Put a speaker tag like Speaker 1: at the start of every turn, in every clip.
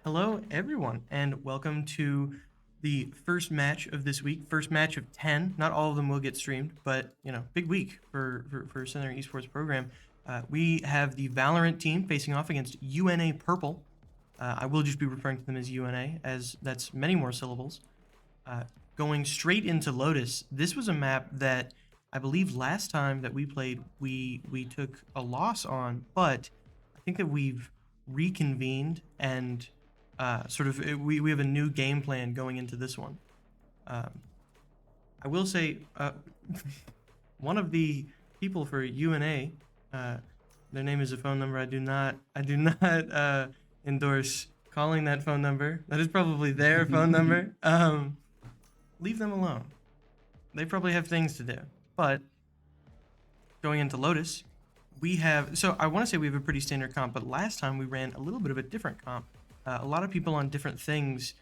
Speaker 1: Hello, everyone, and welcome to the first match of this week. First match of 10. Not all of them will get streamed, but, big week for Southern Esports program. We have the Valorant team facing off against UNA Purple. I will just be referring to them as UNA, as that's many more syllables. Going straight into Lotus, this was a map that I believe last time that we played, we took a loss on, but I think that we've reconvened and we have a new game plan going into this one. I will say one of the people for UNA, their name is a phone number I do not endorse calling that phone number. That is probably their phone number. Leave them alone. They probably have things to do. But going into Lotus, we have, so I want to say we have a pretty standard comp, but last time we ran a little bit of a different comp. A lot of people on different things.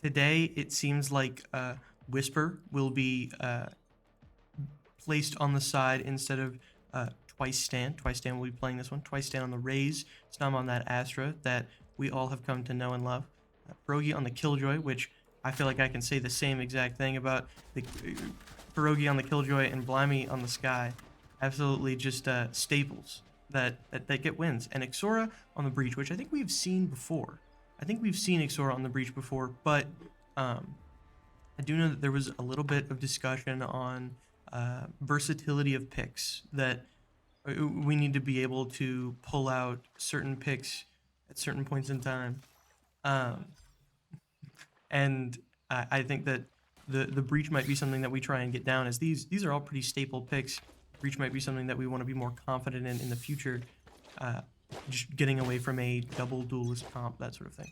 Speaker 1: Today, it seems like Whisper will be placed on the side instead of Twice Stand. Twice Stand will be playing this one. Twice Stand on the Raze, Snom on that Astra that we all have come to know and love. Pierogi on the Killjoy, which I feel like I can say the same exact thing about the Pierogi on the Killjoy and Blimey on the Sky. Absolutely just staples that get wins. And Ixora on the Breach, which I think we've seen before. I think we've seen Ixora on the Breach before, but I do know that there was a little bit of discussion on versatility of picks, that we need to be able to pull out certain picks at certain points in time. And I think that the Breach might be something that we try and get down, as these are all pretty staple picks. Breach might be something that we want to be more confident in the future, just getting away from a double duelist comp, that sort of thing.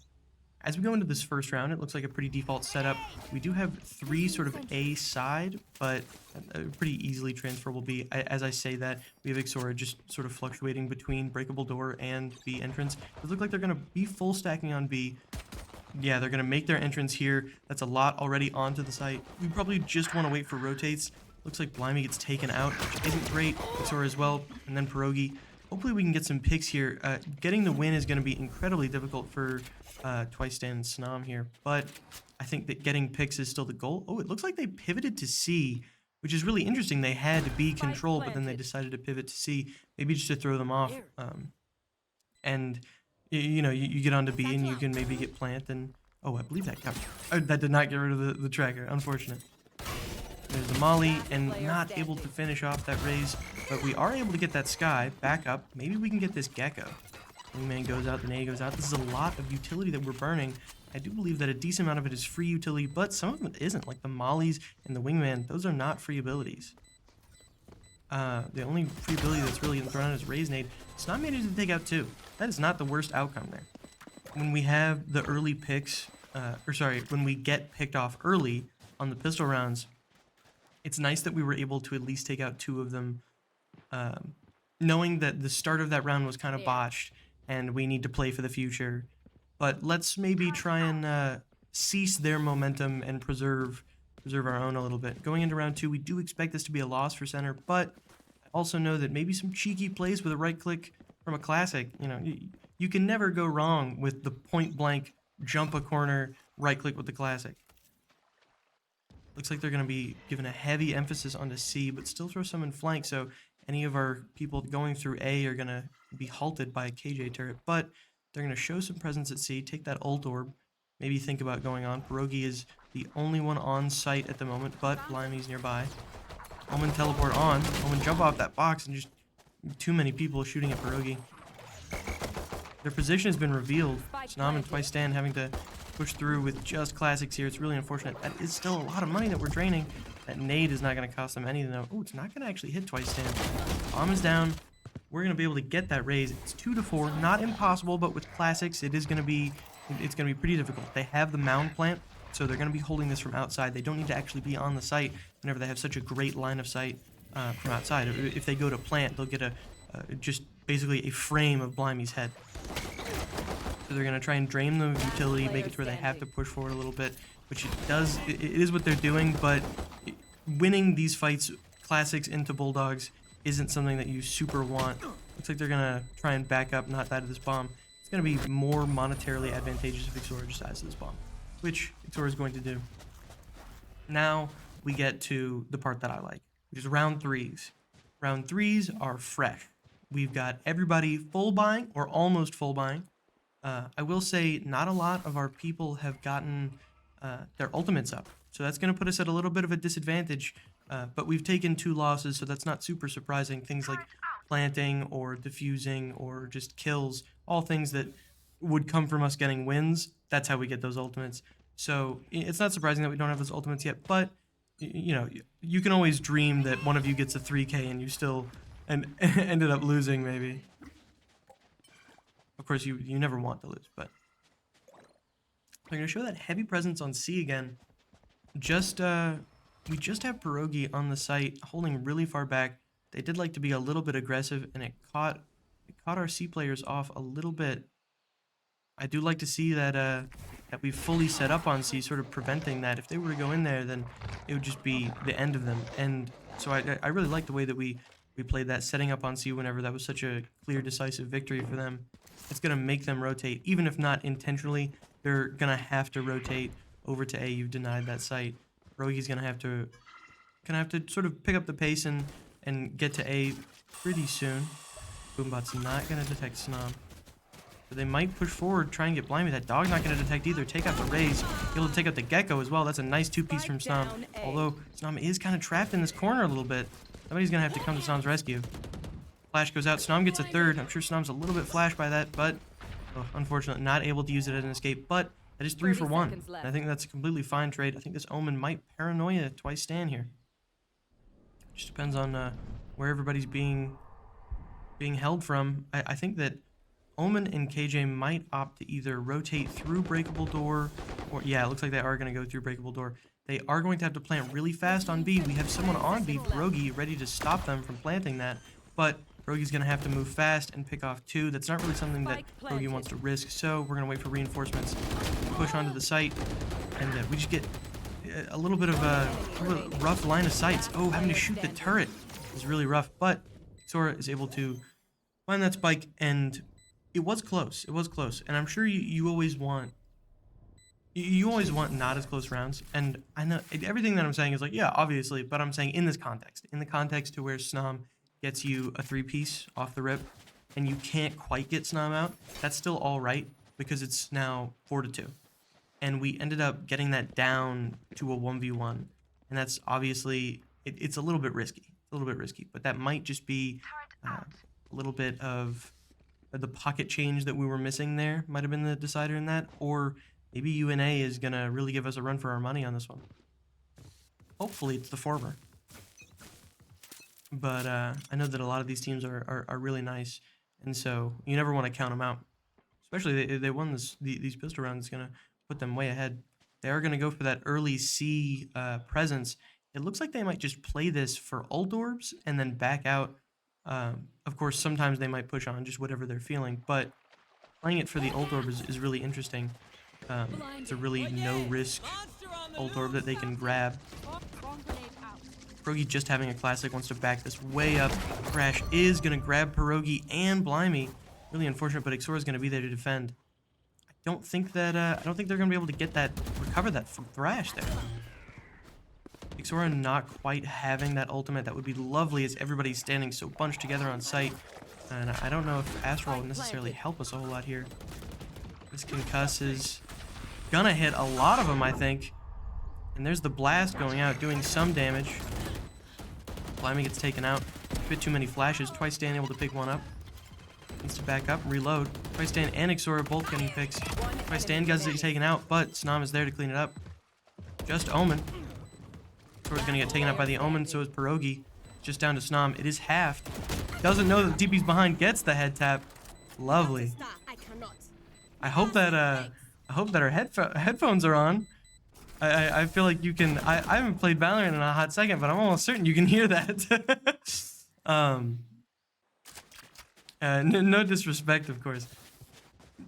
Speaker 1: As we go into this first round, it looks like a pretty default setup. We do have three sort of A side, but pretty easily transferable B. As I say that, we have Ixora just sort of fluctuating between breakable door and B entrance. It looks like they're going to be full stacking on B. Yeah, they're going to make their entrance here. That's a lot already onto the site. We probably just want to wait for rotates. Looks like Blimey gets taken out, which isn't great. Ixora as well, and then Pierogi. Hopefully we can get some picks here. Getting the win is going to be incredibly difficult for Twice Stand and Snom here, but I think that getting picks is still the goal. Oh, it looks like they pivoted to C, which is really interesting. They had B control, but then they decided to pivot to C, maybe just to throw them off. And you get onto B and you can maybe get plant, and oh, I believe that covered. Oh, that did not get rid of the tracker. Unfortunate. There's the Molly, and not able to finish off that Raze, but we are able to get that Sky back up. Maybe we can get this Gecko. Wingman goes out, the nade goes out. This is a lot of utility that we're burning. I do believe that a decent amount of it is free utility, but some of it isn't, like the Mollies and the Wingman. Those are not free abilities. The only free ability that's really thrown out is Raze nade. It's not managed to take out two. That is not the worst outcome there. When we have the early picks, when we get picked off early on the pistol rounds, it's nice that we were able to at least take out two of them, knowing that the start of that round was kind of botched and we need to play for the future. But let's maybe try and cease their momentum and preserve our own a little bit. Going into round two, we do expect this to be a loss for center, but I also know that maybe some cheeky plays with a right click from a classic, you can never go wrong with the point blank jump a corner right click with the classic. Looks like they're going to be given a heavy emphasis onto C, but still throw some in flank, so any of our people going through A are going to be halted by a KJ turret, but they're going to show some presence at C, take that ult orb, maybe think about going on. Pierogi is the only one on site at the moment, but Blimey's nearby. Omen teleport on, Omen jump off that box, and just too many people shooting at Pierogi. Their position has been revealed. Snom and Twice Stand having to push through with just classics here. It's really unfortunate. That is still a lot of money that we're draining. That nade is not going to cost them anything though. Oh, it's not going to actually hit Twice Stand. Bomb is down. We're going to be able to get that Raze. It's 2-4. Not impossible, but with classics, it's going to be pretty difficult. They have the mound plant, so they're going to be holding this from outside. They don't need to actually be on the site whenever they have such a great line of sight from outside. If they go to plant, they'll get just basically a frame of Blimey's head. So they're going to try and drain the utility, make it to where they have to push forward a little bit, which it is what they're doing, but winning these fights, classics into Bulldogs, isn't something that you super want. Looks like they're going to try and back up, not die to this bomb. it's going to be more monetarily advantageous if Ixora just adds to this bomb, which Ixora is going to do. Now we get to the part that I like, which is round threes. Round threes are fresh. We've got everybody full buying or almost full buying. I will say not a lot of our people have gotten their ultimates up. So that's going to put us at a little bit of a disadvantage. But we've taken 2 losses, so that's not super surprising. Things like planting or diffusing or just kills, all things that would come from us getting wins. That's how we get those ultimates. So it's not surprising that we don't have those ultimates yet. But, you know, you can always dream that one of you gets a 3K and you still ended up losing, maybe. Of course, you never want to lose, but I'm going to show that heavy presence on C again. We just have Pierogi on the site, holding really far back. They did like to be a little bit aggressive, and it caught our C players off a little bit. I do like to see that that we fully set up on C, sort of preventing that. If they were to go in there, then it would just be the end of them. And so I really like the way that we played that, setting up on C whenever that was such a clear, decisive victory for them. It's going to make them rotate, even if not intentionally. They're going to have to rotate over to A. You've denied that site. Rogi's going to have to sort of pick up the pace and get to A pretty soon. Boombot's not going to detect Snom. But they might push forward, try and get Blimey. That dog's not going to detect either. Take out the Raze. Be able to take out the Gecko as well. That's a nice 2-piece from Snom. Although Snom is kind of trapped in this corner a little bit. Somebody's going to have to come to Snom's rescue. Flash goes out. Snom gets a third. I'm sure Snom's a little bit flashed by that, but unfortunately not able to use it as an escape. But that is 3 for 1. And I think that's a completely fine trade. I think this Omen might paranoia twice stand here. Just depends on where everybody's being held from. I think that Omen and KJ might opt to either rotate through breakable door, or yeah, it looks like they are going to go through breakable door. They are going to have to plant really fast on B. We have someone on B, Pierogi, ready to stop them from planting that, but Pierogi's going to have to move fast and pick off 2. That's not really something that Pierogi wants to risk, so we're going to wait for reinforcements, push onto the site, and we just get a little bit of a rough line of sights. Oh, having to shoot the turret is really rough, but Sora is able to find that spike, and it was close. It was close, and I'm sure you always want not as close rounds. And I know everything that I'm saying is like, yeah, obviously, but I'm saying in the context to where Snom gets you a 3-piece off the rip, and you can't quite get Snom out. That's still all right because it's now 4-2, and we ended up getting that down to a 1v1, and that's obviously it's a little bit risky. But that might just be a little bit of the pocket change that we were missing there. Might have been the decider in that, or maybe UNA is gonna really give us a run for our money on this one. Hopefully it's the former. But I know that a lot of these teams are really nice, and so you never want to count them out. Especially they won these pistol rounds. It's gonna put them way ahead. They are gonna go for that early C presence. It looks like they might just play this for ult orbs and then back out. Of course, sometimes they might push on just whatever they're feeling, but playing it for the ult orb is really interesting. It's a really no-risk ult orb that they can grab. Pierogi just having a classic, wants to back this way up. Crash is going to grab Pierogi and Blimey. Really unfortunate, but Ixora is going to be there to defend. I don't think they're going to be able to recover that from Thrash there. Ixora not quite having that ultimate. That would be lovely as everybody's standing so bunched together on site. And I don't know if Astral would necessarily help us a whole lot here. This concuss is gonna hit a lot of them, I think. And there's the blast going out, doing some damage. Blimey gets taken out. A bit too many flashes. Twice Stan able to pick one up. Needs to back up and reload. Twice Stan and Ixora both getting picks. Twice Stan gets taken out, but Snom is there to clean it up. Just Omen. Ixora's gonna get taken out by the Omen, so is Pierogi. Just down to Snom. It is halved. Doesn't know that DP's behind, gets the head tap. Lovely. I hope that our headphones are on. I feel like you can. I haven't played Valorant in a hot second, but I'm almost certain you can hear that. No disrespect, of course.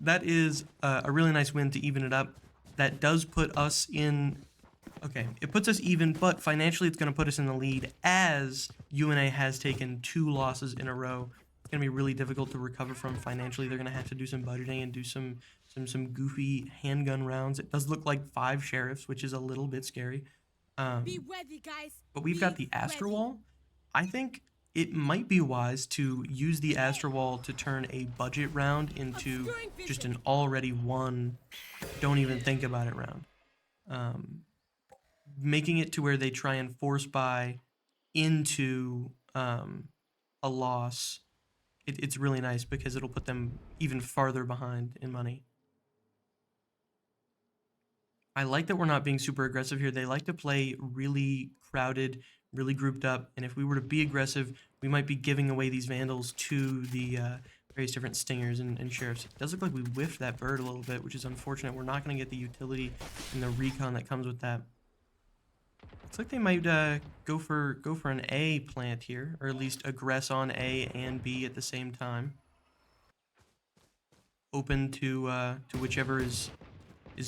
Speaker 1: That is a really nice win to even it up. That does put us in. Okay, it puts us even, but financially it's going to put us in the lead as UNA has taken 2 losses in a row. It's gonna be really difficult to recover from financially. They're gonna have to do some budgeting and do some goofy handgun rounds. It does look like 5 sheriffs, which is a little bit scary.
Speaker 2: Be ready, guys.
Speaker 1: But we've got the Astral Wall. I think it might be wise to use the Astral Wall to turn a budget round into just an already won, don't even think about it round. Making it to where they try and force buy into a loss. It's really nice because it'll put them even farther behind in money. I like that we're not being super aggressive here. They like to play really crowded, really grouped up, and if we were to be aggressive, we might be giving away these Vandals to the various different Stingers and Sheriffs. It does look like we whiffed that bird a little bit, which is unfortunate. We're not going to get the utility and the recon that comes with that. Looks like they might go for an A plant here, or at least aggress on A and B at the same time. Open to whichever is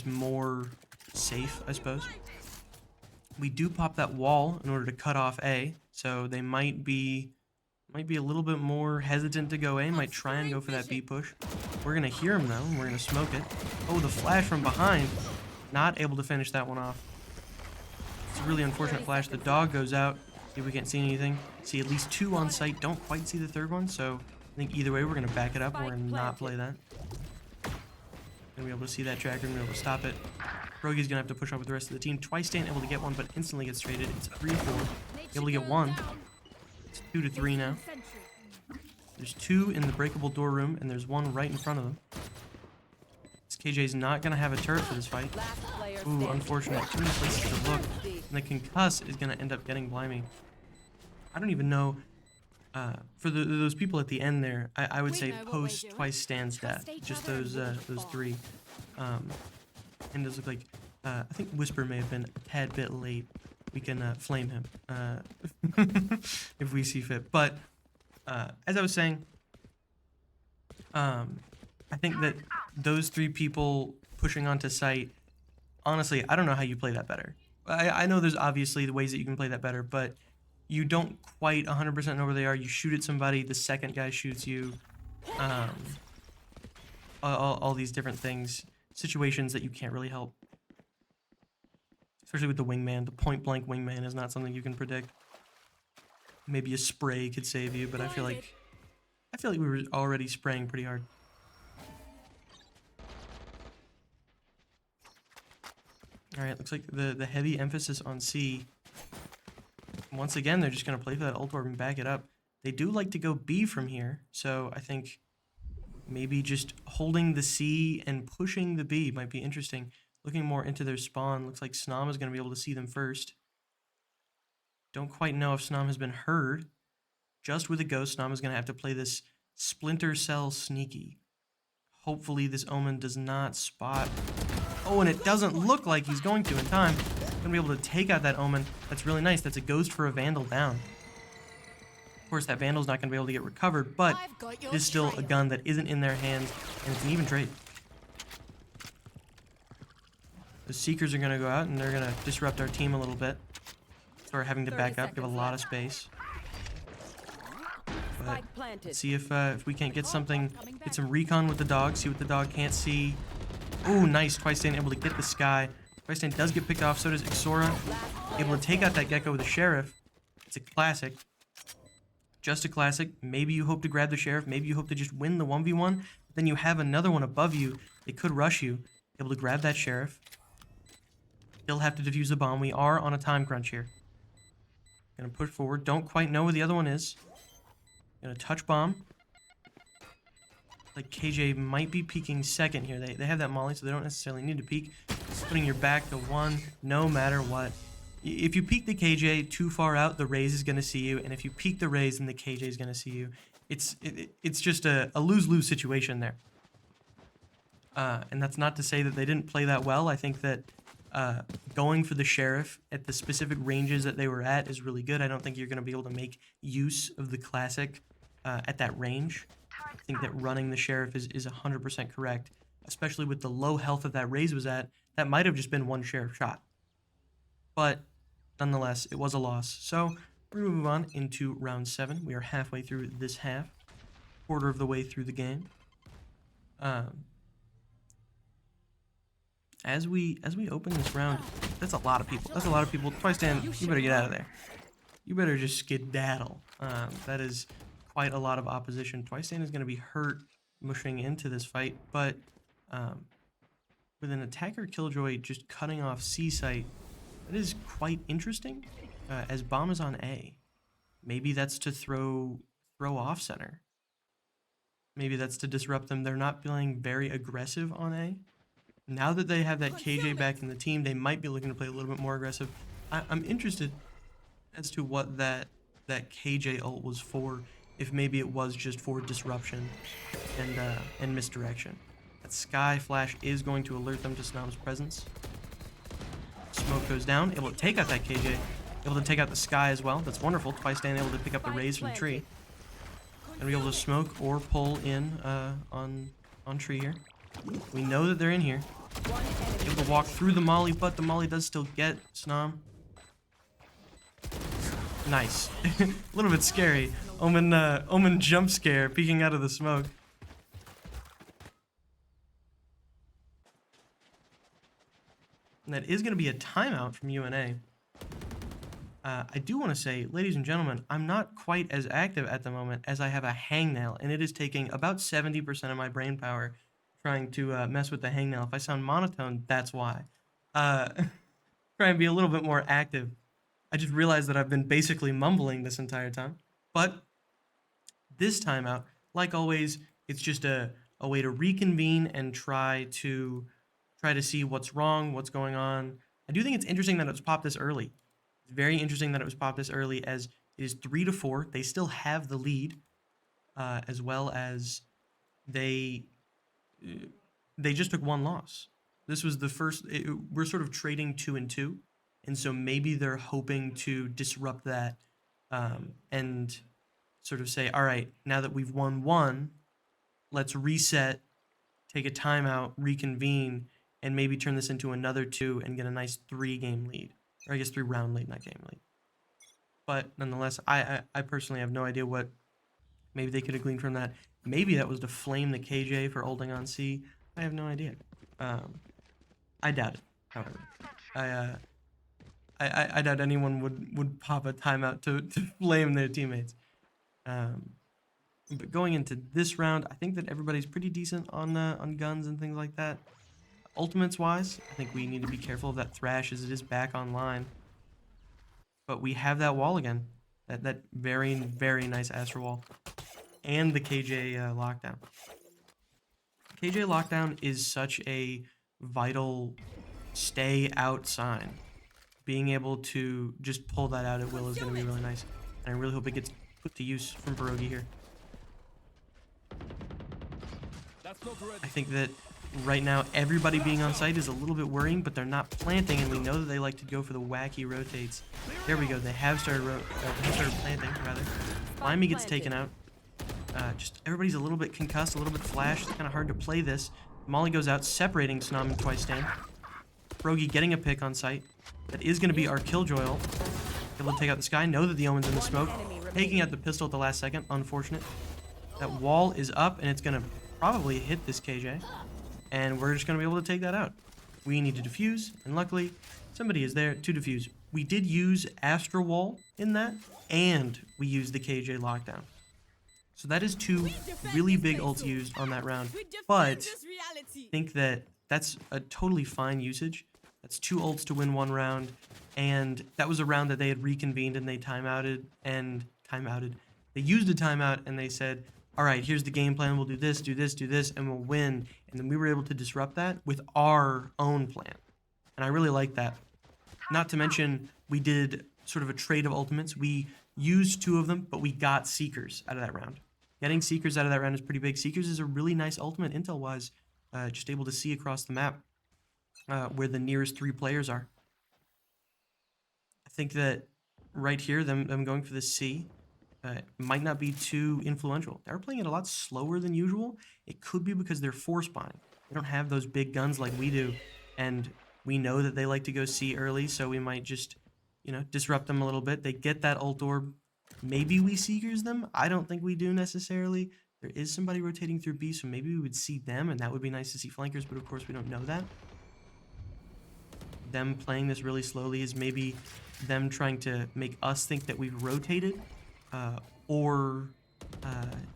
Speaker 1: more safe, I suppose. We do pop that wall in order to cut off A, so they might be a little bit more hesitant to go A, might try and go for that B push. We're gonna hear him though, and we're gonna smoke it. Oh, the flash from behind, not able to finish that one off. It's a really unfortunate flash. The dog goes out. See if we can't see anything. See at least 2 on site. Don't quite see the third one, so I think either way we're gonna back it up. We're gonna not play that. Gonna be able to see that tracker and be able to stop it. Rogi's gonna have to push off with the rest of the team. Twice staying able to get one, but instantly gets traded. It's 3-4. Able to get one. It's 2-3 now. There's 2 in the breakable door room, and there's 1 right in front of them. This KJ's not gonna have a turret for this fight. Ooh, unfortunate. Too many places to look. And the concuss is gonna end up getting Blimey. I don't even know. For those people at the end there, I would say post twice stands that. Just those 3. And does look like I think Whisper may have been a tad bit late. We can flame him if we see fit. But as I was saying, I think that those 3 people pushing onto site, honestly, I don't know how you play that better. I know there's obviously the ways that you can play that better, but you don't quite 100% know where they are. You shoot at somebody, the second guy shoots you. All these different things. Situations that you can't really help. Especially with the wingman. The point-blank wingman is not something you can predict. Maybe a spray could save you, but I feel like we were already spraying pretty hard. Alright, looks like the heavy emphasis on C. Once again, they're just going to play for that ult orb and back it up. They do like to go B from here, so I think maybe just holding the C and pushing the B might be interesting. Looking more into their spawn, looks like Snom is going to be able to see them first. Don't quite know if Snom has been heard. Just with a ghost, Snom is going to have to play this Splinter Cell sneaky. Hopefully this Omen does not spot. Oh, and it doesn't look like he's going to in time. Going to be able to take out that Omen. That's really nice. That's a ghost for a Vandal down. Of course, that Vandal's not going to be able to get recovered, but it is still a gun that isn't in their hands, and it's an even trade. The Seekers are going to go out, and they're going to disrupt our team a little bit. So we're having to back up, give a lot of space. But let's see if we can't get something, get some recon with the dog, see what the dog can't see. Ooh, nice. Twice Stand able to get the Sky. Twice Stand does get picked off, so does Ixora. Able to take out that Gecko with the Sheriff. It's a classic. Just a classic. Maybe you hope to grab the Sheriff. Maybe you hope to just win the 1v1. Then you have another one above you. They could rush you. Able to grab that Sheriff. Still have to defuse the bomb. We are on a time crunch here. Gonna push forward. Don't quite know where the other one is. Gonna touch bomb. Like KJ might be peeking second here. They have that molly, so they don't necessarily need to peek. Just putting your back to 1 no matter what. If you peek the KJ too far out, the Raze is going to see you. And if you peek the Raze, then the KJ is going to see you. It's just a lose-lose situation there. And that's not to say that they didn't play that well. I think that going for the Sheriff at the specific ranges that they were at is really good. I don't think you're going to be able to make use of the Classic at that range. I think that running the Sheriff is 100% correct, especially with the low health that that Raze was at. That might have just been 1 Sheriff shot. But nonetheless, it was a loss. So we're going to move on into round 7. We are halfway through this half. quarter of the way through the game. As we open this round, that's a lot of people. That's a lot of people. Twice Dan, you better get out of there. You better just skedaddle. That is quite a lot of opposition. Twice Dan is going to be hurt mushing into this fight, but with an attacker killjoy just cutting off C site, that is quite interesting. As bomb is on A, maybe that's to throw off center. Maybe that's to disrupt them. They're not feeling very aggressive on A. Now that they have that KJ back in the team, they might be looking to play a little bit more aggressive. I'm interested as to what that KJ ult was for. If maybe it was just for disruption and misdirection. That Sky Flash is going to alert them to Snom's presence. Smoke goes down, able to take out that KJ, able to take out the Sky as well. That's wonderful. Twice Dan able to pick up the raise from the tree. And be able to smoke or pull in on tree here. We know that they're in here. Able to walk through the molly, but the molly does still get Snom. Nice. A little bit scary. Omen jump scare peeking out of the smoke. And that is going to be a timeout from UNA. I do want to say, ladies and gentlemen, I'm not quite as active at the moment as I have a hangnail, and it is taking about 70% of my brain power trying to mess with the hangnail. If I sound monotone, that's why. Try and be a little bit more active. I just realized that I've been basically mumbling this entire time. But this timeout, like always, it's just a way to reconvene and try to see what's wrong, what's going on. I do think it's interesting that it was popped this early. It's very interesting that it was popped this early, as it is 3-4. They still have the lead, as well as they just took one loss. This was the first. We're sort of trading 2-2, and so maybe they're hoping to disrupt that and sort of say, all right, now that we've won one, let's reset, take a timeout, reconvene, and maybe turn this into another 2 and get a nice 3-game lead. Or I guess 3-round lead, not game lead. But nonetheless, I personally have no idea what maybe they could have gleaned from that. Maybe that was to flame the KJ for holding on C. I have no idea. I doubt it, however. I doubt anyone would pop a timeout to flame their teammates. But going into this round, I think that everybody's pretty decent on guns and things like that. Ultimates wise, I think we need to be careful of that Thrash as it is back online. But we have that wall again. That very, very nice Astro wall. And the KJ lockdown. KJ lockdown is such a vital stay out sign. Being able to just pull that out at will is going to be really nice. And I really hope it gets put to use from Pierogi here. I think that right now everybody being on site is a little bit worrying, but they're not planting, and we know that they like to go for the wacky rotates. There we go. They have started planting, rather. Limey gets taken out. Just everybody's a little bit concussed, a little bit flashed. It's kind of hard to play this. Molly goes out, separating Snom and Twice Dan. Pierogi getting a pick on site. That is going to be our Killjoy ult. Able to take out the Sky. Know that the Omen's in the smoke. Taking out the pistol at the last second. Unfortunate. That wall is up, and it's going to probably hit this KJ. And we're just going to be able to take that out. We need to defuse, and luckily, somebody is there to defuse. We did use Astro Wall in that, and we used the KJ lockdown. So that is 2 really big ults used on that round. But I think that that's a totally fine usage. That's 2 ults to win 1 round, and that was a round that they had reconvened and they timeouted. They used a timeout and they said, all right, here's the game plan. We'll do this, and we'll win. And then we were able to disrupt that with our own plan. And I really like that. Not to mention, we did sort of a trade of ultimates. We used 2 of them, but we got Seekers out of that round. Getting Seekers out of that round is pretty big. Seekers is a really nice ultimate intel-wise. Just able to see across the map where the nearest 3 players are. I think that right here, them going for the C, might not be too influential. They're playing it a lot slower than usual. It could be because they're force buying. They don't have those big guns like we do, and we know that they like to go C early, so we might just, disrupt them a little bit. They get that ult orb. Maybe we Seekers them. I don't think we do necessarily, There is somebody rotating through B, so maybe we would see them, and that would be nice to see flankers, but of course we don't know that. Them playing this really slowly is maybe them trying to make us think that we've rotated, or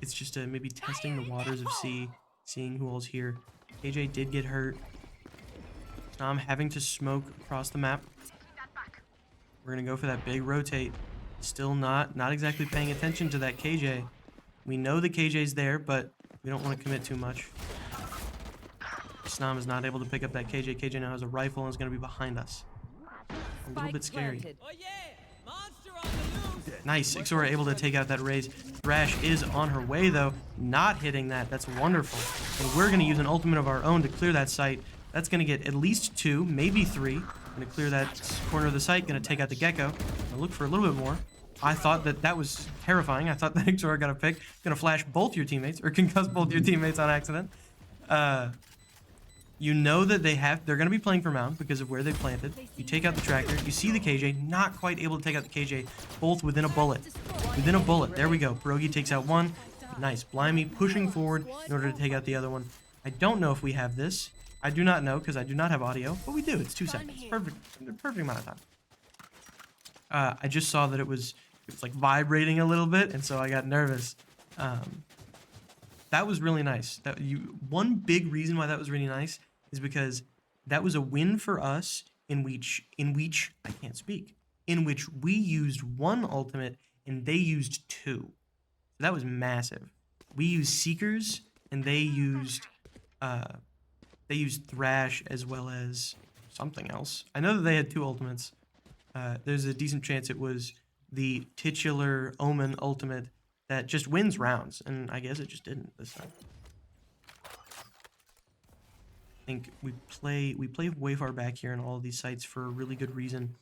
Speaker 1: it's just maybe testing the waters of C, seeing who all's here. KJ did get hurt. So I'm having to smoke across the map. We're gonna go for that big rotate. Still not exactly paying attention to that KJ. We know the KJ's there, but we don't want to commit too much. Snam is not able to pick up that KJ. KJ now has a rifle and is going to be behind us. A little bit scary.
Speaker 3: Oh, yeah. Monster on the loose.
Speaker 1: Nice. Ixora able to take out that raise. Thrash is on her way, though. Not hitting that. That's wonderful. And we're going to use an ultimate of our own to clear that site. That's going to get at least 2, maybe 3. Going to clear that corner of the site. Going to take out the Gecko. Gonna look for a little bit more. I thought that was terrifying. I thought that Ixora got a pick. Going to flash both your teammates, or concuss both your teammates on accident. You know that they're going to be playing for Mound because of where they planted. You take out the tractor. You see the KJ. Not quite able to take out the KJ. Both within a bullet. Within a bullet. There we go. Pierogi takes out one. Nice. Blimey pushing forward in order to take out the other one. I don't know if we have this. I do not know because I do not have audio. But we do. It's 2 seconds. Perfect. Perfect amount of time. I just saw that it was like vibrating a little bit. And so I got nervous. That was really nice. One big reason why that was really nice is because that was a win for us in which I can't speak. In which we used 1 ultimate and they used 2. So that was massive. We used Seekers and they used Thrash as well as something else. I know that they had 2 ultimates. There's a decent chance it was the titular Omen ultimate that just wins rounds, and I guess it just didn't this time. I think we play way far back here in all of these sites for a really good reason.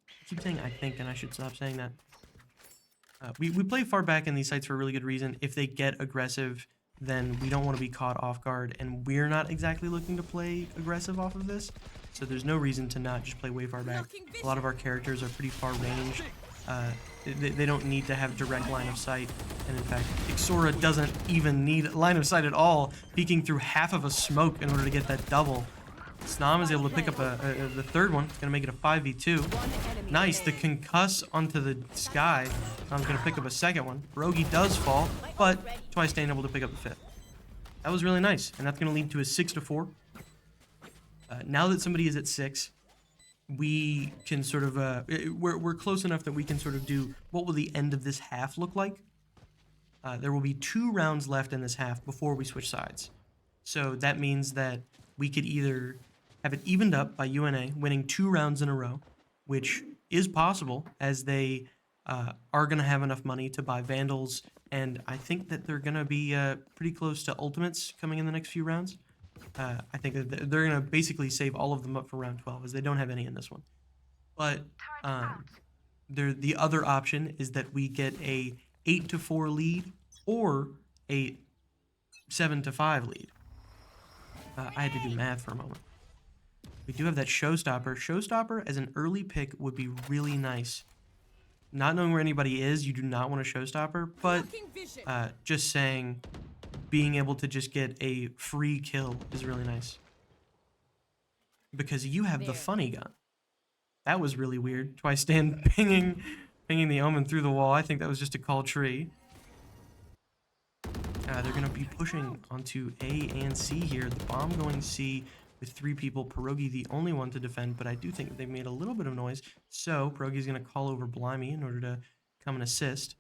Speaker 1: I keep saying I think, and I should stop saying that. We play far back in these sites for a really good reason. If they get aggressive, then we don't want to be caught off guard, and we're not exactly looking to play aggressive off of this. So there's no reason to not just play way far back. A lot of our characters are pretty far ranged. They don't need to have direct line of sight, and in fact, Ixora doesn't even need line of sight at all, peeking through half of a smoke in order to get that double. Snam is able to pick up the third one. It's going to make it a 5v2. Nice, the concuss onto the sky. Snam's going to pick up a second one. Pierogi does fall, but Twice staying able to pick up the 5th. That was really nice, and that's going to lead to a 6-4. Now that somebody is at 6, we can sort of we're close enough that we can sort of do what will the end of this half look like. There will be 2 rounds left in this half before we switch sides, so that means that we could either have it evened up by UNA winning 2 rounds in a row, which is possible as they are going to have enough money to buy Vandals, and I think that they're going to be pretty close to ultimates coming in the next few rounds. I think that they're going to basically save all of them up for round 12, as they don't have any in this one. But the other option is that we get a 8-4 lead or a 7-5 lead. I had to do math for a moment. We do have that Showstopper. Showstopper as an early pick would be really nice. Not knowing where anybody is, you do not want a Showstopper, but just saying, being able to just get a free kill is really nice. Because you have the funny gun. That was really weird. Twice stand pinging the Omen through the wall. I think that was just a call tree. They're going to be pushing onto A and C here. The bomb going C with 3 people. Pierogi the only one to defend, but I do think they've made a little bit of noise. So Pierogi's going to call over Blimey in order to come and assist.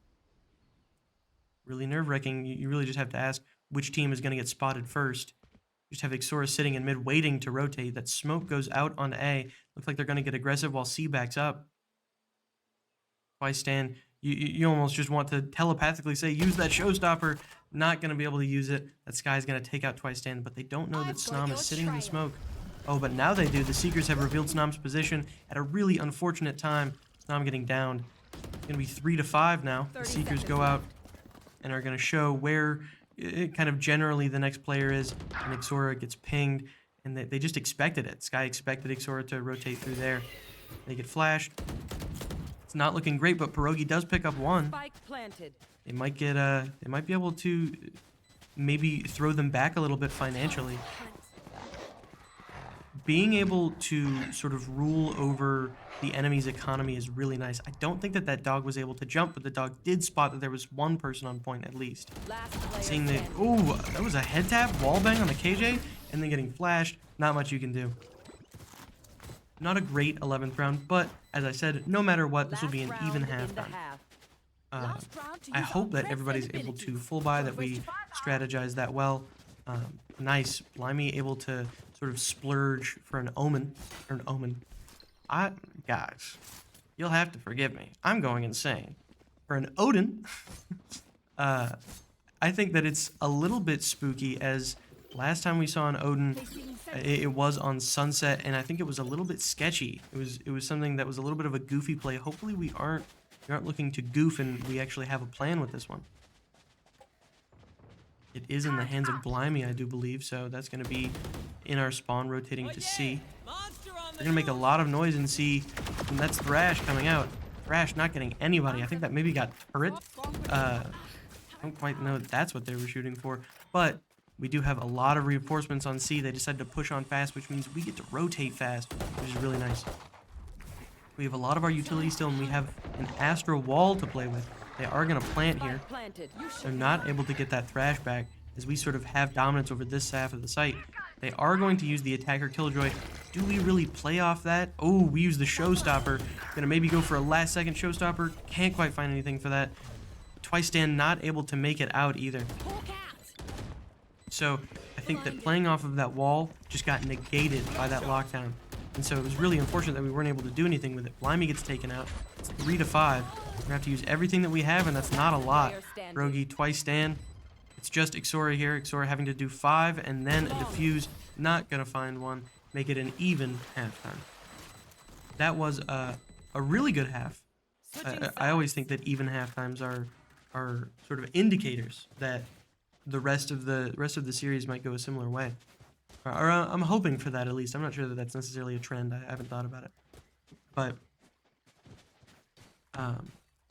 Speaker 1: Really nerve-wracking. You really just have to ask which team is going to get spotted first. You just have Ixora sitting in mid waiting to rotate. That smoke goes out on A. Looks like they're going to get aggressive while C backs up. Twice stand. You almost just want to telepathically say, use that Showstopper. Not going to be able to use it. That Sky's going to take out Twice stand, but they don't know that Snam is sitting in the smoke. Oh, but now they do. The Seekers have revealed Snam's position at a really unfortunate time. Snam getting downed. It's going to be 3-5 now. The Seekers go out and are going to show where kind of generally the next player is. And Ixora gets pinged, and they just expected it. Sky expected Ixora to rotate through there. They get flashed. It's not looking great, but Pierogi does pick up one.
Speaker 2: Spike planted.
Speaker 1: They might get they might be able to maybe throw them back a little bit financially. Being able to sort of rule over the enemy's economy is really nice. I don't think that that dog was able to jump, but the dog did spot that there was one person on point at least.
Speaker 2: Last player
Speaker 1: Seeing that,
Speaker 2: standing.
Speaker 1: oh, that was a head tap, wall bang on the KJ, and then getting flashed. Not much you can do. Not a great 11th round, but as I said, no matter what, this will be an
Speaker 2: Last
Speaker 1: even
Speaker 2: round in the
Speaker 1: halftime.
Speaker 2: half.
Speaker 3: Last round to
Speaker 1: I
Speaker 3: use
Speaker 1: hope
Speaker 3: our
Speaker 1: that everybody's able to
Speaker 3: abilities.
Speaker 1: full buy, that we strategize that well. Nice. Blimey able to sort of splurge for an omen. Or an omen. Guys, you'll have to forgive me. I'm going insane. For an Odin, I think that it's a little bit spooky, as last time we saw an Odin, it was on Sunset, and I think it was a little bit sketchy. It was something that was a little bit of a goofy play. Hopefully we aren't looking to goof, and we actually have a plan with this one. It is in the hands of Blimey, I do believe, so that's going to be in our spawn, rotating to C.
Speaker 3: Monster on the
Speaker 1: They're going to make a lot of noise in C, and that's Thrash coming out. Thrash not getting anybody. I think that maybe got turret. I don't quite know if that's what they were shooting for, but we do have a lot of reinforcements on C. They decided to push on fast, which means we get to rotate fast, which is really nice. We have a lot of our utility still, and we have an Astra wall to play with. They are going to plant here.
Speaker 2: Spike planted.
Speaker 1: They're not able to get that Thrash back, as we sort of have dominance over this half of the site. They are going to use the attacker Killjoy. Do we really play off that? Oh, we use the Showstopper. Gonna maybe go for a last second Showstopper. Can't quite find anything for that. Twice Stand not able to make it out either.
Speaker 2: Hawk out.
Speaker 1: So I think that playing off of that wall just got negated by that lockdown. And so it was really unfortunate that we weren't able to do anything with it. Blimey gets taken out. It's 3 to 5. We're gonna have to use everything that we have, and that's not a lot. Rogi Twice Stand. It's just Ixora here. Ixora having to do 5 and then a defuse. Not gonna find one. Make it an even halftime. That was a really good half. I always think that even halftimes are sort of indicators that the rest of the series might go a similar way. Or I'm hoping for that, at least. I'm not sure that that's necessarily a trend. I haven't thought about it. But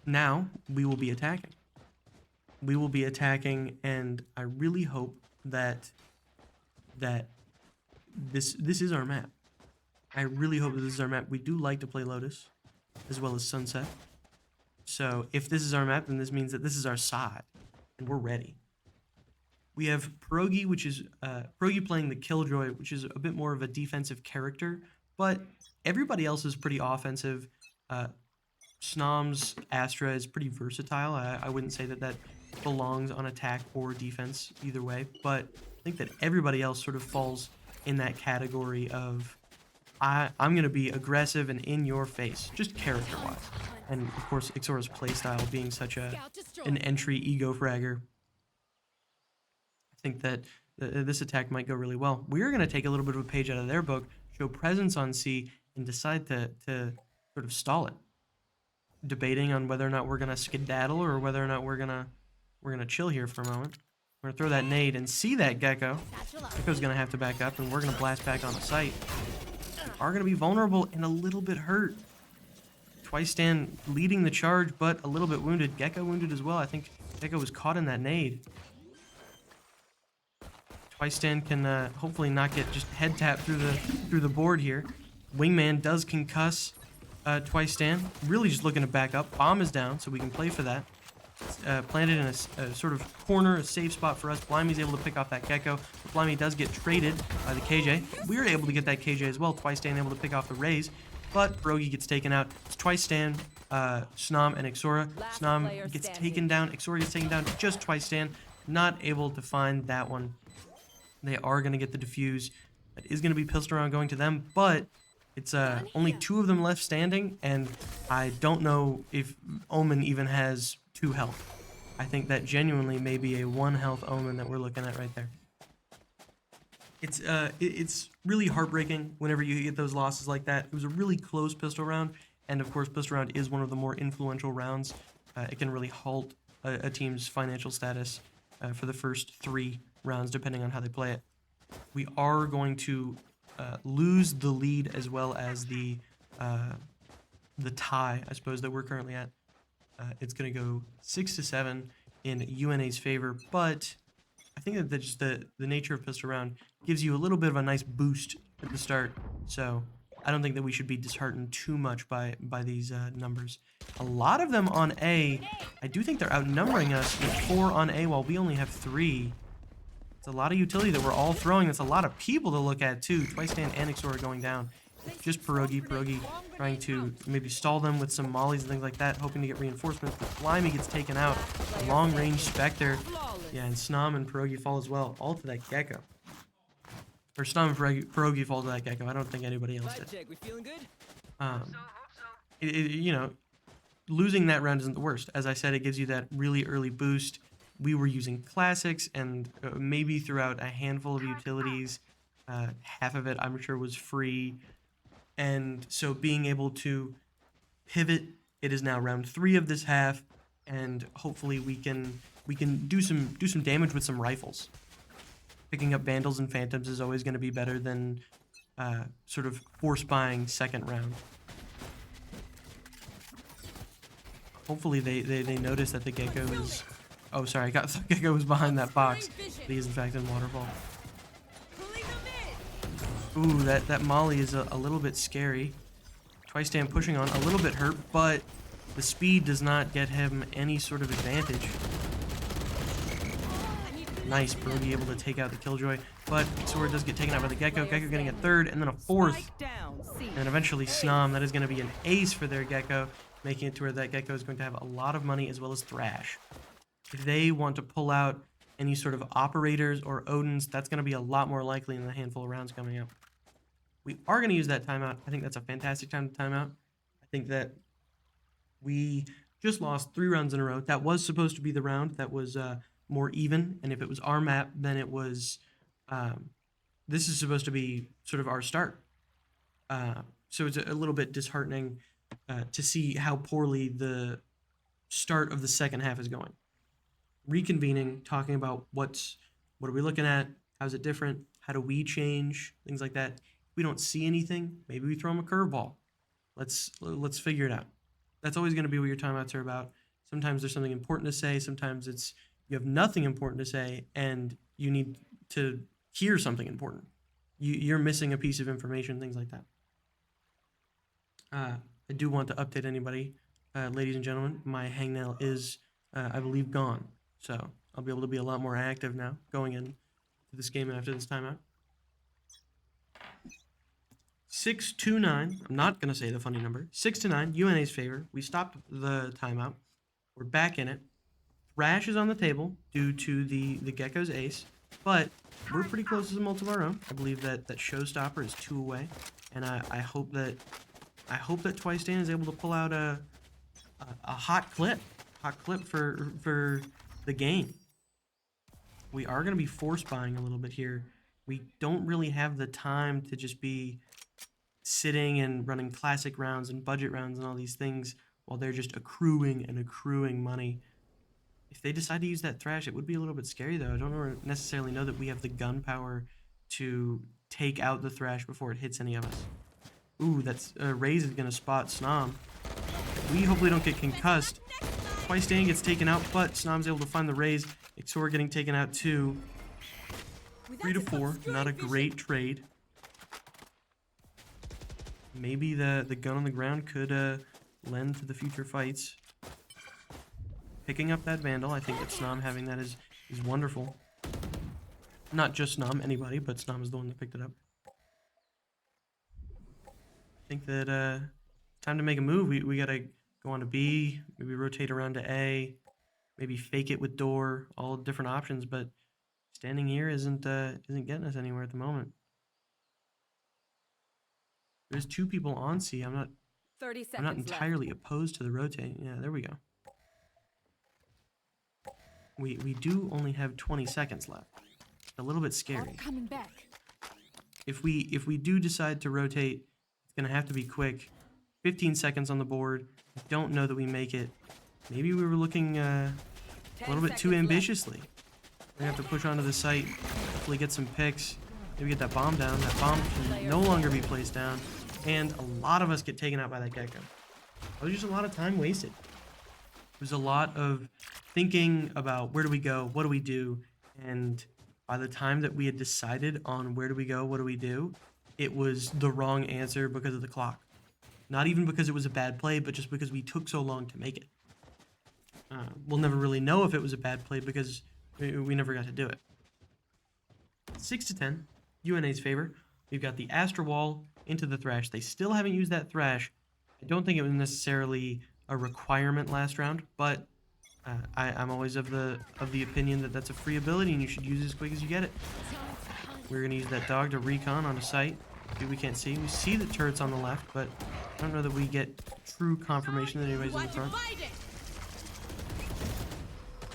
Speaker 1: now we will be attacking. We will be attacking, and I really hope that this is our map. I really hope that this is our map. We do like to play Lotus, as well as Sunset. So if this is our map, then this means that this is our side, and we're ready. We have Pierogi, which is Pierogi playing the Killjoy, which is a bit more of a defensive character, but everybody else is pretty offensive. Snom's Astra is pretty versatile. I wouldn't say that that belongs on attack or defense either way, but I think that everybody else sort of falls in that category of I'm going to be aggressive and in your face, just character-wise. And of course, Ixora's playstyle being such an entry ego fragger. I think that this attack might go really well. We're going to take a little bit of a page out of their book, show presence on C, and decide to sort of stall it. Debating on whether or not we're going to skedaddle or whether or not we're gonna chill here for a moment. We're going to throw that nade and see that Gecko. Gecko's going to have to back up, and we're going to blast back on the site. We are going to be vulnerable and a little bit hurt. Twice Stand leading the charge, but a little bit wounded. Gecko wounded as well. I think Gecko was caught in that nade. Twice Stand can hopefully not get just head tap through the board here. Wingman does concuss Twice Stand. Really just looking to back up. Bomb is down, so we can play for that. Planted in a sort of corner, a safe spot for us. Blimey's able to pick off that Gecko. Blimey does get traded by the KJ. We're able to get that KJ as well. Twice Stand able to pick off the raise, but Pierogi gets taken out. It's Twice Stand, Snom, and Ixora. Snom gets taken down. Ixora gets taken down. Just Twice Stand. Not able to find that one. They are going to get the defuse. That is going to be pistol round going to them, but it's only 2 of them left standing, and I don't know if Omen even has 2 health. I think that genuinely may be a 1 health Omen that we're looking at right there. It's really heartbreaking whenever you get those losses like that. It was a really close pistol round, and of course pistol round is one of the more influential rounds. It can really halt a team's financial status for the first 3 rounds, depending on how they play it. We are going to lose the lead as well as the the tie, I suppose, that we're currently at. It's going to go 6-7 in UNA's favor, but I think that just the nature of pistol round gives you a little bit of a nice boost at the start, so I don't think that we should be disheartened too much by these numbers. A lot of them on A, I do think they're outnumbering us with 4 on A while we only have 3. It's a lot of utility that we're all throwing. That's a lot of people to look at too. Twice Dan and Xor are going down. Just Pierogi trying to maybe stall them with some mollies and things like that, hoping to get reinforcements, but Slimy gets taken out. Long range Spectre. Yeah, and Snom and Pierogi fall as well, all to that Gecko. Or Snom and Pierogi fall to that Gecko. I don't think anybody else did. You know, losing that round isn't the worst. As I said, it gives you that really early boost. We were using classics and maybe throughout a handful of utilities. Half of it, I'm sure, was free. And so being able to pivot, it is now round 3 of this half, and hopefully we can do some damage with some rifles. Picking up Vandals and Phantoms is always going to be better than sort of force buying second round. Hopefully they notice that the Gecko is... Oh, sorry, I thought the Gecko was behind that box. But he is, in fact, in Waterfall. Ooh, that Molly is a little bit scary. Twice Dan pushing on, a little bit hurt, but the speed does not get him any sort of advantage. Nice, Brody able to take out the Killjoy, but Sword does get taken out by the Gecko. Gecko getting a 3rd, and then a 4th. And eventually Snom. That is going to be an ace for their Gecko, making it to where that Gecko is going to have a lot of money as well as Thrash. If they want to pull out any sort of Operators or Odins, that's going to be a lot more likely in the handful of rounds coming up. We are going to use that timeout. I think that's a fantastic time to timeout. I think that we just lost 3 rounds in a row. That was supposed to be the round that was more even, and if it was our map, then it was... this is supposed to be sort of our start. So it's a little bit disheartening to see how poorly the start of the second half is going. Reconvening, talking about what are we looking at, how's it different, how do we change, things like that. If we don't see anything, maybe we throw them a curveball. Let's figure it out. That's always going to be what your timeouts are about. Sometimes there's something important to say, sometimes it's you have nothing important to say and you need to hear something important. You're missing a piece of information, things like that. I do want to update anybody, ladies and gentlemen. My hangnail is, I believe, gone. So I'll be able to be a lot more active now going into this game after this timeout. 6-9. I'm not going to say the funny number. 6-9, UNA's favor. We stopped the timeout. We're back in it. Thrash is on the table due to the Gecko's ace, but we're pretty close to some ults of our own. I believe that Showstopper is 2 away, and I hope that Twice Dan is able to pull out a hot clip for the game. We are going to be force buying a little bit here. We don't really have the time to just be sitting and running classic rounds and budget rounds and all these things while they're just accruing money. If they decide to use that Thrash, it would be a little bit scary, though. I don't necessarily know that we have the gun power to take out the Thrash before it hits any of us. Ooh, that's Raze is going to spot Snom. We hopefully don't get concussed. Twice Dan gets taken out, but Snom's able to find the Raze. Xor getting taken out too. 3-4, not a great trade. Maybe the gun on the ground could lend to the future fights. Picking up that Vandal, I think that Snom having that is wonderful. Not just Snom, anybody, but Snom is the one that picked it up. I think that time to make a move. We gotta go on to B, maybe rotate around to A, maybe fake it with door, all different options, but standing here isn't getting us anywhere at the moment. There's 2 people on C. I'm not
Speaker 3: 30 seconds
Speaker 1: I'm not entirely opposed to the rotate. Yeah, there we go. We do only have 20 seconds left. A little bit scary.
Speaker 3: Coming back.
Speaker 1: If we do decide to rotate, it's gonna have to be quick. 15 seconds on the board. I don't know that we make it. Maybe we were looking a little bit too ambitiously. We're gonna have to push onto the site, hopefully get some picks, maybe get that bomb down. That bomb can no longer be placed down, and a lot of us get taken out by that Gecko. It was just a lot of time wasted. There's a lot of thinking about where do we go, what do we do, and by the time that we had decided on where do we go, what do we do, it was the wrong answer because of the clock. Not even because it was a bad play, but just because we took so long to make it. We'll never really know if it was a bad play because we never got to do it. 6-10, UNA's favor. We've got the Astra Wall into the Thrash. They still haven't used that Thrash. I don't think it was necessarily a requirement last round, but I'm always of the opinion that that's a free ability and you should use it as quick as you get it. We're going to use that dog to recon on a site. See, we can't see. We see the turrets on the left, but I don't know that we get true confirmation that anybody's in the front.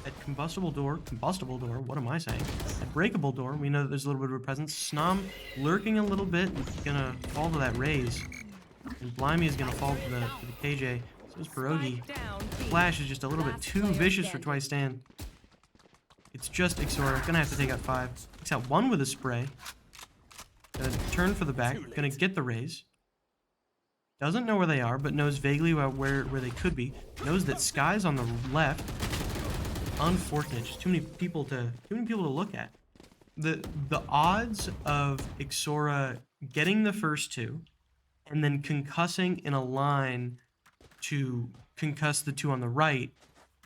Speaker 1: At combustible door, what am I saying? At breakable door, we know that there's a little bit of a presence. Snom lurking a little bit, gonna fall to that raise. And Blimey is gonna fall to the KJ. So is Pierogi. Flash is just a little bit too vicious for Twice Stand. It's just Ixora, gonna have to take out 5. Takes out 1 with a spray. Gonna turn for the back, gonna get the raise. Doesn't know where they are, but knows vaguely where they could be. Knows that Sky's on the left. Unfortunate, just too many people to look at. The odds of Ixora getting the first 2 and then concussing in a line to concuss the 2 on the right,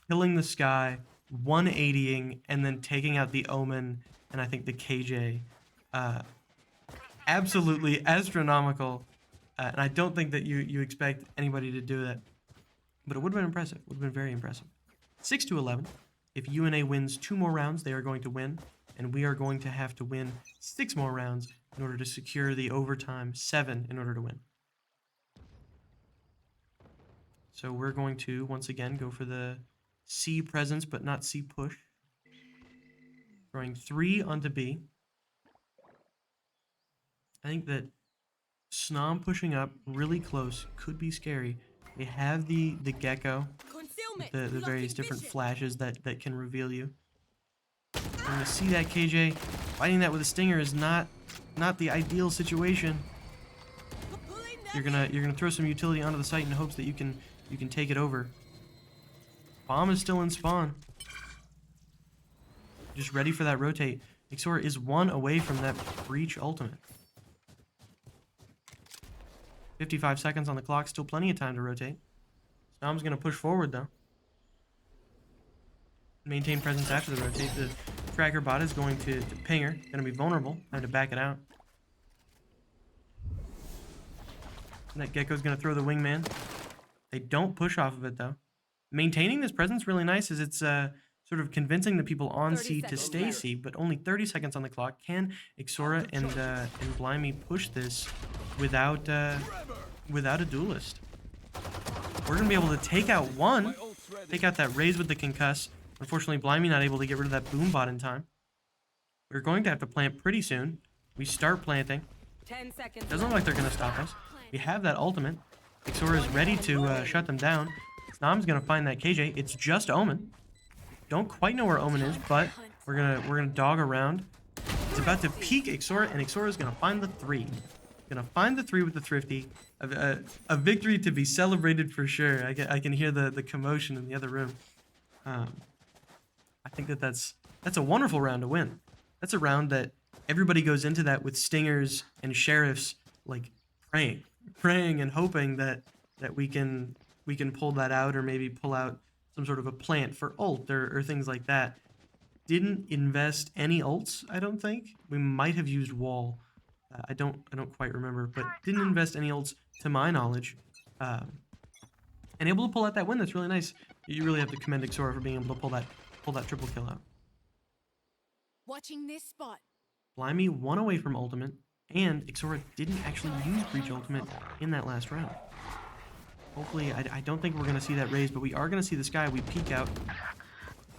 Speaker 1: killing the Sky, 180ing, and then taking out the Omen and I think the KJ, absolutely astronomical. And I don't think that you expect anybody to do that, but it would have been impressive. Would have been very impressive. 6-11. If UNA wins 2 more rounds, they are going to win, and we are going to have to win 6 more rounds in order to secure the overtime 7 in order to win. So we're going to, once again, go for the C presence, but not C push. Throwing 3 onto B. I think that Snom pushing up really close could be scary. They have the Gecko. The various different flashes that can reveal you. And to see that KJ fighting that with a stinger is not the ideal situation. You're gonna throw some utility onto the site in hopes that you can take it over. Bomb is still in spawn. Just ready for that rotate. Ixora is 1 away from that breach ultimate. 55 seconds on the clock, still plenty of time to rotate. Snom's gonna push forward though. Maintain presence after the rotate. The tracker bot is going to ping her. Gonna be vulnerable. Time to back it out. And that Gecko's gonna throw the wingman. They don't push off of it though. Maintaining this presence really nice as it's sort of convincing the people on C to stay C, but only 30 seconds on the clock. Can Ixora and Blimey push this without a duelist? We're gonna be able to take out 1, take out that raise with the concuss. Unfortunately, Blimey not able to get rid of that boom bot in time. We're going to have to plant pretty soon. We start planting.
Speaker 3: 10 seconds.
Speaker 1: Doesn't look like they're gonna stop us. We have that ultimate. Ixora is ready to shut them down. Snom's gonna find that KJ. It's just Omen. Don't quite know where Omen is, but we're gonna dog around. It's about to peek Ixora, and Ixora is gonna find the 3. Gonna find the 3 with the thrifty. A victory to be celebrated for sure. I can hear the commotion in the other room. I think that's a wonderful round to win. That's a round that everybody goes into that with stingers and sheriffs, like praying and hoping that we can pull that out, or maybe pull out some sort of a plant for ult or things like that. Didn't invest any ults, I don't think. We might have used wall. I don't quite remember, but didn't invest any ults to my knowledge. And able to pull out that win. That's really nice. You really have to commend Ixora for being able to pull that triple kill out.
Speaker 2: Watching this spot.
Speaker 1: Blimey 1 away from ultimate, and Ixora didn't actually use breach ultimate in that last round. Hopefully, I don't think we're going to see that raise, but we are going to see the Sky. We peek out.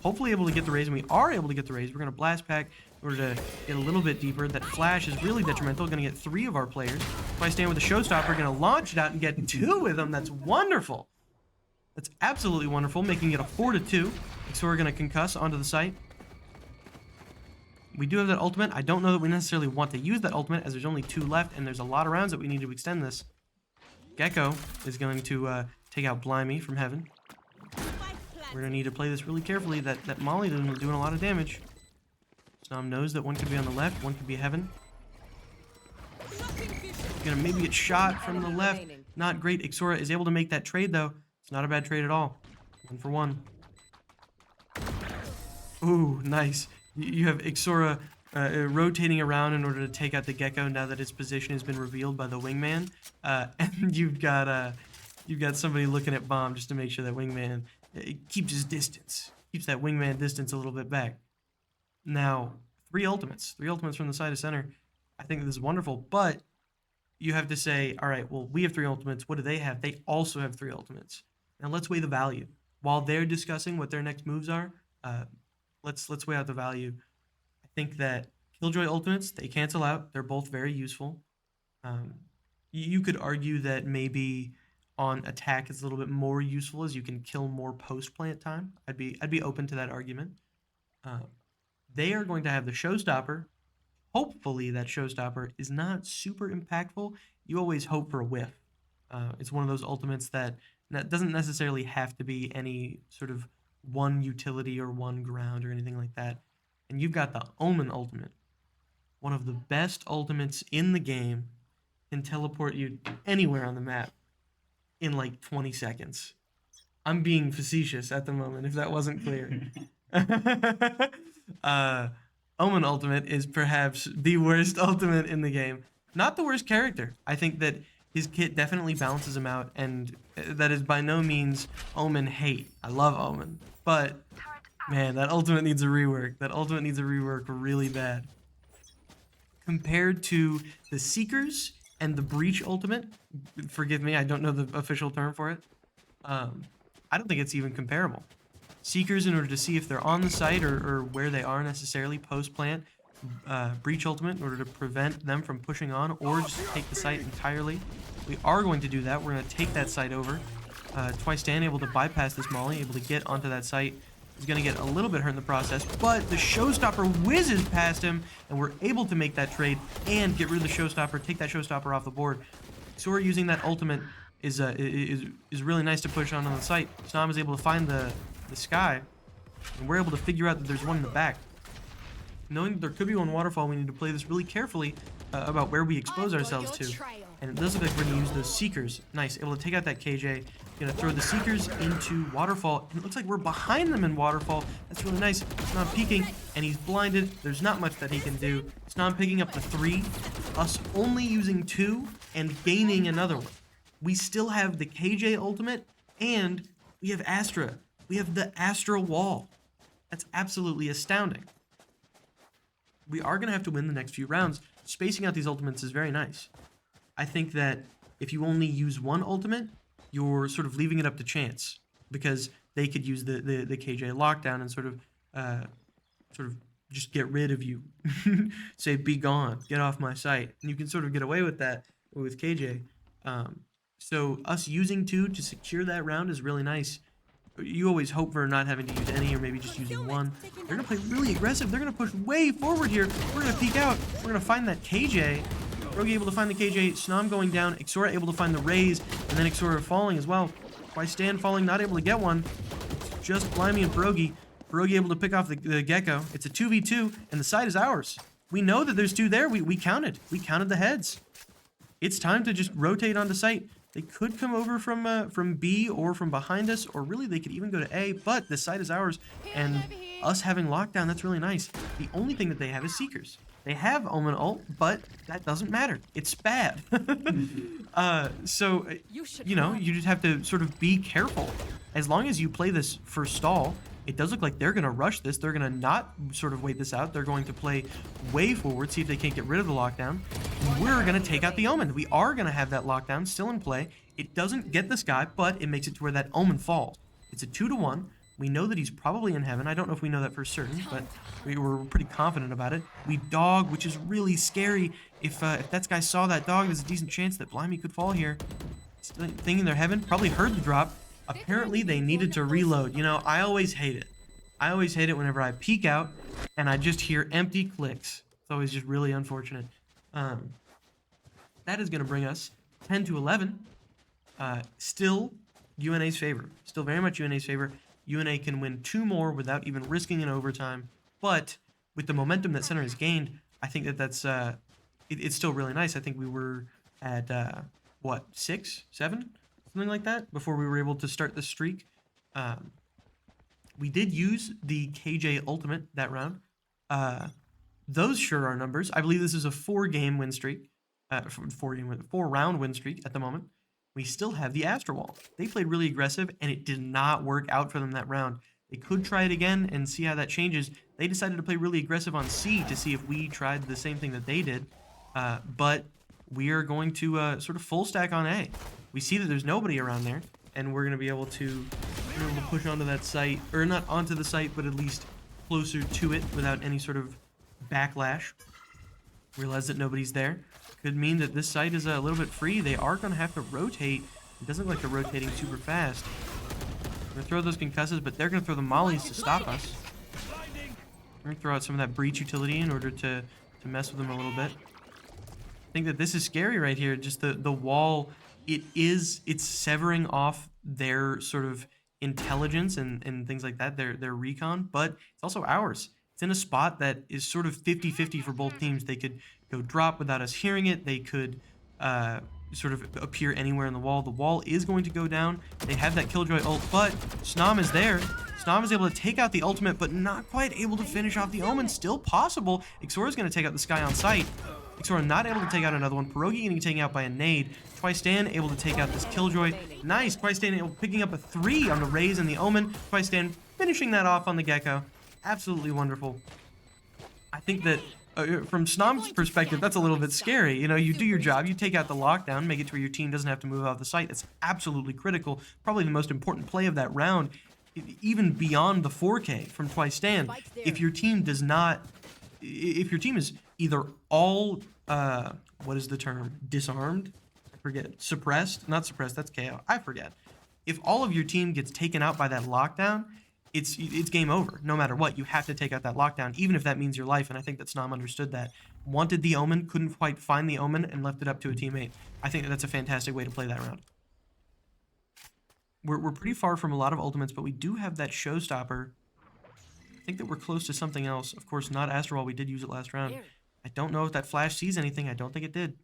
Speaker 1: Hopefully able to get the raise, and we are able to get the raise. We're going to blast pack in order to get a little bit deeper. That flash is really detrimental. Going to get 3 of our players. If I stand with the showstopper, going to launch it out and get 2 with them. That's wonderful. That's absolutely wonderful, making it a 4-2. So we're going to concuss onto the site. We do have that ultimate. I don't know that we necessarily want to use that ultimate, as there's only 2 left, and there's a lot of rounds that we need to extend this. Gecko is going to take out Blimey from heaven. We're gonna need to play this really carefully. That Molly doing a lot of damage. Snom knows that one could be on the left, one could be heaven. Gonna maybe get shot from the left. Not great. Ixora is able to make that trade though. It's not a bad trade at all. 1 for 1. Ooh, nice. You have Ixora rotating around in order to take out the Gecko now that its position has been revealed by the wingman. And you've got somebody looking at Bomb just to make sure that wingman keeps his distance. Keeps that wingman distance a little bit back. Now, 3 ultimates. 3 ultimates from the side of center. I think this is wonderful, but you have to say, all right, well, we have 3 ultimates. What do they have? They also have 3 ultimates. Now let's weigh the value. While they're discussing what their next moves are, let's weigh out the value. I think that Killjoy ultimates, they cancel out. They're both very useful. You could argue that maybe on attack it's a little bit more useful as you can kill more post plant time. I'd be open to that argument. They are going to have the showstopper. Hopefully that showstopper is not super impactful. You always hope for a whiff. It's one of those ultimates that doesn't necessarily have to be any sort of one utility or one ground or anything like that. And you've got the Omen ultimate. One of the best ultimates in the game, can teleport you anywhere on the map in like 20 seconds. I'm being facetious at the moment, if that wasn't clear. Omen ultimate is perhaps the worst ultimate in the game. Not the worst character. I think that his kit definitely balances him out, and that is by no means Omen hate. I love Omen, but man, that ultimate needs a rework. That ultimate needs a rework really bad. Compared to the Seekers and the Breach ultimate, forgive me, I don't know the official term for it. I don't think it's even comparable. Seekers, in order to see if they're on the site or where they are necessarily post-plant. Breach ultimate in order to prevent them from pushing on or just take the site entirely. We are going to do that. We're going to take that site over. Twice able to bypass this Molly, able to get onto that site. He's going to get a little bit hurt in the process, but the showstopper whizzes past him, and we're able to make that trade and get rid of the showstopper, take that showstopper off the board. Sora using that ultimate is really nice to push on the site. Snom is able to find the sky, and we're able to figure out that there's one in the back. Knowing that there could be one waterfall, we need to play this really carefully about where we expose ourselves to. And it does look like we're going to use those Seekers. Nice, able to take out that KJ. Going to throw the Seekers into waterfall, and it looks like we're behind them in waterfall. That's really nice. Snom peeking, and he's blinded. There's not much that he can do. Snom picking up the 3, us only using 2, and gaining another one. We still have the KJ ultimate, and we have Astra. We have the Astra wall. That's absolutely astounding. We are going to have to win the next few rounds. Spacing out these ultimates is very nice. I think that if you only use one ultimate, you're sort of leaving it up to chance, because they could use the KJ lockdown and sort of just get rid of you. Say, be gone, get off my site. And you can sort of get away with that with KJ. So us using 2 to secure that round is really nice. You always hope for not having to use any, or maybe just using 1. They're going to play really aggressive. They're going to push way forward here. We're going to peek out. We're going to find that KJ. Brogy able to find the KJ. Snom going down. Ixora able to find the raise. And then Ixora falling as well. Twice falling, not able to get one. It's just Blimey and Brogy. Brogy able to pick off the Gecko. It's a 2v2, and the side is ours. We know that there's 2 there. We counted. We counted the heads. It's time to just rotate onto site. They could come over from B or from behind us, or really they could even go to A, but the site is ours, and us having lockdown, that's really nice. The only thing that they have is Seekers. They have Omen ult, but that doesn't matter. It's bad. So, you know, you just have to sort of be careful. As long as you play this for stall, it does look like they're going to rush this. They're going to not sort of wait this out. They're going to play way forward, see if they can't get rid of the lockdown. And we're going to take out the Omen. We are going to have that lockdown still in play. It doesn't get this guy, but it makes it to where that Omen falls. It's a 2-1. We know that he's probably in heaven. I don't know if we know that for certain, but we're pretty confident about it. We dog, which is really scary. If that guy saw that dog, there's a decent chance that Blimey could fall here. Thinking they're heaven, probably heard the drop. Apparently they needed to reload. You know, I always hate it. I always hate it whenever I peek out and I just hear empty clicks. It's always just really unfortunate. That is going to bring us 10-11. Still UNA's favor. Still very much UNA's favor. UNA can win 2 more without even risking an overtime. But with the momentum that Center has gained, I think that that's it's still really nice. I think we were at what, 6, 7, something like that before we were able to start the streak. We did use the KJ ultimate that round. Those sure are numbers. I believe this is a 4-game win streak, 4-round win streak at the moment. We still have the Astro Wall. They played really aggressive, and it did not work out for them that round. They could try it again and see how that changes. They decided to play really aggressive on C to see if we tried the same thing that they did. But we are going to sort of full stack on A. We see that there's nobody around there, and we're going to be able to push onto that site, or not onto the site, but at least closer to it without any sort of backlash. Realize that nobody's there. Could mean that this site is a little bit free. They are going to have to rotate. It doesn't look like they're rotating super fast. We're going to throw those concusses, but they're going to throw the mollies to stop us. We're going to throw out some of that breach utility in order to mess with them a little bit. I think that this is scary right here. Just the wall, it's severing off their sort of intelligence and things like that, their recon, but it's also ours. It's in a spot that is sort of 50-50 for both teams. They could go drop without us hearing it. They could sort of appear anywhere in the wall. The wall is going to go down. They have that Killjoy ult, but Snom is there. Snom is able to take out the ultimate, but not quite able to finish off the Omen. Still possible. Ixora is going to take out the Sky on sight. Ixora not able to take out another one. Pierogi getting taken out by a nade. Twistan able to take out this Killjoy. Nice. Twistan picking up a 3 on the Raze and the Omen. Twistan finishing that off on the Gecko. Absolutely wonderful. I think that from Snom's perspective, that's a little bit scary. You know, you do your job, you take out the lockdown, make it to where your team doesn't have to move off the site. It's absolutely critical. Probably the most important play of that round, even beyond the 4K from Twistan. If your team does not, if your team is either all, what is the term? Disarmed? I forget. Suppressed? Not suppressed, that's KO. I forget. If all of your team gets taken out by that lockdown, it's game over. No matter what, you have to take out that lockdown, even if that means your life, and I think that Snom understood that. Wanted the Omen, couldn't quite find the Omen, and left it up to a teammate. I think that that's a fantastic way to play that round. We're pretty far from a lot of ultimates, but we do have that showstopper. I think that we're close to something else. Of course, not Astro Wall. We did use it last round. I don't know if that flash sees anything. I don't think it did.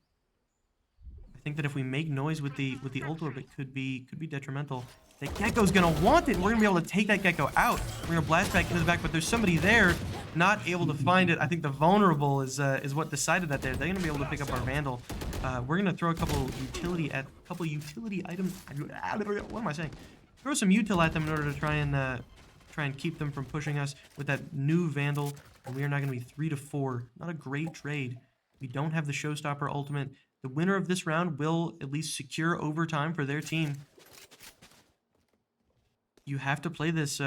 Speaker 1: I think that if we make noise with the ult orb, it could be detrimental. The Gecko's gonna want it, and we're gonna be able to take that Gecko out. We're gonna blast back into the back, but there's somebody there, not able to find it. I think the vulnerable is what decided that there. They're gonna be able to pick up our Vandal. We're gonna throw a couple utility items. What am I saying? Throw some util at them in order to try and keep them from pushing us with that new Vandal. And we are now gonna be 3-4. Not a great trade. We don't have the showstopper ultimate. The winner of this round will at least secure overtime for their team. You have to play this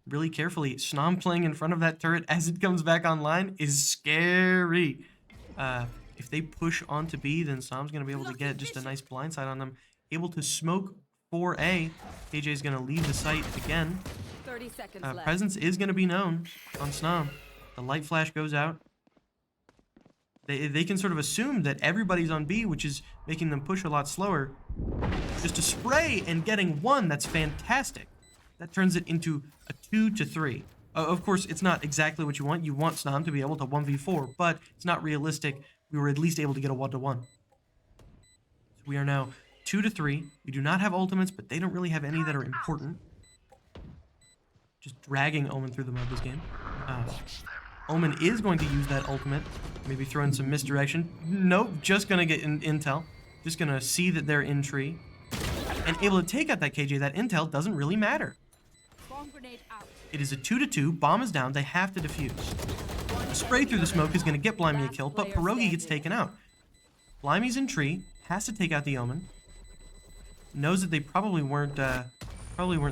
Speaker 1: really carefully. Snom playing in front of that turret as it comes back online is scary. If they push onto B, then Snom's going to be able to get just a nice blindside on them. Able to smoke for A. KJ's going to leave the site again.
Speaker 3: 30 seconds left.
Speaker 1: Presence is going to be known on Snom. The light flash goes out. They can sort of assume that everybody's on B, which is making them push a lot slower. Just a spray and getting 1, that's fantastic. That turns it into a 2-3. Of course, it's not exactly what you want. You want Snom to be able to 1v4, but it's not realistic. We were at least able to get a 1-1. So we are now 2-3. We do not have ultimates, but they don't really have any that are important. Just dragging Omen through the mud this game. Omen is going to use that ultimate. Maybe throw in some misdirection. Nope, just going to get intel. Just going to see that they're in tree. And able to take out that KJ. That intel doesn't really matter.
Speaker 3: Bomb grenade out.
Speaker 1: It is a 2-2. Bomb is down. They have to defuse. A spray through the smoke is going to get Blimey a kill, but Pierogi gets taken out. Blimey's in tree. Has to take out the Omen. Knows that they probably weren't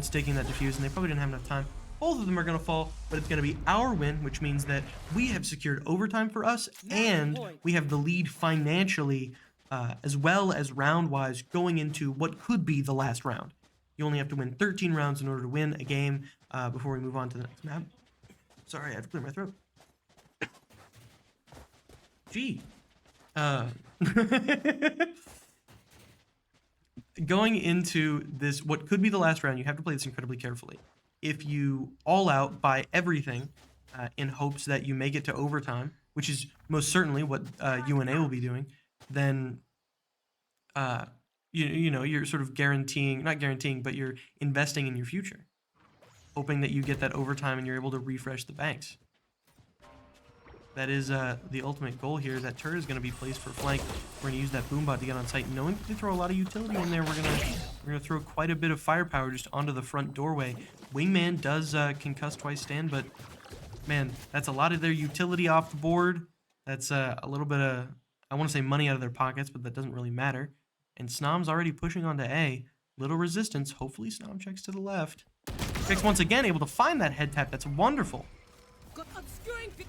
Speaker 1: staking that defuse, and they probably didn't have enough time. Both of them are going to fall, but it's going to be our win, which means that we have secured overtime for us, and we have the lead financially, as well as round-wise, going into what could be the last round. You only have to win 13 rounds in order to win a game before we move on to the next map. Sorry, I have to clear my throat. Gee. going into this, what could be the last round, you have to play this incredibly carefully. If you all out buy everything in hopes that you make it to overtime, which is most certainly what UNA will be doing, then you know, you're sort of guaranteeing, not guaranteeing, but you're investing in your future, hoping that you get that overtime and you're able to refresh the banks. That is the ultimate goal here. That turret is going to be placed for flank. We're going to use that boombot to get on site. Knowing that they throw a lot of utility in there, we're gonna throw quite a bit of firepower just onto the front doorway. Wingman does concuss twice stand, but man, that's a lot of their utility off the board. That's a little bit of, I want to say money out of their pockets, but that doesn't really matter. And Snom's already pushing onto A. Little resistance. Hopefully Snom checks to the left. Checks once again, able to find that head tap. That's wonderful.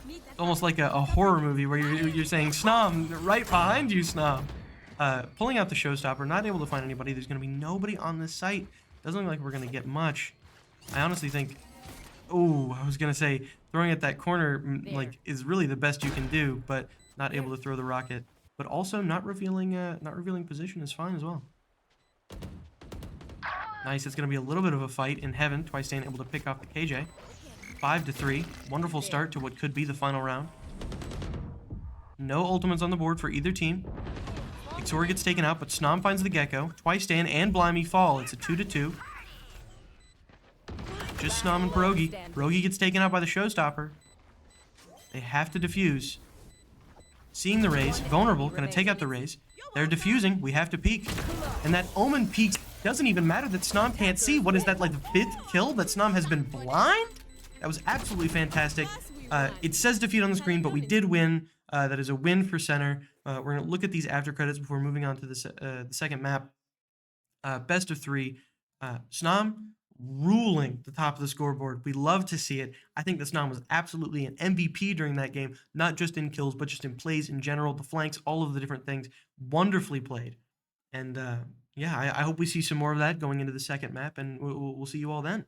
Speaker 1: It's almost like a horror movie where you're saying, Snom, right behind you, Snom. Pulling out the showstopper, not able to find anybody. There's going to be nobody on this site. Doesn't look like we're going to get much. I honestly think, oh, I was going to say, throwing at that corner like is really the best you can do, but not able to throw the rocket. But also not revealing position is fine as well. Nice, it's going to be a little bit of a fight in heaven. Twice staying able to pick off the KJ. 5-3. Wonderful start to what could be the final round. No ultimates on the board for either team. Ixor gets taken out, but Snom finds the Gecko. Twice Stan and Blimey fall. It's a 2-2. Just Snom and Pierogi. Pierogi gets taken out by the showstopper. They have to defuse. Seeing the raise, vulnerable, gonna take out the raise. They're defusing. We have to peek. And that Omen peeks. Doesn't even matter that Snom can't see. What is that, like the 5th kill that Snom has been blind? That was absolutely fantastic. It says defeat on the screen, but we did win. That is a win for center. We're going to look at these after credits before moving on to the second map. Best of 3. Snom ruling the top of the scoreboard. We love to see it. I think that Snom was absolutely an MVP during that game, not just in kills, but just in plays in general, the flanks, all of the different things. Wonderfully played. And yeah, I hope we see some more of that going into the second map, and we'll see you all then.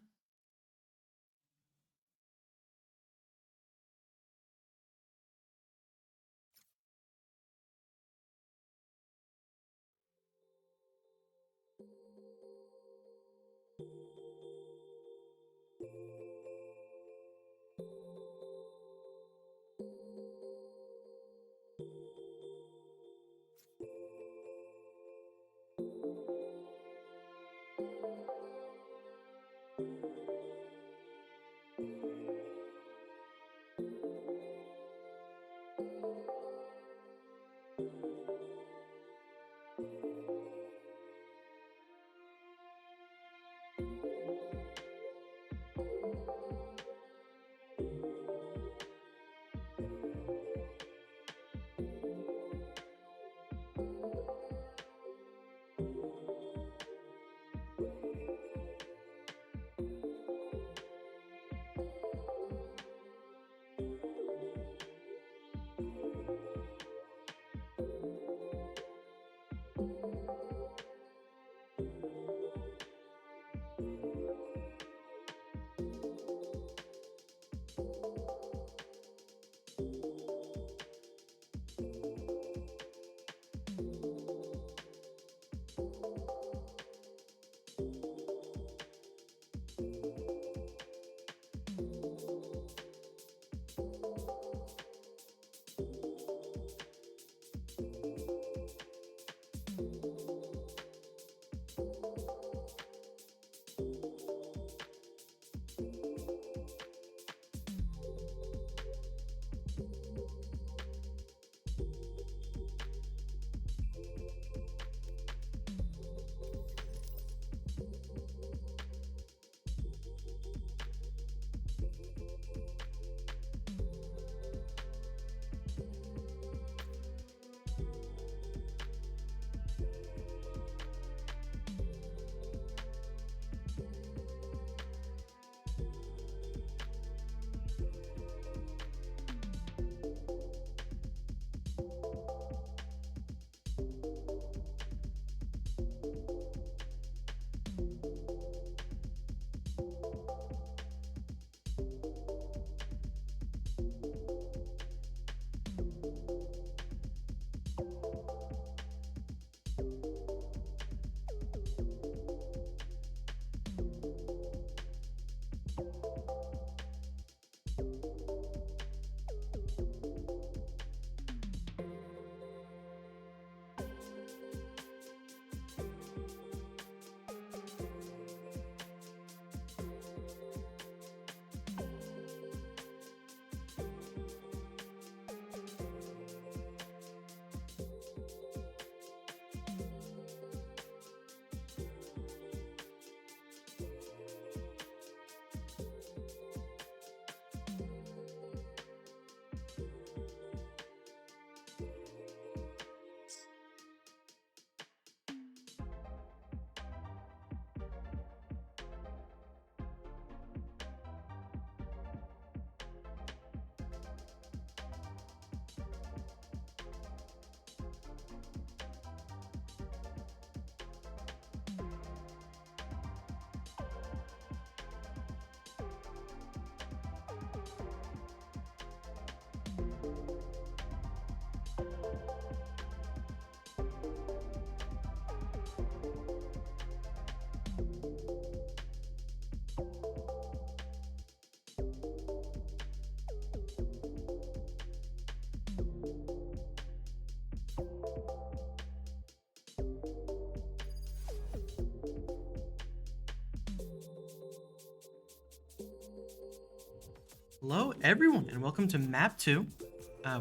Speaker 1: Hello, everyone, and welcome to Map 2.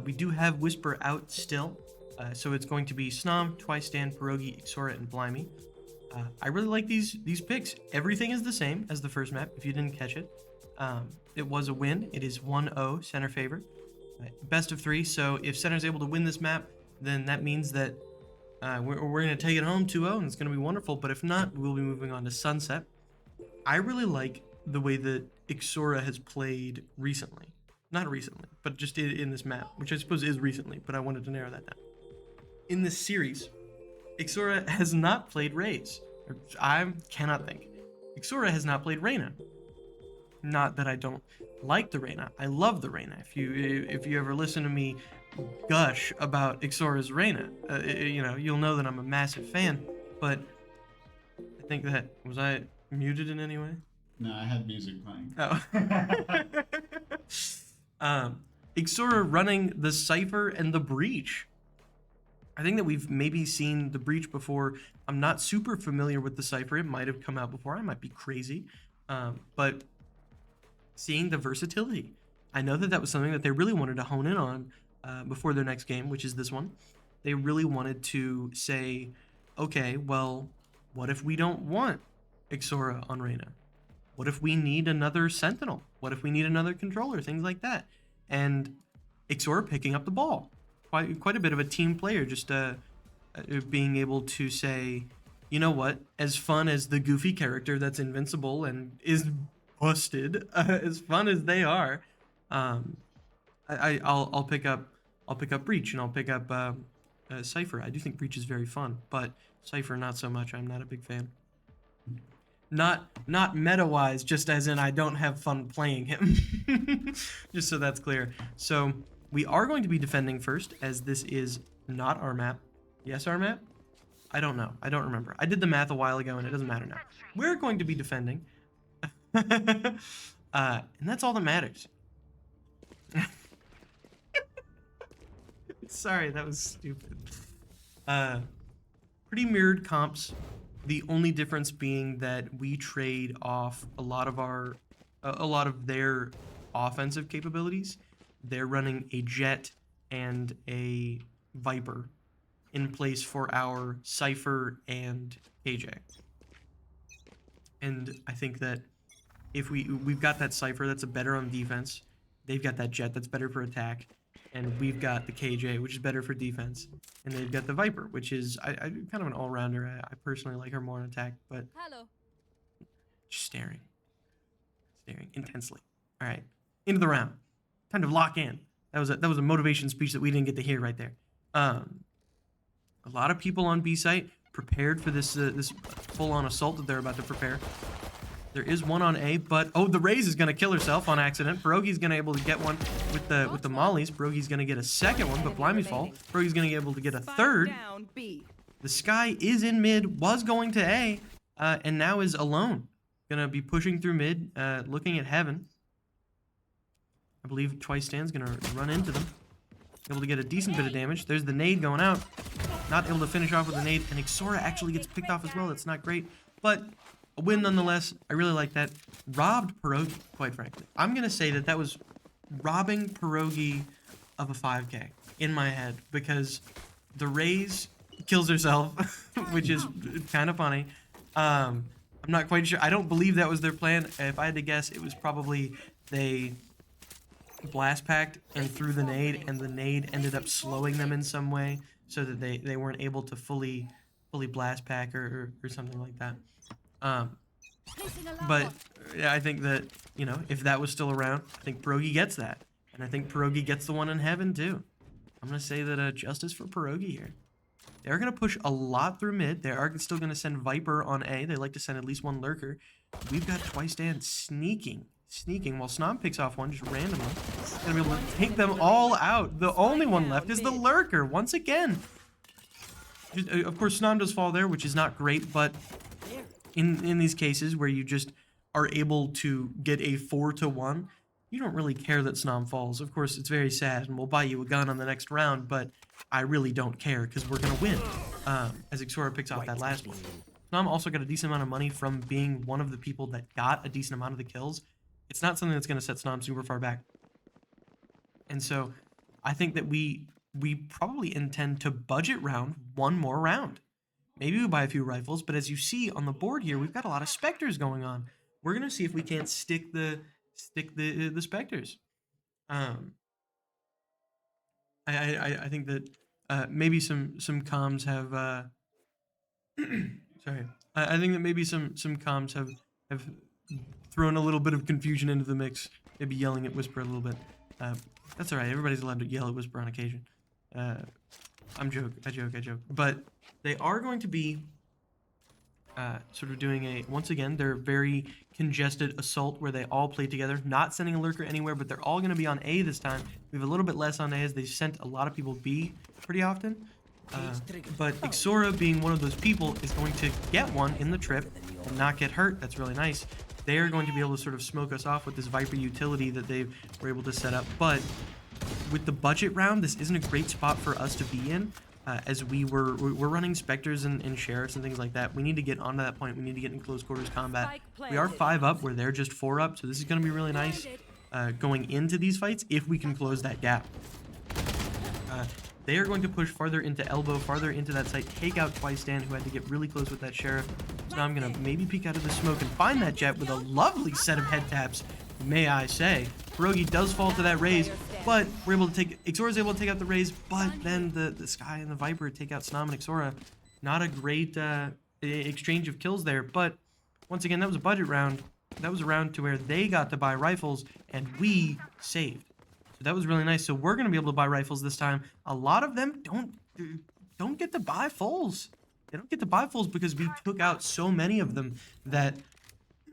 Speaker 1: We do have Whisper out still, so it's going to be Snom, Twistan, Pierogi, Ixora, and Blimey. I really like these picks. Everything is the same as the first map, if you didn't catch it. It was a win. It is 1-0 center favor. Best of 3, so if center is able to win this map, then that means that we're going to take it home 2-0, and it's going to be wonderful. But if not, we'll be moving on to Sunset. I really like the way that Ixora has played recently. Not recently, but just in this map, which I suppose is recently, but I wanted to narrow that down. In this series, Ixora has not played Raze. I cannot think. Ixora has not played Reyna. Not that I don't like the Reyna. I love the Reyna. If you ever listen to me gush about Ixora's Reyna, you'll know that I'm a massive fan. But I think that, was I muted in any way?
Speaker 4: No, I had music playing.
Speaker 1: Oh. Ixora running the Cypher and the Breach. I think that we've maybe seen the Breach before. I'm not super familiar with the Cypher. It might have come out before. I might be crazy. But seeing the versatility. I know that was something that they really wanted to hone in on before their next game, which is this one. They really wanted to say, okay, well, what if we don't want Ixora on Reyna? What if we need another Sentinel? What if we need another controller? Things like that. And Ixora picking up the ball. Quite a bit of a team player, just being able to say, you know what, as fun as the goofy character that's invincible and is busted, as fun as they are, I'll pick up Breach, and I'll pick up Cypher. I do think Breach is very fun, but Cypher not so much. I'm not a big fan. Not meta-wise, just as in I don't have fun playing him. Just so that's clear. So we are going to be defending first, as this is not our map. Yes, our map? I don't know. I don't remember. I did the math a while ago, and it doesn't matter now. We're going to be defending. And that's all that matters. Sorry, that was stupid. Pretty mirrored comps. The only difference being that we trade off a lot of their offensive capabilities. They're running a Jet and a Viper in place for our Cypher and KJ. And I think that if we've got that Cypher that's a better on defense, they've got that Jet that's better for attack, and we've got the KJ, which is better for defense, and they've got the Viper, which is I kind of an all-rounder. I personally like her more on attack, but
Speaker 2: Hello.
Speaker 1: just staring intensely. All right, into the round. Time to lock in. That was a motivation speech that we didn't get to hear right there. A lot of people on B site prepared for this full-on assault that they're about to prepare. There is one on A, but the Raze is gonna kill herself on accident. Pierogi's gonna able to get one with the mollies. Pierogi's gonna get a second one, but Blimey's fall. Pierogi's gonna be able to get a third.
Speaker 3: Down B.
Speaker 1: The Sky is in mid, was going to A, and now is alone. Gonna be pushing through mid, looking at heaven. I believe Twistan's gonna run into them. Able to get a decent bit of damage. There's the nade going out. Not able to finish off with the nade, and Ixora actually gets picked off as well. That's not great, but a win nonetheless. I really like that. Robbed Pierogi, quite frankly. I'm gonna say that was robbing Pierogi of a 5K in my head, because the Raze kills herself, which is kind of funny. I'm not quite sure. I don't believe that was their plan. If I had to guess, it was probably they blast packed and threw the nade, and the nade ended up slowing them in some way so that they weren't able to fully blast pack or something like that. But yeah, I think that, if that was still around, I think Pierogi gets that, and I think Pierogi gets the one in heaven too. I'm gonna say that justice for Pierogi here. They're gonna push a lot through mid. They are still gonna send Viper on A. They like to send at least one lurker. We've got Twistan sneaking while Snom picks off one just randomly. Gonna be able to take them all out. The only one left is the lurker once again. Of course, Snom does fall there, which is not great, but in these cases where you just are able to get a 4-1, you don't really care that Snom falls. Of course, it's very sad, and we'll buy you a gun on the next round, but I really don't care, because we're going to win, as Ixora picks off that last one. Snom also got a decent amount of money from being one of the people that got a decent amount of the kills. It's not something that's going to set Snom super far back. And so I think that we probably intend to budget round one more round. Maybe we buy a few rifles, but as you see on the board here, we've got a lot of specters going on. We're gonna see if we can't stick the specters. Um, I think that maybe some comms have sorry. I think that maybe some comms have thrown a little bit of confusion into the mix. Maybe yelling at Whisper a little bit. That's all right. Everybody's allowed to yell at Whisper on occasion. I joke. But they are going to be sort of doing a, once again, they're very congested assault where they all play together, not sending a lurker anywhere, but they're all going to be on A this time. We have a little bit less on A as they sent a lot of people B pretty often. But Ixora, being one of those people, is going to get one in the trip and not get hurt. That's really nice. They are going to be able to sort of smoke us off with this Viper utility that they were able to set up. But with the budget round, this isn't a great spot for us to be in. As we're running Spectres and Sheriffs and things like that. We need to get onto that point. We need to get in close quarters combat. We are 5 up where they're just 4 up, so this is going to be really nice going into these fights if we can close that gap. They are going to push farther into elbow, farther into that site, take out Twice-Stand, who had to get really close with that Sheriff. So now I'm going to maybe peek out of the smoke and find that Jet with a lovely set of head taps, may I say. Pierogi does fall to that raise, but we're able to take, Ixora's able to take out the raise, but then the Sky and the Viper take out Snom and Ixora. Not a great exchange of kills there, but once again, that was a budget round. That was a round to where they got to buy rifles, and we saved. So that was really nice. So we're going to be able to buy rifles this time. A lot of them don't get to buy fulls. They don't get to buy fulls because we took out so many of them that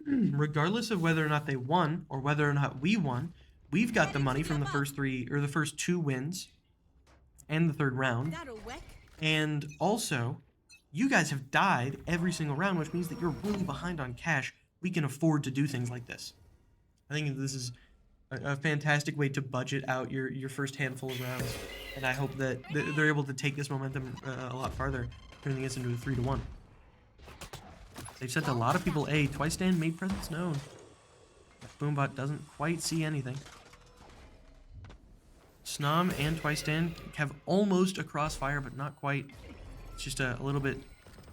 Speaker 1: regardless of whether or not they won or whether or not we won, we've got the money from the first 3 or the first 2 wins and the 3rd round. And also, you guys have died every single round, which means that you're really behind on cash. We can afford to do things like this. I think this is a fantastic way to budget out your first handful of rounds, and I hope that they're able to take this momentum a lot farther, turning this into a 3-1. They've sent a lot of people A. Twice-Stand made presence known. Boombot doesn't quite see anything. Snom and Twice-Stand have almost a crossfire, but not quite. It's just a little bit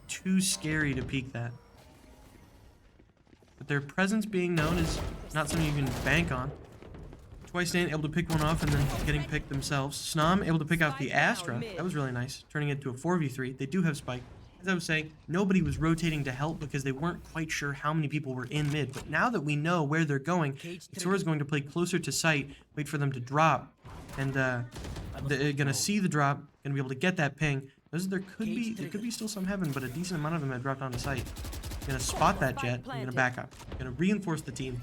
Speaker 1: too scary to peek that. But their presence being known is not something you can bank on. Twice-Stand able to pick one off and then getting picked themselves. Snom able to pick out the Astra. That was really nice, turning it to a 4v3. They do have Spike. As I was saying, nobody was rotating to help because they weren't quite sure how many people were in mid. But now that we know where they're going, Ixora's going to play closer to site, wait for them to drop. And they're going to see the drop, going to be able to get that ping. There could be still some heaven, but a decent amount of them have dropped onto site. Going to spot that Jet, and going to back up. Going to reinforce the team.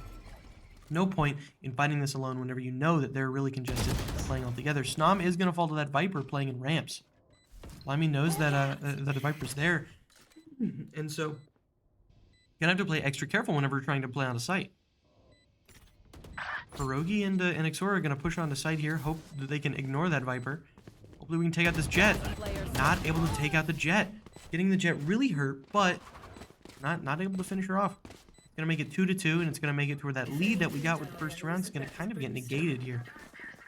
Speaker 1: No point in fighting this alone whenever you know that they're really congested playing all together. Snom is going to fall to that Viper playing in ramps. Limey knows that that the Viper's there, and so gonna have to play extra careful whenever trying to play on a site. Pierogi and Ixora are gonna push on the site here. Hope that they can ignore that Viper. Hopefully we can take out this Jet. Not able to take out the Jet. Getting the Jet really hurt, but not able to finish her off. Gonna make it 2-2, and it's gonna make it to where that lead that we got with the first 2 rounds is gonna kind of get negated here.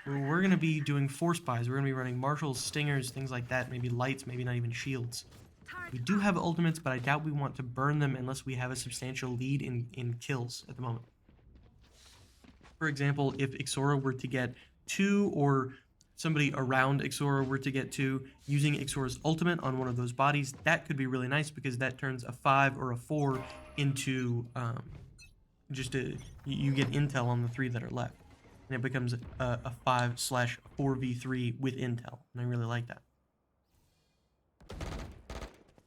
Speaker 1: We're going to be doing force buys. We're going to be running marshals, stingers, things like that. Maybe lights, maybe not even shields. We do have ultimates, but I doubt we want to burn them unless we have a substantial lead in kills at the moment. For example, if Ixora were to get 2 or somebody around Ixora were to get 2 using Ixora's ultimate on one of those bodies, that could be really nice because that turns a 5 or a 4 into you get intel on the 3 that are left. And it becomes a 5/4v3 with intel, and I really like that.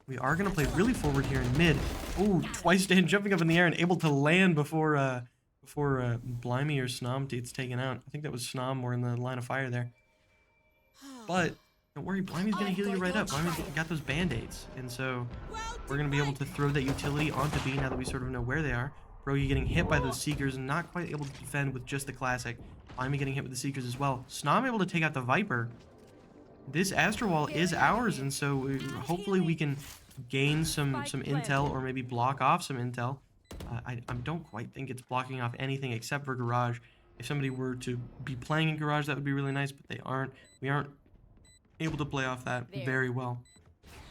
Speaker 1: We are going to play really forward here in mid. Oh, Twice-Stand jumping up in the air and able to land before Blimey or Snom gets taken out. I think that was Snom more in the line of fire there. But don't worry, Blimey's going to heal you right up. Blimey's got those band-aids, and so we're going to be able to throw that utility onto B now that we sort of know where they are. Pierogi getting hit by those Seekers and not quite able to defend with just the classic. Blimey getting hit with the Seekers as well. Snom able to take out the Viper. This Astra Wall is ours, and so hopefully we can gain some intel or maybe block off some intel. I don't quite think it's blocking off anything except for Garage. If somebody were to be playing in Garage, that would be really nice, but they aren't. We aren't able to play off that very well.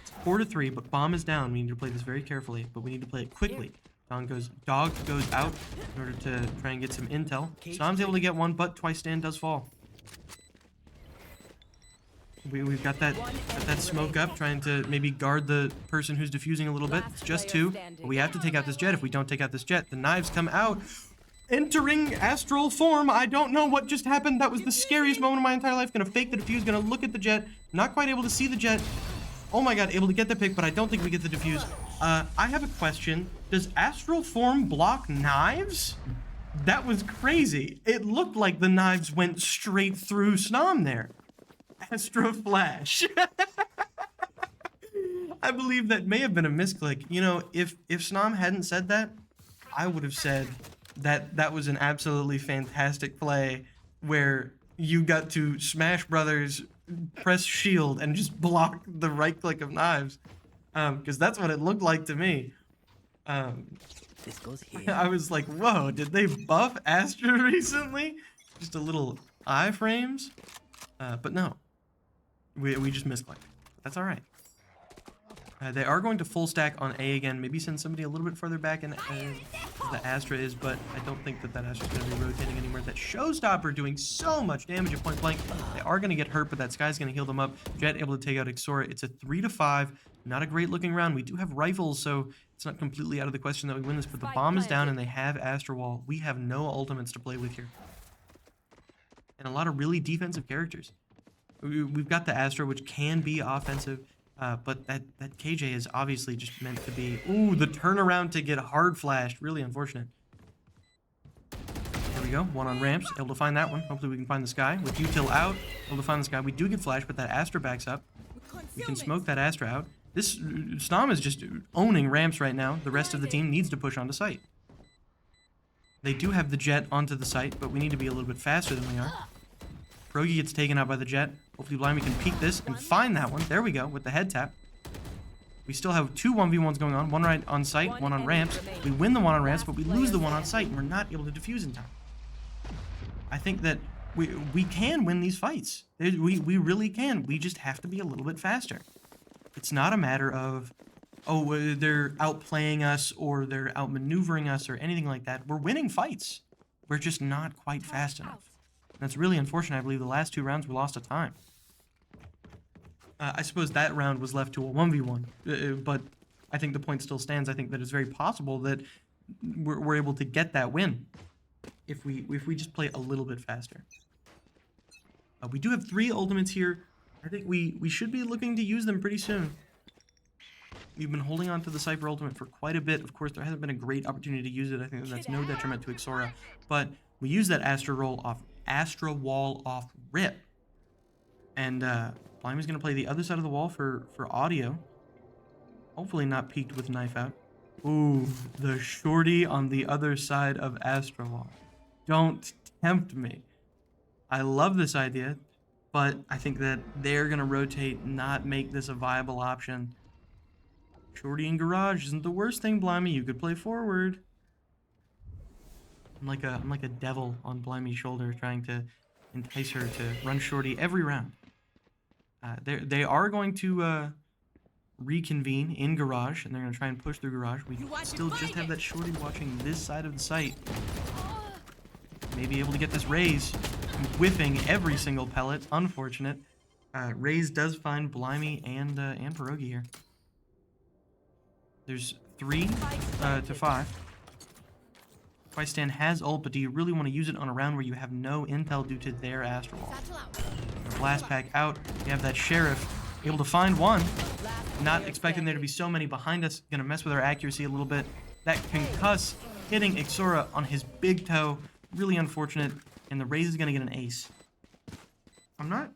Speaker 1: It's 4-3, but bomb is down. We need to play this very carefully, but we need to play it quickly. Dog goes out in order to try and get some intel. Snom's able to get one, but Twice Stand does fall. We've got that smoke up, trying to maybe guard the person who's defusing a little bit. It's just 2, but we have to take out this jet. If we don't take out this jet, the knives come out. Entering astral form. I don't know what just happened. That was the scariest moment of my entire life. Gonna fake the defuse, gonna look at the jet. Not quite able to see the jet. Oh my god, able to get the pick, but I don't think we get the defuse. I have a question. Does astral form block knives? That was crazy. It looked like the knives went straight through Snom there. Astro Flash. I believe that may have been a misclick. You know, if Snom hadn't said that, I would have said that was an absolutely fantastic play where you got to Smash Brothers, press shield, and just block the right click of knives. Because that's what it looked like to me.
Speaker 5: This goes here.
Speaker 1: I was like, whoa, did they buff Astra recently? Just a little iframes? But no. We just misclicked. That's alright. They are going to full stack on A again. Maybe send somebody a little bit further back in the Astra is, but I don't think that Astra's going to be rotating anymore. That Showstopper doing so much damage at point blank. They are going to get hurt, but that Sky's going to heal them up. Jet able to take out Ixora. It's a 3-5. Not a great looking round. We do have rifles, so it's not completely out of the question that we win this, but the bomb is down and they have Astra Wall. We have no ultimates to play with here. And a lot of really defensive characters. We've got the Astra, which can be offensive. But that KJ is obviously just meant to be... Ooh, the turnaround to get hard flashed. Really unfortunate. There we go. One on ramps. Able to find that one. Hopefully we can find the Sky. With util out, able to find the Sky. We do get flashed, but that Astra backs up. We can smoke that Astra out. This Snom is just owning ramps right now. The rest of the team needs to push onto site. They do have the jet onto the site, but we need to be a little bit faster than we are. Progi gets taken out by the jet. Hopefully Blimey can peek this and find that one. There we go, with the head tap. We still have 2 1v1s going on. One right on site, one on ramps. We win the one on ramps, but we lose the one on site, and we're not able to defuse in time. I think that we can win these fights. We really can. We just have to be a little bit faster. It's not a matter of, oh, they're outplaying us or they're outmaneuvering us or anything like that. We're winning fights. We're just not quite fast enough. That's really unfortunate. I believe the last 2 rounds were lost to time. I suppose that round was left to a 1v1, but I think the point still stands. I think that it's very possible that we're able to get that win if we just play a little bit faster. We do have 3 ultimates here. I think we should be looking to use them pretty soon. We've been holding on to the Cypher ultimate for quite a bit. Of course, there hasn't been a great opportunity to use it. I think that's no detriment to Ixora, but we use that Astra Wall off rip. And Blimey's going to play the other side of the wall for audio. Hopefully not peeked with knife out. Ooh, the shorty on the other side of Astra Wall. Don't tempt me. I love this idea, but I think that they're going to rotate, not make this a viable option. Shorty in garage isn't the worst thing, Blimey. You could play forward. I'm like a devil on Blimey's shoulder, trying to entice her to run shorty every round. They are going to reconvene in garage, and they're going to try and push through garage. We still just have that shorty watching this side of the site. Maybe able to get this raise, whiffing every single pellet. Unfortunate. Raze does find Blimey and Pierogi here. There's 3 to 5. Twice has ult, but do you really want to use it on a round where you have no intel due to their Astral Wall? Blast pack out. We have that Sheriff able to find one. Not expecting there to be so many behind us. Gonna mess with our accuracy a little bit. That concuss hitting Ixora on his big toe. Really unfortunate. And the Raze is gonna get an ace. I'm not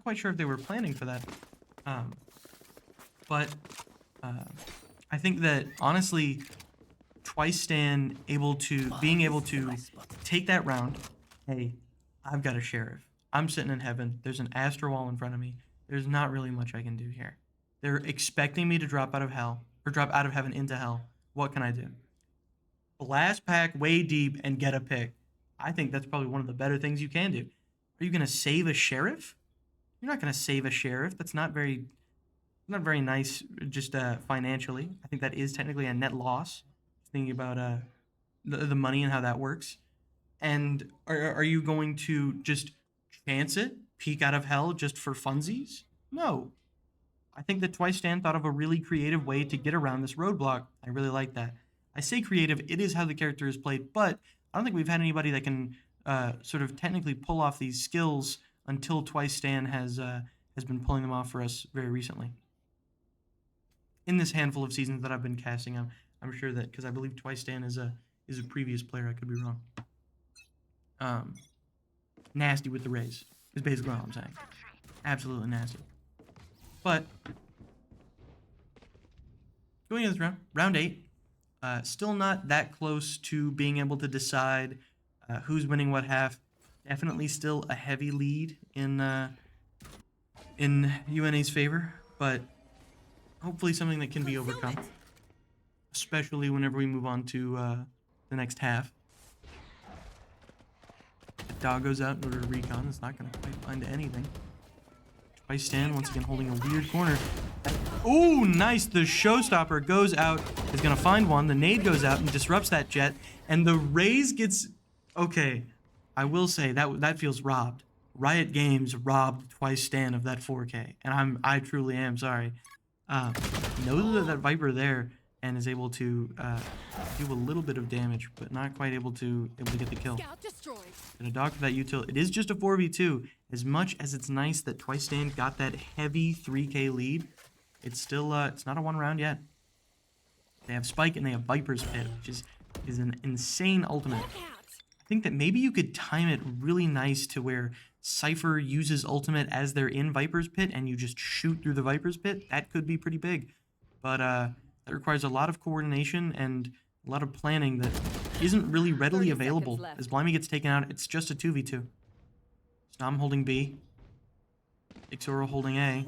Speaker 1: quite sure if they were planning for that. But I think that honestly, Twice being able to take that round. Hey, I've got a Sheriff. I'm sitting in heaven. There's an Astral Wall in front of me. There's not really much I can do here. They're expecting me to drop out of hell, or drop out of heaven into hell. What can I do? Blast pack way deep and get a pick. I think that's probably one of the better things you can do. Are you going to save a sheriff? You're not going to save a sheriff. That's not very nice just financially. I think that is technically a net loss, thinking about the money and how that works. And are you going to just chance it, peek out of hell just for funsies? No. I think that Twice Stand thought of a really creative way to get around this roadblock. I really like that. I say creative, it is how the character is played, but I don't think we've had anybody that can sort of technically pull off these skills until Twice Stand has been pulling them off for us very recently. In this handful of seasons that I've been casting, I'm sure that, because I believe Twice Stand is a previous player. I could be wrong. Nasty with the raise is basically all I'm saying. Absolutely nasty. But going into this round, round 8, still not that close to being able to decide who's winning what half. Definitely still a heavy lead in UNA's favor, but hopefully something that can be overcome, especially whenever we move on to the next half. The dog goes out in order to recon. It's not going to quite find anything. Twice Stand once again holding a weird corner. Oh, nice. The showstopper goes out, is going to find one. The nade goes out and disrupts that jet. And the raise gets... Okay, I will say that feels robbed. Riot Games robbed Twice Stand of that 4K. And I truly am sorry. Knows that Viper there and is able to do a little bit of damage, but not quite able to get the kill.
Speaker 2: Scout destroyed.
Speaker 1: And a dog for that util. It is just a 4v2. As much as it's nice that Twice Stand got that heavy 3k lead, it's still it's not a 1 round yet. They have Spike and they have Viper's Pit, which is an insane ultimate. I think that maybe you could time it really nice to where Cypher uses ultimate as they're in Viper's Pit and you just shoot through the Viper's Pit. That could be pretty big. But that requires a lot of coordination and a lot of planning that isn't really readily available. As Blimey gets taken out, it's just a 2v2. Snom holding B. Ixora holding A.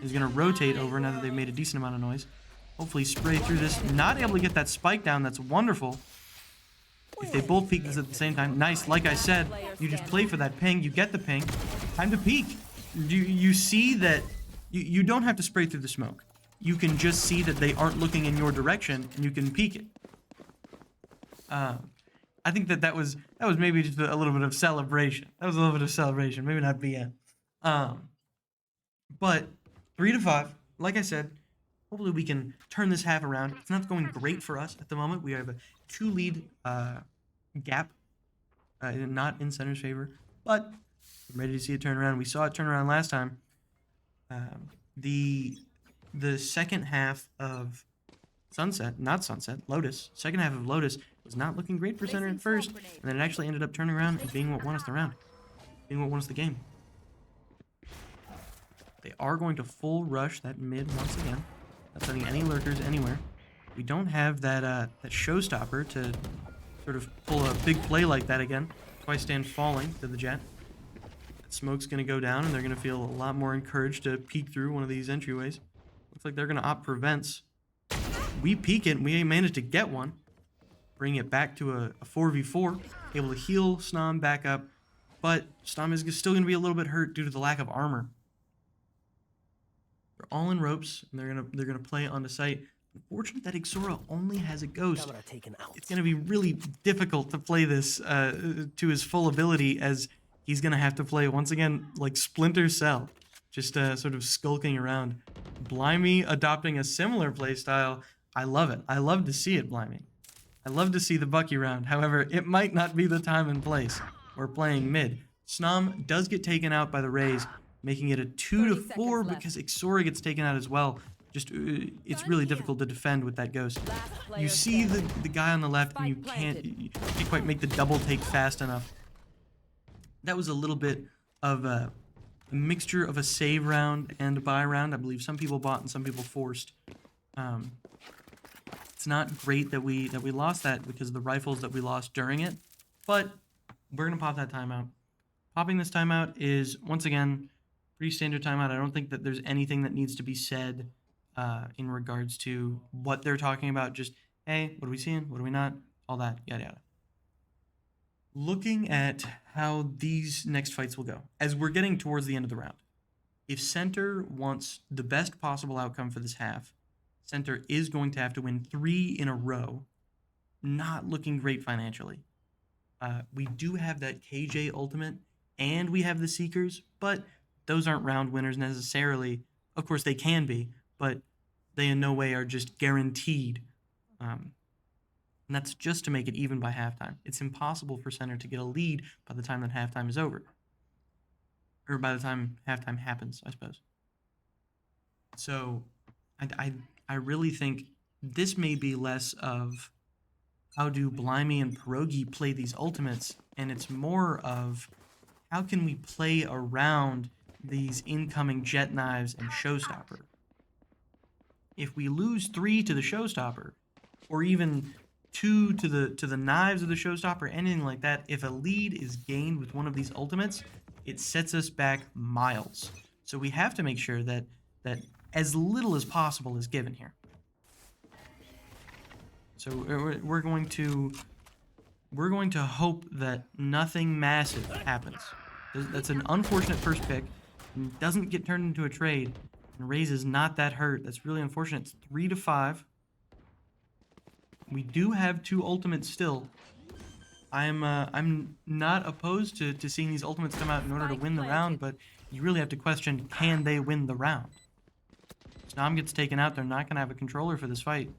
Speaker 1: He's going to rotate over now that they've made a decent amount of noise. Hopefully spray through this. Not able to get that spike down. That's wonderful. If they both peek this at the same time. Nice. Like I said, you just play for that ping. You get the ping. Time to peek. You see that you don't have to spray through the smoke. You can just see that they aren't looking in your direction, and you can peek it. I think that was maybe just a little bit of celebration. That was a little bit of celebration. Maybe not BN. But 3-5, like I said, hopefully we can turn this half around. It's not going great for us at the moment. We have a 2 lead gap, not in Center's favor, but I'm ready to see it turn around. We saw it turn around last time. The second half of Lotus, second half of Lotus was not looking great for Center at first, and then it actually ended up turning around and being what won us the round, being what won us the game. They are going to full rush that mid once again, not sending any lurkers anywhere. We don't have that that showstopper to sort of pull a big play like that again. Twice Stand falling to the jet. That smoke's going to go down, and they're going to feel a lot more encouraged to peek through one of these entryways. Looks like they're going to opt prevents. We peek it, and we managed to get one. Bring it back to a 4v4. Able to heal Snom back up, but Snom is still going to be a little bit hurt due to the lack of armor. They're all in ropes, and they're gonna play onto site. Unfortunate that Ixora only has a ghost. It's gonna be really difficult to play this to his full ability, as he's gonna have to play once again like Splinter Cell, just sort of skulking around. Blimey adopting a similar playstyle. I love it. I love to see it, Blimey. I love to see the Bucky round. However, it might not be the time and place. We're playing mid. Snom does get taken out by the Rays, making it a 2-4 because Ixora gets taken out as well. Just it's really difficult to defend with that ghost. You see the guy on the left, and you can't quite make the double take fast enough. That was a little bit of a mixture of a save round and a buy round. I believe some people bought and some people forced. It's not great that we lost that because of the rifles that we lost during it, but we're gonna pop that timeout. Popping this timeout is once again pretty standard timeout. I don't think that there's anything that needs to be said in regards to what they're talking about. Just, hey, what are we seeing? What are we not? All that, yada yada. looking at how these next fights will go, as we're getting towards the end of the round, if center wants the best possible outcome for this half, center is going to have to win 3 in a row. Not looking great financially. We do have that KJ ultimate, and we have the Seekers, but those aren't round winners necessarily. Of course, they can be, but they in no way are just guaranteed. And that's just to make it even by halftime. It's impossible for center to get a lead by the time that halftime is over. Or by the time halftime happens, I suppose. So I really think this may be less of how do Blimey and Pierogi play these ultimates, and it's more of how can we play around these incoming jet knives and showstopper. If we lose 3 to the showstopper, or even 2 to the knives of the showstopper, anything like that, if a lead is gained with one of these ultimates, it sets us back miles. So we have to make sure that as little as possible is given here. So we're going to hope that nothing massive happens. That's an unfortunate first pick. And doesn't get turned into a trade. And Raze is not that hurt. That's really unfortunate. It's 3-5. We do have 2 ultimates still. I'm not opposed to seeing these ultimates come out in order to win the round, but you really have to question, can they win the round? Snom gets taken out. They're not going to have a controller for this fight.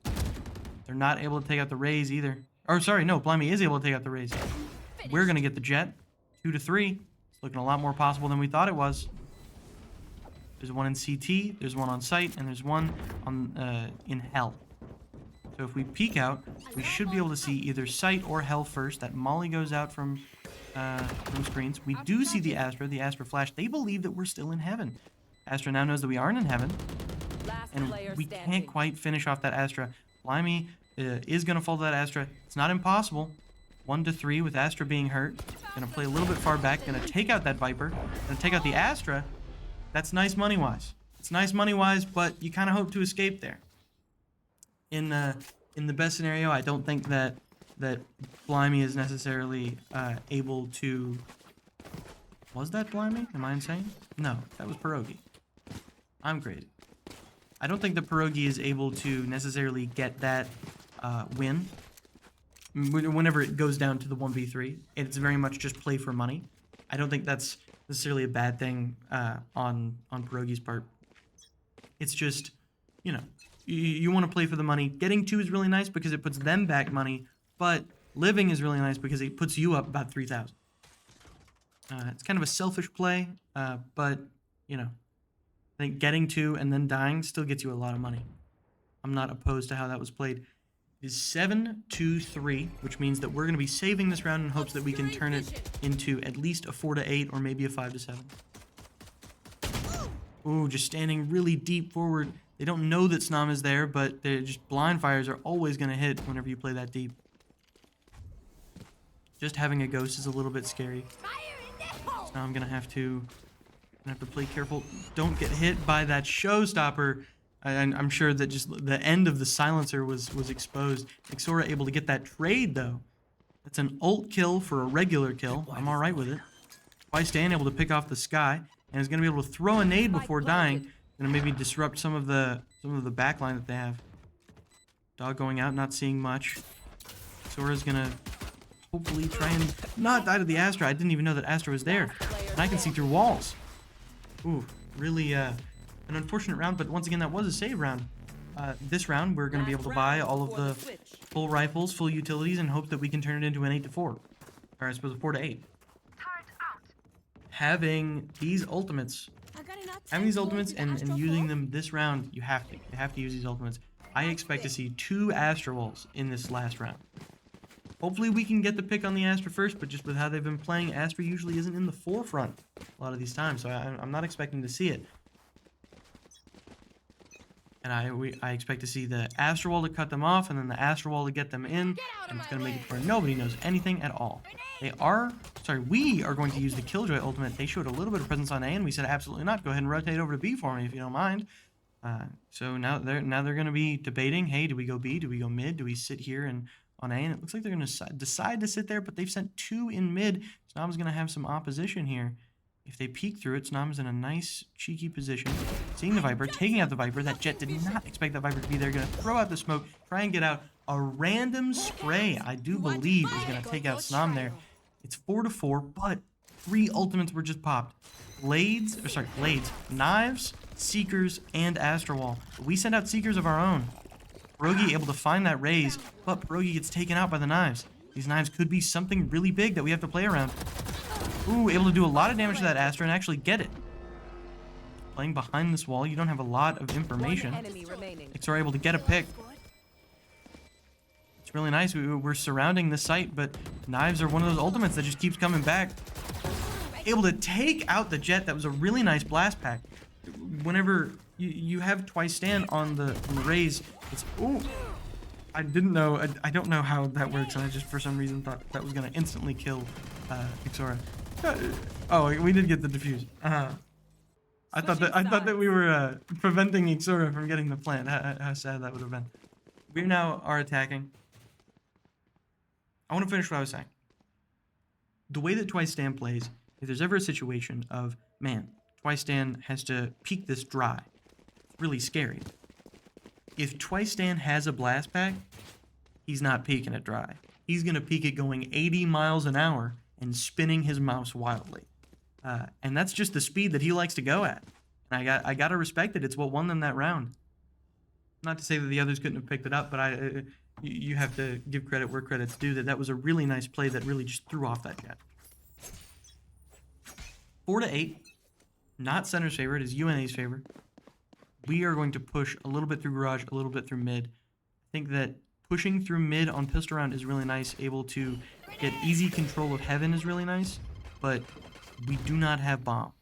Speaker 1: They're not able to take out the Raze either. Or sorry, no, Blimey is able to take out the Raze. We're going to get the Jet. 2-3. It's looking a lot more possible than we thought it was. There's one in CT, there's one on site, and there's one on in Hell. So if we peek out, we should be able to see either site or Hell first. That Molly goes out from screens. We do see the Astra flash. They believe that we're still in heaven. Astra now knows that we aren't in heaven. And we can't quite finish off that Astra. Blimey is going to fall to that Astra. It's not impossible. 1-3 with Astra being hurt. Going to play a little bit far back. Going to take out that Viper. Going to take out the Astra. That's nice money-wise. It's nice money-wise, but you kind of hope to escape there. In the best scenario, I don't think that Blimey is necessarily able to... Was that Blimey? Am I insane? No, that was Pierogi. I'm great. I don't think that Pierogi is able to necessarily get that win. Whenever it goes down to the 1v3, it's very much just play for money. I don't think that's necessarily a bad thing on Pierogi's part. It's just, you know, you want to play for the money. Getting 2 is really nice because it puts them back money, but living is really nice because it puts you up about 3,000. It's kind of a selfish play, but, you know, I think getting 2 and then dying still gets you a lot of money. I'm not opposed to how that was played. It is 7-3, which means that we're going to be saving this round in hopes that we can turn it into at least a 4-8 or maybe a 5-7. Ooh, just standing really deep forward. They don't know that Snom is there, but they're just blind fires are always going to hit whenever you play that deep. Just having a ghost is a little bit scary. So now I'm going to have to play careful. Don't get hit by that showstopper. I'm sure that just the end of the silencer was exposed. Xora able to get that trade, though. That's an ult kill for a regular kill. I'm all right with it. Stan able to pick off the sky, and is going to be able to throw a nade before dying. Going to maybe disrupt some of the backline that they have. Dog going out, not seeing much. Xora's going to hopefully try and not die to the Astra. I didn't even know that Astra was there. And I can see through walls. Ooh, really an unfortunate round, but once again, that was a save round. This round, we're going to be able to buy all of the full rifles, full utilities, and hope that we can turn it into an 8-4. Or I suppose a 4-8. Having these ultimates, and using them this round, you have to use these ultimates. I expect to see 2 Astra walls in this last round. Hopefully we can get the pick on the Astra first, but just with how they've been playing, Astra usually isn't in the forefront a lot of these times, so I'm not expecting to see it. And I expect to see the Astra wall to cut them off, and then the Astra wall to get them in, and it's going to make it where nobody knows anything at all. We are going to use the Killjoy ultimate. They showed a little bit of presence on A, and we said absolutely not. Go ahead and rotate over to B for me if you don't mind. So now they're going to be debating, hey, do we go B? Do we go mid? Do we sit here and on A, and it looks like they're going to decide to sit there, but they've sent 2 in mid. Snam's going to have some opposition here. If they peek through it, Snam's in a nice, cheeky position. Seeing the Viper, taking out the Viper. That Jet did not expect that Viper to be there. Going to throw out the smoke, try and get out. A random spray, I do believe, is going to take out Snam there. It's 4-4, but 3 ultimates were just popped. Blades, Knives, Seekers, and Astrowall. We sent out Seekers of our own. Pierogi able to find that raise, but Pierogi gets taken out by the Knives. These Knives could be something really big that we have to play around. Ooh, able to do a lot of damage to that Astra and actually get it. Playing behind this wall, you don't have a lot of information. Xor able to get a pick. It's really nice. We're surrounding the site, but Knives are one of those ultimates that just keeps coming back. Able to take out the Jet. That was a really nice blast pack. Whenever you have twice stand on the raise, it's ooh. I didn't know. I don't know how that works, and I just for some reason thought that was gonna instantly kill Xora. Oh, we did get the defuse. I thought that we were preventing Xora from getting the plant. How sad that would have been. We now are attacking. I want to finish what I was saying. The way that twice stand plays, if there's ever a situation of man, twice stand has to peek this dry, it's really scary. If twice stand has a blast pack, he's not peeking it dry. He's gonna peek it going 80 miles an hour and spinning his mouse wildly. And that's just the speed that he likes to go at. And I gotta respect it. It's what won them that round. Not to say that the others couldn't have picked it up, but you have to give credit where credit's due. That was a really nice play that really just threw off that Jet. 4-8, not Center's favor. It is UNA's favor. We are going to push a little bit through Garage, a little bit through mid. I think that pushing through mid on pistol round is really nice. Able to get easy control of Heaven is really nice, but we do not have bomb.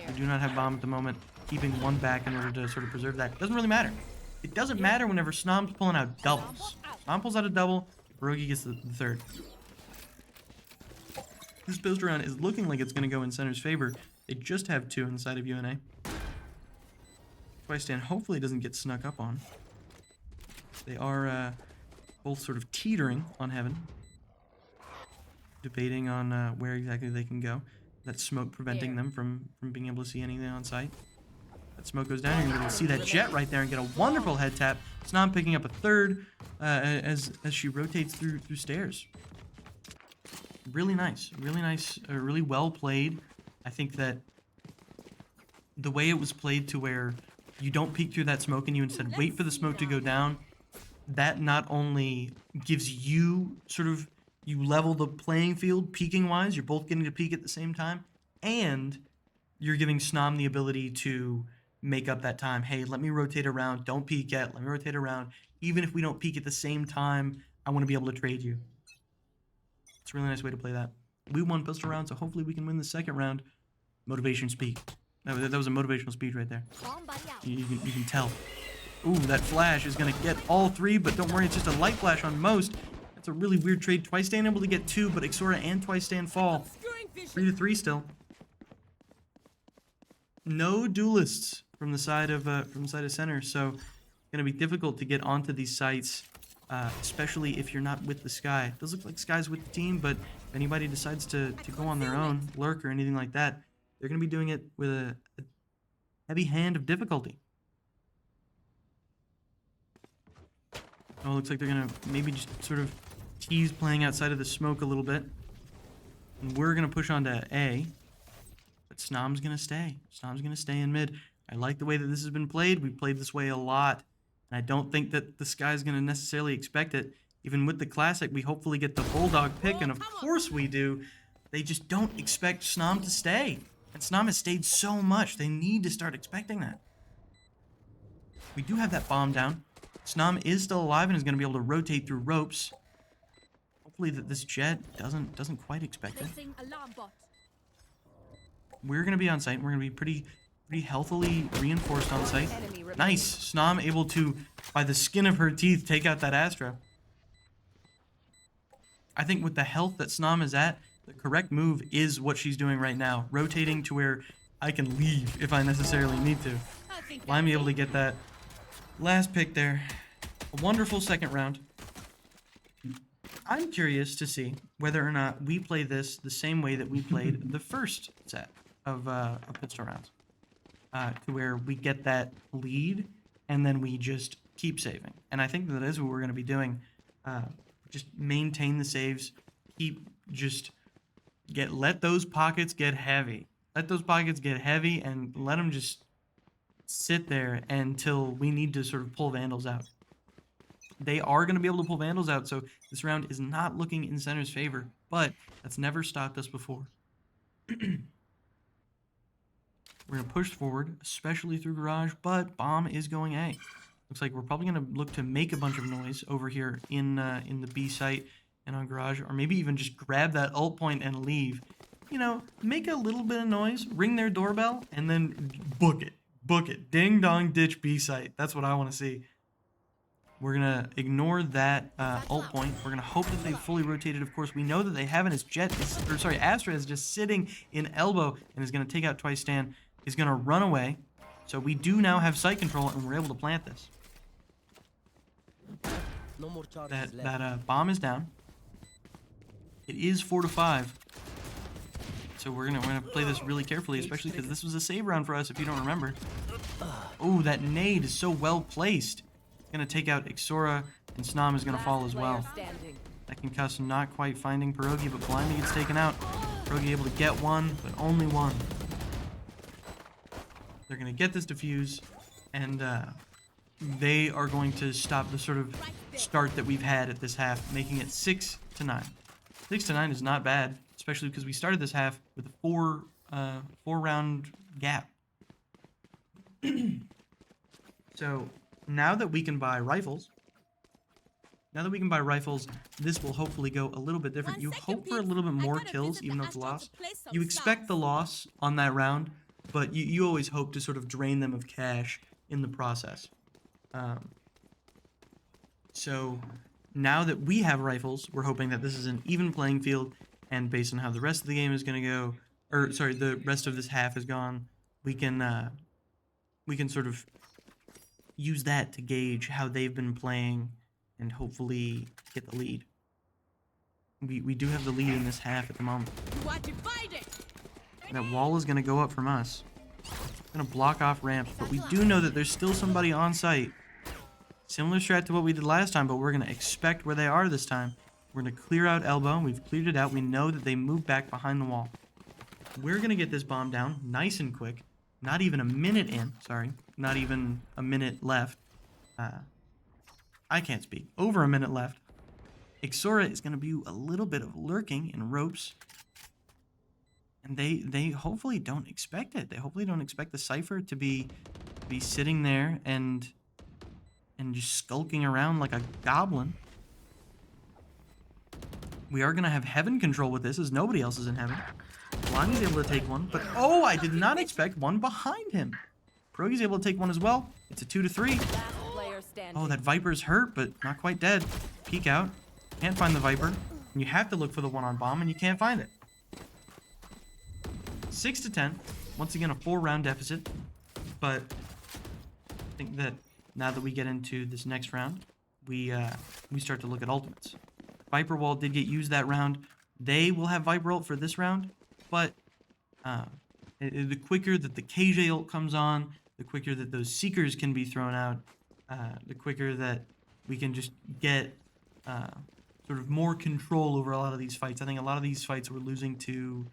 Speaker 1: We do not have bomb at the moment. Keeping one back in order to sort of preserve that doesn't really matter. It doesn't matter whenever Snom's pulling out doubles. Snom pulls out a double, Pierogi gets the third. This pistol round is looking like it's going to go in Center's favor. They just have 2 inside of UNA. Twice stand hopefully doesn't get snuck up on. They are both sort of teetering on Heaven. Debating on where exactly they can go. That smoke preventing them from being able to see anything on site. That smoke goes down, you're going to see that Jet right there and get a wonderful head tap. Snom picking up a third as she rotates through stairs. Really nice, really well played. I think that the way it was played to where you don't peek through that smoke and you instead wait for the smoke to go down, that not only gives you you level the playing field peeking wise, you're both getting to peek at the same time, and you're giving Snom the ability to make up that time. Hey, let me rotate around, don't peek yet, let me rotate around. Even if we don't peek at the same time, I want to be able to trade you. It's a really nice way to play that. We won pistol round, so hopefully we can win the second round. Motivation speak. That was a motivational speech right there. You can tell. Ooh, that flash is going to get all 3, but don't worry, it's just a light flash on most. That's a really weird trade. Twice stand able to get 2, but Xora and twice stand fall. 3-3 still. No duelists from the side of center, so it's going to be difficult to get onto these sites, especially if you're not with the Sky. It does look like Sky's with the team, but if anybody decides to go on their own, lurk or anything like that, they're going to be doing it with a heavy hand of difficulty. Oh, it looks like they're going to maybe just sort of tease playing outside of the smoke a little bit. And we're going to push on to A. But Snom's going to stay. Snom's going to stay in mid. I like the way that this has been played. We've played this way a lot. And I don't think that the Sky's going to necessarily expect it. Even with the Classic, we hopefully get the Bulldog pick. And of course we do. They just don't expect Snom to stay. And Snom has stayed so much. They need to start expecting that. We do have that bomb down. Snom is still alive and is going to be able to rotate through ropes. Hopefully that this Jet doesn't quite expect it. We're going to be on site. We're going to be pretty healthily reinforced on site. Nice. Snom able to, by the skin of her teeth, take out that Astra. I think with the health that Snom is at, the correct move is what she's doing right now. Rotating to where I can leave if I necessarily need to. I'm able to get that last pick there. A wonderful second round. I'm curious to see whether or not we play this the same way that we played the first set of pistol rounds, to where we get that lead and then we just keep saving. And I think that is what we're going to be doing. Just maintain the saves, let those pockets get heavy. Let those pockets get heavy and let them just sit there until we need to sort of pull Vandals out. They are going to be able to pull Vandals out, so this round is not looking in Center's favor, but that's never stopped us before. We're going to push forward, especially through Garage, but Bomb is going A. Looks like we're probably going to look to make a bunch of noise over here in the B site and on Garage, or maybe even just grab that ult point and leave. You know, make a little bit of noise, ring their doorbell, and then book it. Book it. Ding dong ditch B site. That's what I want to see. We're going to ignore that ult point. We're going to hope that they've fully rotated. Of course, we know that they haven't. His Astra is just sitting in elbow and is going to take out Twice Stand. Is going to run away. So we do now have site control and we're able to plant this.
Speaker 5: No more charges left.
Speaker 1: That bomb is down. It is 4-5. So we're gonna play this really carefully, especially because this was a save round for us, if you don't remember. Oh, that nade is so well placed. It's gonna take out Ixora, and Snam is gonna fall as well. That concuss not quite finding Pierogi, but Blimey gets taken out. Pierogi able to get one, but only one. They're gonna get this defuse, and they are going to stop the sort of start that we've had at this half, making it 6-9. 6-9 is not bad, especially because we started this half with a four round gap. So now that we can buy rifles, this will hopefully go a little bit different. You hope for a little bit more kills, even though it's a loss. You expect the loss on that round, but you always hope to sort of drain them of cash in the process. So now that we have rifles, we're hoping that this is an even playing field, and based on how the rest of the game is going to go, or sorry, the rest of this half is gone, we can sort of use that to gauge how they've been playing and hopefully get the lead. We do have the lead in this half at the moment. That wall is going to go up from us. It's going to block off ramps, but we do know that there's still somebody on site. Similar strat to what we did last time, but we're going to expect where they are this time. We're going to clear out elbow. We've cleared it out. We know that they moved back behind the wall. We're going to get this bomb down nice and quick. Not even a minute in. Sorry. Not even a minute left. I can't speak. Over a minute left. Ixora is going to be a little bit of lurking in ropes. And they hopefully don't expect it. They hopefully don't expect the Cypher to be sitting there and just skulking around like a goblin. We are going to have heaven control with this, as nobody else is in heaven. Lonnie's able to take one, but oh, I did not expect one behind him. Pierogi's able to take one as well. It's a 2-3. Oh, that Viper's hurt, but not quite dead. Peek out. Can't find the Viper. And you have to look for the one on bomb, and you can't find it. 6-10. Once again, a 4-round deficit. But I think that now that we get into this next round, we start to look at ultimates. Viper Wall did get used that round. They will have Viper ult for this round, but the quicker that the KJ ult comes on, the quicker that those Seekers can be thrown out, the quicker that we can just get sort of more control over a lot of these fights. I think a lot of these fights we're losing to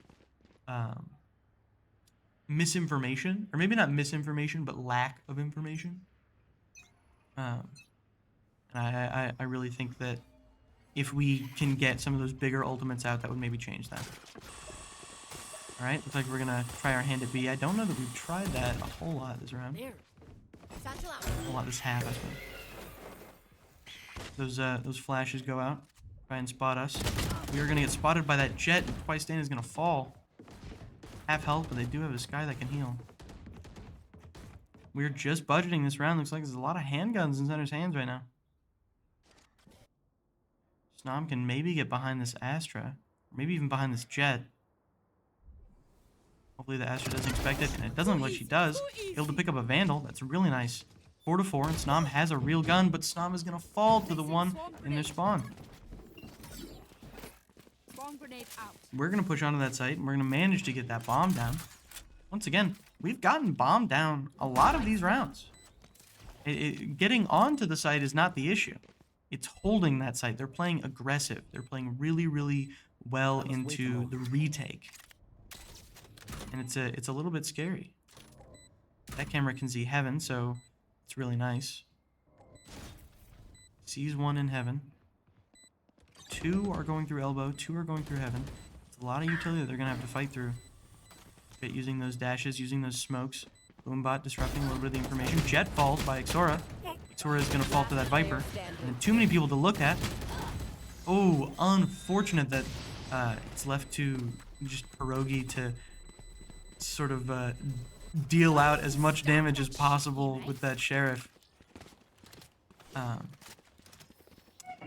Speaker 1: misinformation, or maybe not misinformation, but lack of information. And I really think that if we can get some of those bigger ultimates out, that would maybe change that. Alright, looks like we're going to try our hand at B. I don't know that we've tried that a whole lot this round. A whole lot this half, I suppose. Those flashes go out. Try and spot us. We are going to get spotted by that jet, and Twice Stand is going to fall. Half health, but they do have a Sky that can heal. We're just budgeting this round. Looks like there's a lot of handguns in Center's hands right now. Snom can maybe get behind this Astra. Maybe even behind this jet. Hopefully the Astra doesn't expect it, and it doesn't look like she does. Able to pick up a Vandal. That's really nice. 4-4, and Snom has a real gun, but Snom is going to fall to the one in their spawn.
Speaker 2: Swarm grenade out.
Speaker 1: We're going to push onto that site, and we're going to manage to get that bomb down. Once again, we've gotten bombed down a lot of these rounds. Getting onto the site is not the issue. It's holding that site. They're playing aggressive. They're playing really, really well into the retake. And it's a little bit scary. That camera can see heaven, so it's really nice. Sees one in heaven. 2 are going through elbow. 2 are going through heaven. It's a lot of utility that they're going to have to fight through. Bit using those dashes, using those smokes. Boombot disrupting a little bit of the information. Jet falls by Xora. Xora is going to fall to that Viper. And then too many people to look at. Oh, unfortunate that it's left to just Pierogi to sort of deal out as much damage as possible with that Sheriff.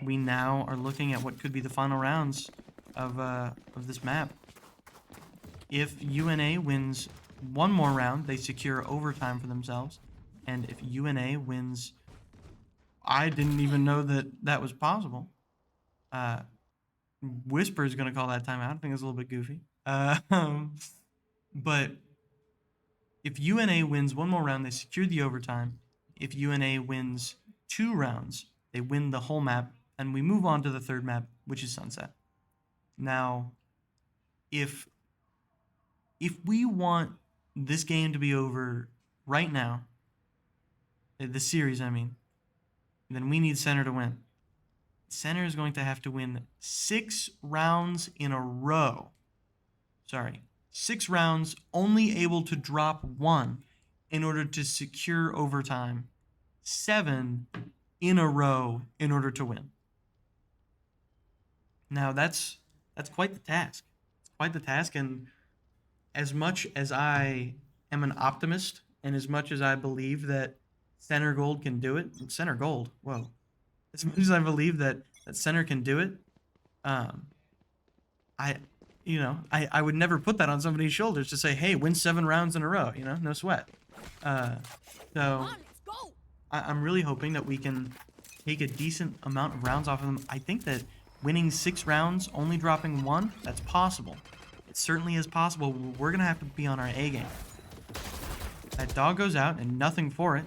Speaker 1: We now are looking at what could be the final rounds of this map. If UNA wins one more round, they secure overtime for themselves. And if UNA wins, I didn't even know that was possible. Whisper is going to call that timeout. I think it's a little bit goofy. But if UNA wins one more round, they secure the overtime. If UNA wins 2 rounds, they win the whole map. And we move on to the third map, which is Sunset. Now, if we want this game to be over right now, the series, I mean, then we need Center to win. Center is going to have to win 6 rounds in a row. Sorry, 6 rounds, only able to drop 1 in order to secure overtime. 7 in a row in order to win. Now, that's quite the task. It's quite the task, and as much as I am an optimist, and as much as I believe that Center Gold can do it, Center Gold, whoa. As much as I believe that Center can do it, I would never put that on somebody's shoulders to say, hey, win 7 rounds in a row, no sweat. So
Speaker 2: On, let's go.
Speaker 1: I'm really hoping that we can take a decent amount of rounds off of them. I think that winning 6 rounds, only dropping 1, that's possible. It certainly is possible. We're going to have to be on our A game. That dog goes out and nothing for it.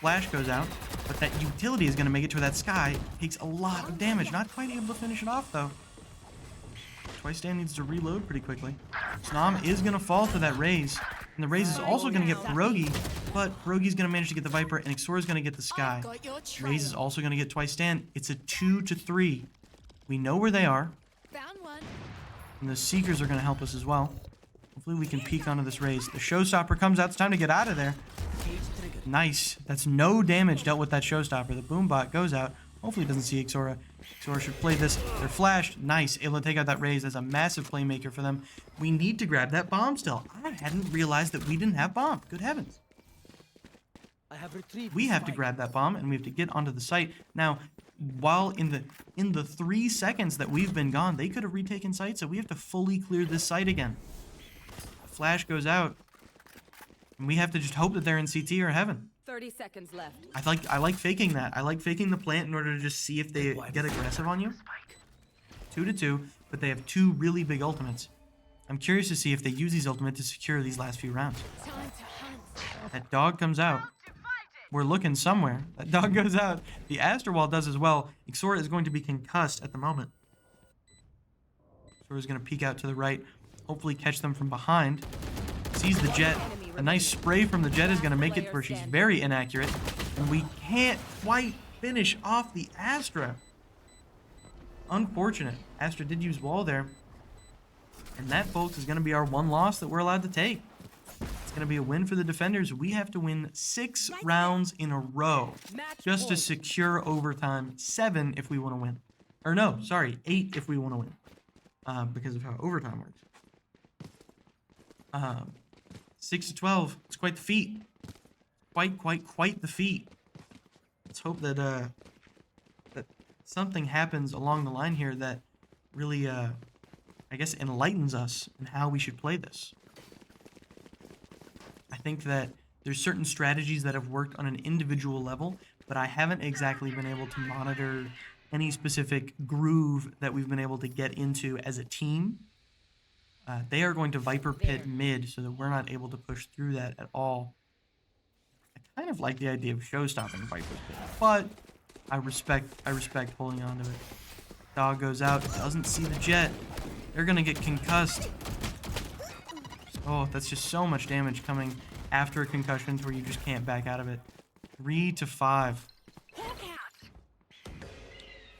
Speaker 1: Flash goes out, but that utility is going to make it to that Sky. Takes a lot of damage. Not quite able to finish it off, though. Twice Stand needs to reload pretty quickly. Snam is going to fall to that Raze. And the Raze is also going to get Pierogi, but Pierogi's going to manage to get the Viper, and Xora is going to get the Sky.
Speaker 2: Got your trail.
Speaker 1: Raze is also going to get Twice Stand. It's a 2-3. We know where they are,
Speaker 2: Found one.
Speaker 1: and the Seekers are going to help us as well. Hopefully we can peek onto this Raze. The Showstopper comes out. It's time to get out of there. Nice. That's no damage dealt with that Showstopper. The Boombot goes out. Hopefully it doesn't see Xora. Xora should play this. They're flashed. Nice. Able to take out that Raze. That's a massive playmaker for them. We need to grab that bomb still. I hadn't realized that we didn't have bomb. Good heavens. We have to grab that bomb, and we have to get onto the site. Now, while in the 3 seconds that we've been gone, they could have retaken site, so we have to fully clear this site again. Flash goes out, and we have to just hope that they're in CT or heaven.
Speaker 3: 30 seconds left.
Speaker 1: I like faking that. I like faking the plant in order to just see if they get aggressive on you. 2-2, but they have 2 really big ultimates. I'm curious to see if they use these ultimates to secure these last few rounds.
Speaker 2: Time to hunt.
Speaker 1: That dog comes out. We're looking somewhere. That dog goes out. The Aster Wall does as well. Xora is going to be concussed at the moment. Xora is going to peek out to the right. Hopefully catch them from behind. Sees the Jet. A nice spray from the Jet is going to make it where she's very inaccurate. And we can't quite finish off the Astra. Unfortunate. Astra did use wall there. And that, folks, is going to be our 1 loss that we're allowed to take. It's going to be a win for the defenders. We have to win 6 rounds in a row just to secure overtime. 7 if we want to win. Or no, sorry, 8 if we want to win. Because of how overtime works. 6-12. It's quite the feat. Quite the feat. Let's hope that that something happens along the line here that really, I guess, enlightens us in how we should play this. I think that there's certain strategies that have worked on an individual level, but I haven't exactly been able to monitor any specific groove that we've been able to get into as a team. They are going to Viper Pit mid so that we're not able to push through that at all. I kind of like the idea of show-stopping Viper Pit, but I respect holding on to it. Dog goes out, doesn't see the jet. They're gonna get concussed. Oh, that's just so much damage coming after a concussion to where you just can't back out of it. 3 to 5.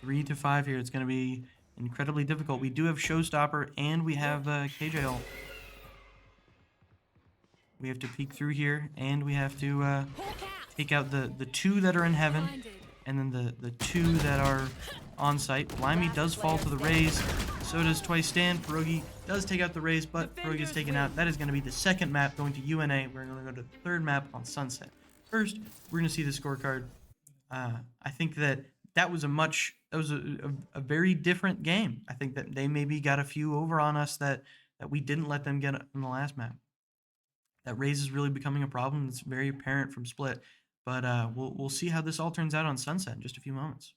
Speaker 1: 3 to 5 here. It's gonna be incredibly difficult. We do have Showstopper and we have KJ ult. We have to peek through here and we have to take out the 2 that are in heaven and then the 2 that are on site. Blimey does fall to the raise. So does Twice Stand. Pierogi does take out the raise, but Pierogi is taken out. That is going to be the second map going to UNA. We're going to go to the third map on Sunset. First, we're going to see the scorecard. I think that was a very different game. I think that they maybe got a few over on us that we didn't let them get in the last map. That raise is really becoming a problem. It's very apparent from Split. But we'll see how this all turns out on Sunset in just a few moments.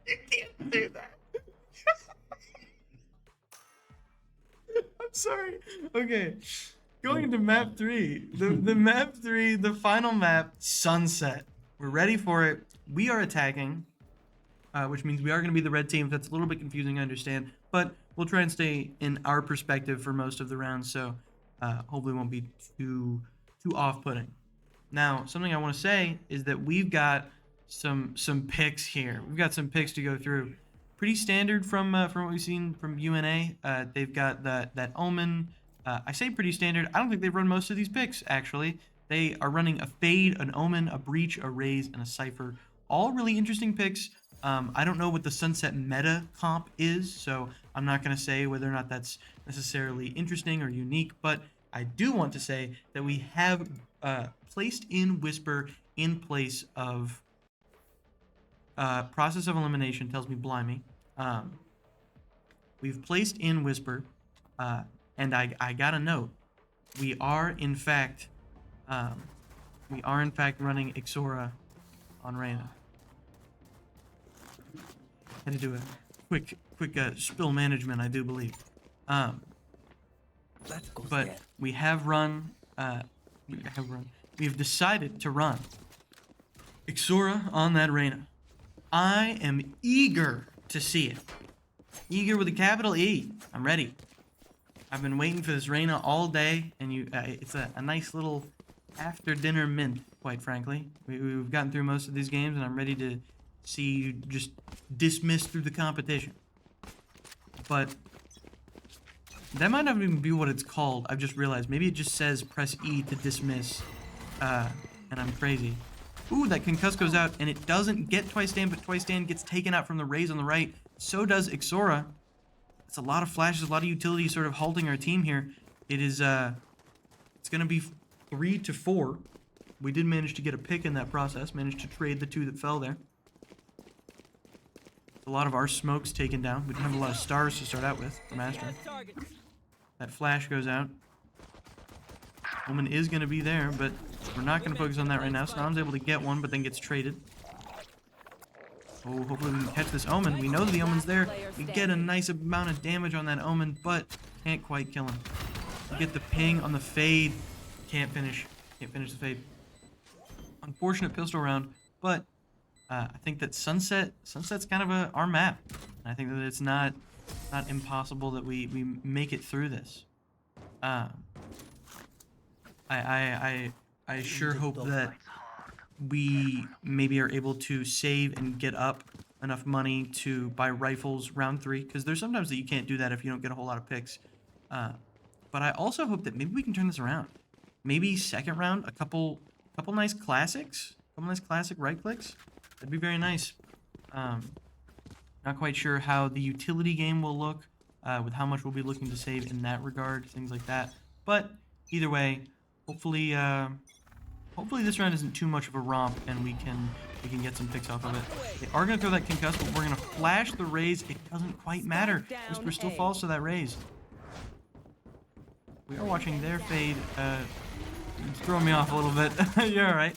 Speaker 1: You can't do that. I'm sorry. Okay. Going into map 3. The map 3, the final map, Sunset. We're ready for it. We are attacking, which means we are going to be the red team. That's a little bit confusing, I understand. But we'll try and stay in our perspective for most of the rounds, so hopefully it won't be too off-putting. Now, something I want to say is that we've got some picks here. We've got some picks to go through. pretty standard from what we've seen from UNA. They've got that Omen. I say pretty standard. I don't think they've run most of these picks, actually. They are running a Fade, an Omen, a Breach, a Raze, and a Cypher. All really interesting picks. I don't know what the Sunset meta comp is, so I'm not going to say whether or not that's necessarily interesting or unique, but I do want to say that we have placed in Whisper in place of Process of Elimination. Tells me blimey. We've placed in Whisper, and I got a note. We are in fact running Ixora on Reyna. Had to do a quick spill management, I do believe. But we have run. We have decided to run Ixora on that Reyna. I am eager to see it. Eager with a capital E. I'm ready. I've been waiting for this Reyna all day, and it's a nice little after dinner mint, quite frankly. We've gotten through most of these games, and I'm ready to see you just dismissed through the competition. But that might not even be what it's called. I've just realized. Maybe it just says press E to dismiss, and I'm crazy. Ooh, that concuss goes out, and it doesn't get Twice Stand, but Twice Stand gets taken out from the Raze on the right. So does Ixora. It's a lot of flashes, a lot of utility sort of halting our team here. It is, it's going to be 3 to 4. We did manage to get a pick in that process, managed to trade the 2 that fell there. A lot of our smokes taken down. We didn't have a lot of stars to start out with for Master. That flash goes out. Omen is going to be there, but we're not going to focus on that right now. Snom's able to get one, but then gets traded. Oh, hopefully we can catch this Omen. We know that the Omen's there. We get a nice amount of damage on that Omen, but can't quite kill him. We get the ping on the Fade. Can't finish the Fade. Unfortunate pistol round, but I think that Sunset's kind of our map. And I think that it's not impossible that we make it through this. I sure hope that we maybe are able to save and get up enough money to buy rifles round 3, because there's sometimes that you can't do that if you don't get a whole lot of picks. But I also hope that maybe we can turn this around. Maybe second round, a couple nice classics, classic right clicks. That'd be very nice. Not quite sure how the utility game will look, with how much we'll be looking to save in that regard, things like that. But either way, hopefully this round isn't too much of a romp, and we can get some picks off of it. They are gonna throw that concuss, but we're gonna flash the Raze. It doesn't quite matter. Whisper still falls to that Raze. We are watching their Fade. It's throwing me off a little bit. You're all right.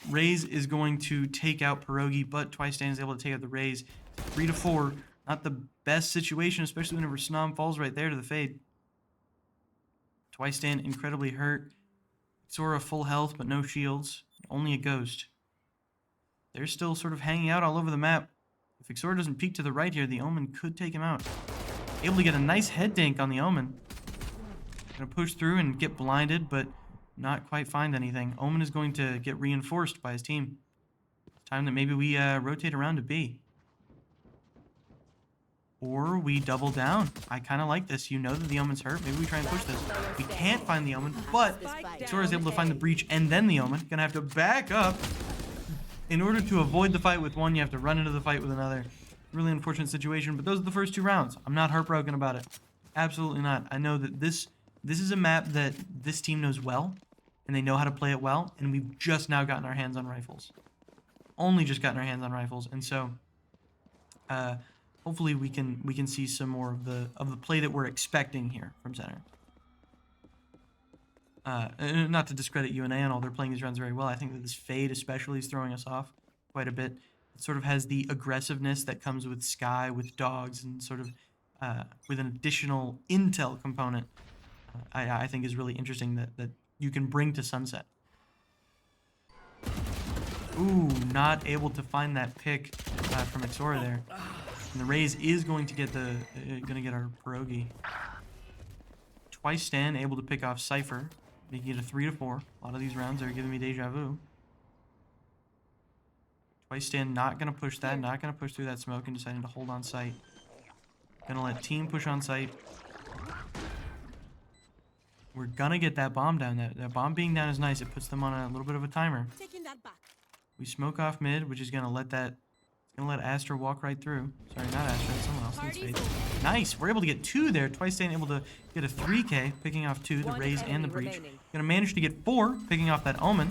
Speaker 1: Raze is going to take out Pierogi, but Twice Stand is able to take out the Raze. 3 to 4. Not the best situation, especially whenever Snom falls right there to the Fade. Twice Stand incredibly hurt. Ixora full health, but no shields. Only a ghost. They're still sort of hanging out all over the map. If Ixora doesn't peek to the right here, the Omen could take him out. Able to get a nice head dink on the Omen. Gonna push through and get blinded, but not quite find anything. Omen is going to get reinforced by his team. It's time that maybe we rotate around to B. Or we double down. I kind of like this. You know that the Omen's hurt. Maybe we try and push this. We can't find the Omen, but Ixora is able to find the Breach and then the Omen. Gonna have to back up. In order to avoid the fight with one, you have to run into the fight with another. Really unfortunate situation, but those are the first 2 rounds. I'm not heartbroken about it. Absolutely not. I know that this is a map that this team knows well, and they know how to play it well, and we've just now gotten our hands on rifles. Only just gotten our hands on rifles, and so hopefully we can see some more of the play that we're expecting here from center. Not to discredit UNA and all, they're playing these rounds very well. I think that this Fade especially is throwing us off quite a bit. It sort of has the aggressiveness that comes with Sky, with dogs, and sort of with an additional intel component. I think is really interesting that you can bring to Sunset. Ooh, not able to find that pick from Ixora there. And the Raze is going to get our Pierogi. Twice Stand able to pick off Cypher, making it a 3 to 4. A lot of these rounds are giving me deja vu. Twice stand, not gonna push that, not gonna push through that smoke, and deciding to hold on site. Gonna let team push on site. We're gonna get that bomb down. That bomb being down is nice. It puts them on a little bit of a timer.
Speaker 2: Taking that back.
Speaker 1: We smoke off mid, which is gonna let that. It's gonna let Astra walk right through. Sorry, not Astra. Someone else.
Speaker 2: Party's
Speaker 1: Spade. Nice. We're able to get 2 there. Twice staying able to get a 3K, picking off 2, the
Speaker 3: One
Speaker 1: raise and the
Speaker 3: enemy
Speaker 1: breach.
Speaker 3: remaining.
Speaker 1: Gonna manage to get 4, picking off that omen.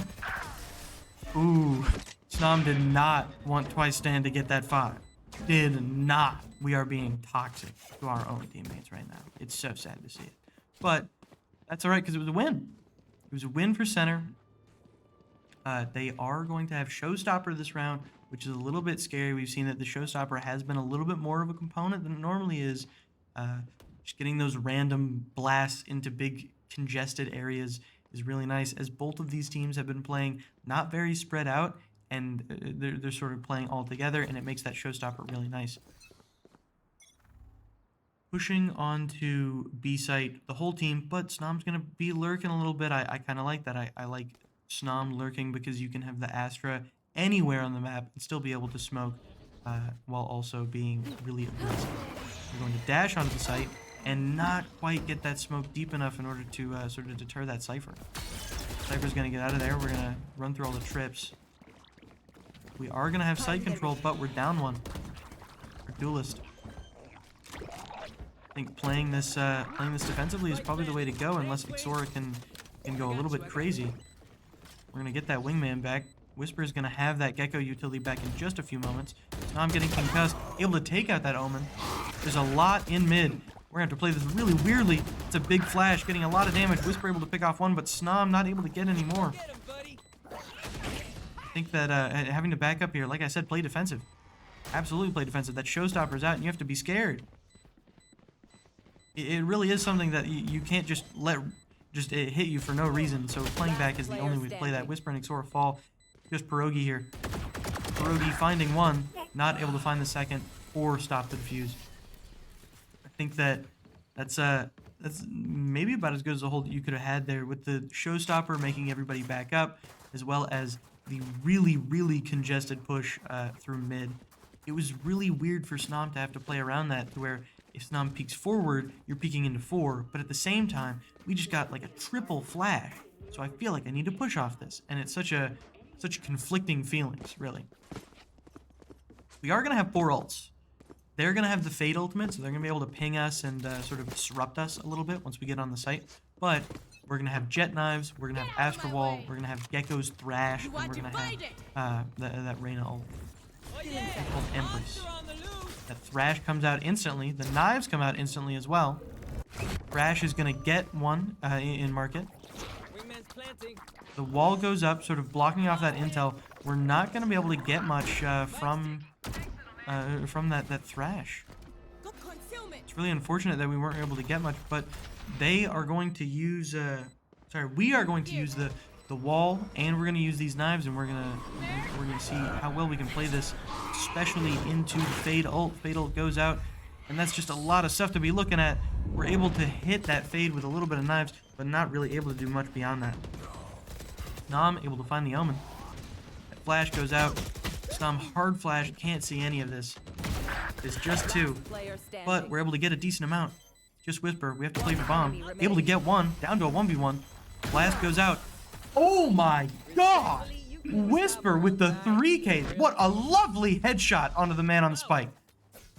Speaker 1: Ooh, Snom did not want Twice stand to get that 5. Did not. We are being toxic to our own teammates right now. It's so sad to see it, but that's all right because it was a win. It was a win for center. They are going to have Showstopper this round, which is a little bit scary. We've seen that the Showstopper has been a little bit more of a component than it normally is. Just getting those random blasts into big congested areas is really nice, as both of these teams have been playing not very spread out, and they're sort of playing all together, and it makes that Showstopper really nice. Pushing onto B site, the whole team, but Snom's going to be lurking a little bit. I kind of like that. I like Snom lurking because you can have the Astra anywhere on the map and still be able to smoke while also being really aggressive. We're going to dash onto the site and not quite get that smoke deep enough in order to sort of deter that Cypher. Cypher's going to get out of there. We're going to run through all the trips. We are going to have site control, but we're down 1. Our duelist. I think playing this defensively is probably the way to go, unless Ixora can go a little bit crazy. We're going to get that wingman back. Whisper is going to have that Gecko utility back in just a few moments. Now I'm getting concussed, able to take out that Omen. There's a lot in mid. We're going to have to play this really weirdly. It's a big flash, getting a lot of damage. Whisper able to pick off 1, but Snom not able to get any more. I think that having to back up here, like I said, play defensive. Absolutely play defensive. That Showstopper's out, and you have to be scared. It really is something that you can't just let it hit you for no reason. So playing back is the only way to play that. Whisper and Ixora fall. Just Pierogi here. Pierogi finding 1, not able to find the second, or stop the defuse. I think that's maybe about as good as a hold that you could have had there, with the Showstopper making everybody back up, as well as the really, really congested push through mid. It was really weird for Snom to have to play around that, to where if Snom peeks forward, you're peeking into 4, but at the same time, we just got like a triple flash. So I feel like I need to push off this, and it's such conflicting feelings, really. We are going to have 4 ults. They're going to have the Fade ultimate, so they're going to be able to ping us and sort of disrupt us a little bit once we get on the site. But we're going to have Jet Knives, we're going to have Astra Wall, we're going to have Gecko's Thrash, and we're going to have that Reyna ult. Called Empress. That Thrash comes out instantly. The Knives come out instantly as well. Thrash is going to get 1 in market. The wall goes up, sort of blocking off that intel. We're not going to be able to get much from that Thrash. It's really unfortunate that we weren't able to get much, but they are going to use we are going to use the wall, and we're going to use these knives, and we're gonna see how well we can play this, especially into the Fade ult. Fade ult goes out, and that's just a lot of stuff to be looking at. We're able to hit that Fade with a little bit of knives, but not really able to do much beyond that. Snom able to find the Omen. That flash goes out. Snom hard flash, can't see any of this. It's just 2, but we're able to get a decent amount. Just Whisper, we have to play for bomb. Able to get 1, down to a 1v1. Blast goes out. Oh my god! Whisper with the 3K. What a lovely headshot onto the man on the spike.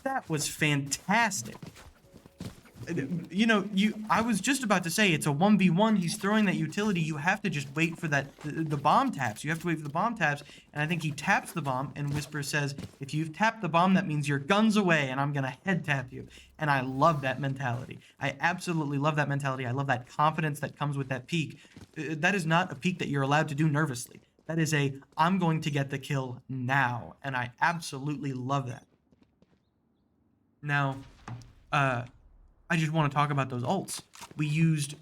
Speaker 1: That was fantastic. You know, I was just about to say it's a 1v1. He's throwing that utility. You have to just wait for that the bomb taps. You have to wait for the bomb taps, and I think he taps the bomb, and Whisper says, if you've tapped the bomb, that means your gun's away, and I'm gonna head tap you. And I love that mentality. I absolutely love that mentality. I love that confidence that comes with that peek. That is not a peek that you're allowed to do nervously. That is I'm going to get the kill now, and I absolutely love that. Now, I just want to talk about those ults. We used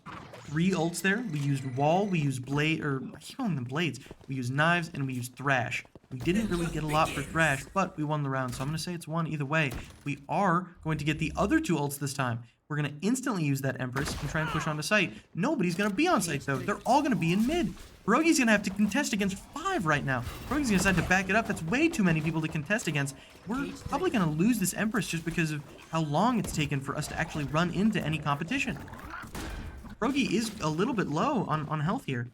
Speaker 1: 3 ults there. We used Wall, we used Blade, or I keep calling them Blades. We used Knives, and we used Thrash. We didn't really get a lot for Thrash, but we won the round, so I'm going to say it's 1 either way. We are going to get the other 2 ults this time. We're going to instantly use that Empress and try and push onto site. Nobody's going to be on site, though. They're all going to be in mid. Pierogi's going to have to contest against 5 right now. Pierogi's going to decide to back it up. That's way too many people to contest against. We're probably going to lose this Empress just because of how long it's taken for us to actually run into any competition. Pierogi is a little bit low on health here.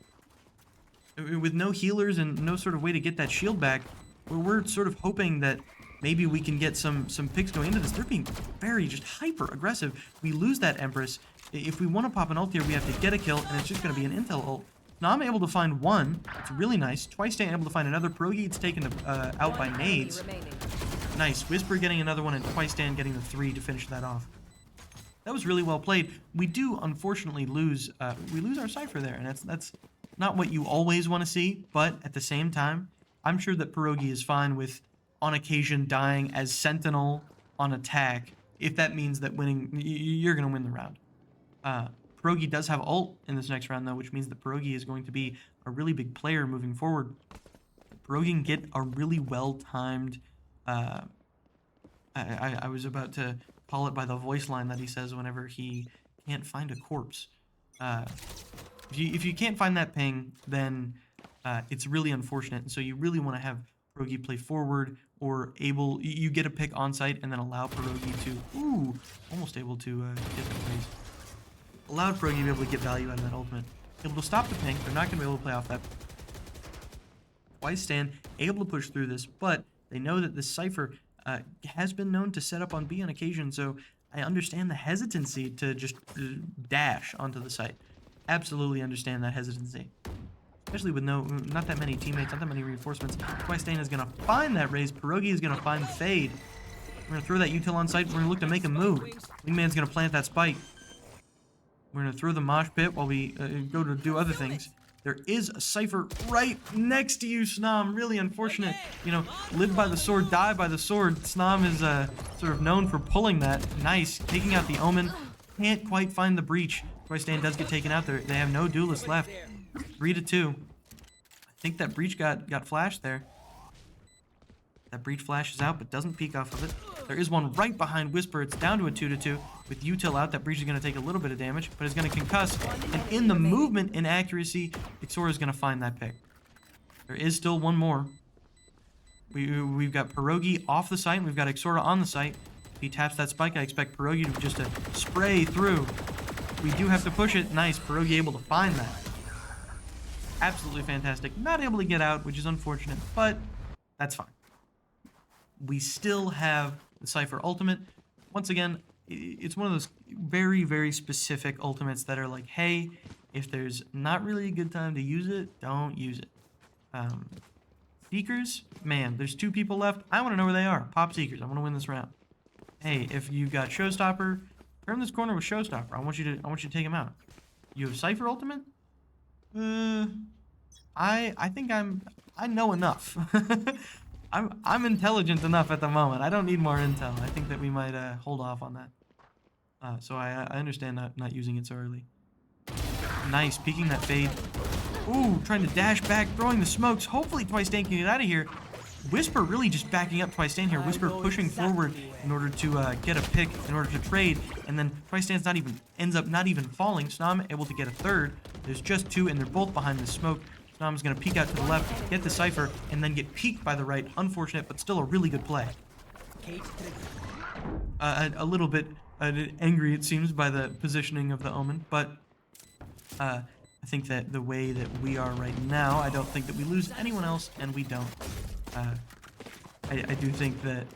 Speaker 1: With no healers and no sort of way to get that shield back, we're sort of hoping that maybe we can get some picks going into this. They're being very just hyper aggressive. We lose that Empress. If we want to pop an ult here, we have to get a kill, and it's just going to be an intel ult. Now I'm able to find one. It's really nice. Twice able to find another. Pierogi it's taken out by nades. Nice. Whisper getting another one, and Twice getting the 3 to finish that off. That was really well played. We do unfortunately lose. We lose our Cypher there, and that's not what you always want to see. But at the same time, I'm sure that Pierogi is fine with, on occasion, dying as Sentinel on attack, if that means that you're going to win the round. Pierogi does have ult in this next round, though, which means that Pierogi is going to be a really big player moving forward. Pierogi can get a really well-timed... I was about to call it by the voice line that he says whenever he can't find a corpse. If you can't find that ping, then it's really unfortunate. And so you really want to have Pierogi play forward, or you get a pick on site and then allow Pierogi to, almost able to get the plays. Allowed Pierogi to be able to get value out of that ultimate. Able to stop the ping. They're not going to be able to play off that. Twice able to push through this, but they know that this Cypher has been known to set up on B on occasion, so I understand the hesitancy to just dash onto the site. Absolutely understand that hesitancy. Especially with not that many teammates, not that many reinforcements. Twice is going to find that raise. Pierogi is going to find Fade. We're going to throw that util on site. We're going to look to make a move. Wingman's going to plant that spike. We're going to throw the mosh pit while we go to do other things. There is a Cypher right next to you, Snom. Really unfortunate. You know, live by the sword, die by the sword. Snom is sort of known for pulling that. Nice. Taking out the Omen. Can't quite find the breach. Twice does get taken out there. They have no duelists left. 3-2. I think that breach got flashed there. That breach flashes out, but doesn't peek off of it. There is one right behind Whisper. It's down to a 2-2. With util out, that breach is going to take a little bit of damage, but it's going to concuss. And in the movement inaccuracy, Ixora is going to find that pick. There is still one more. We've got Pierogi off the site, and we've got Ixora on the site. If he taps that spike, I expect Pierogi to just spray through. We do have to push it. Nice. Pierogi able to find that. Absolutely fantastic. Not able to get out, which is unfortunate, but that's fine. We still have the Cypher ultimate. Once again, it's one of those very, very specific ultimates that are like, hey, if there's not really a good time to use it, don't use it. Seekers, man, there's 2 people left. I want to know where they are. Pop Seekers. I want to win this round. Hey, if you got Showstopper, turn this corner with Showstopper. I want you to take him out. You have Cypher ultimate? I think I know enough. I'm intelligent enough at the moment. I don't need more intel. I think that we might hold off on that. So I understand not using it so early. Nice, peeking that fade. Ooh, trying to dash back, throwing the smokes. Hopefully Twice can get out of here. Whisper really just backing up Twice here. Whisper pushing forward in order to get a pick, in order to trade. And then Twice ends up not even falling. Snom able to get a third. There's just 2, and they're both behind the smoke. Snom's going to peek out to the left, get the Cypher, and then get peeked by the right. Unfortunate, but still a really good play. A little bit angry, it seems, by the positioning of the Omen, but I think that the way that we are right now, I don't think that we lose anyone else, and we don't. I do think that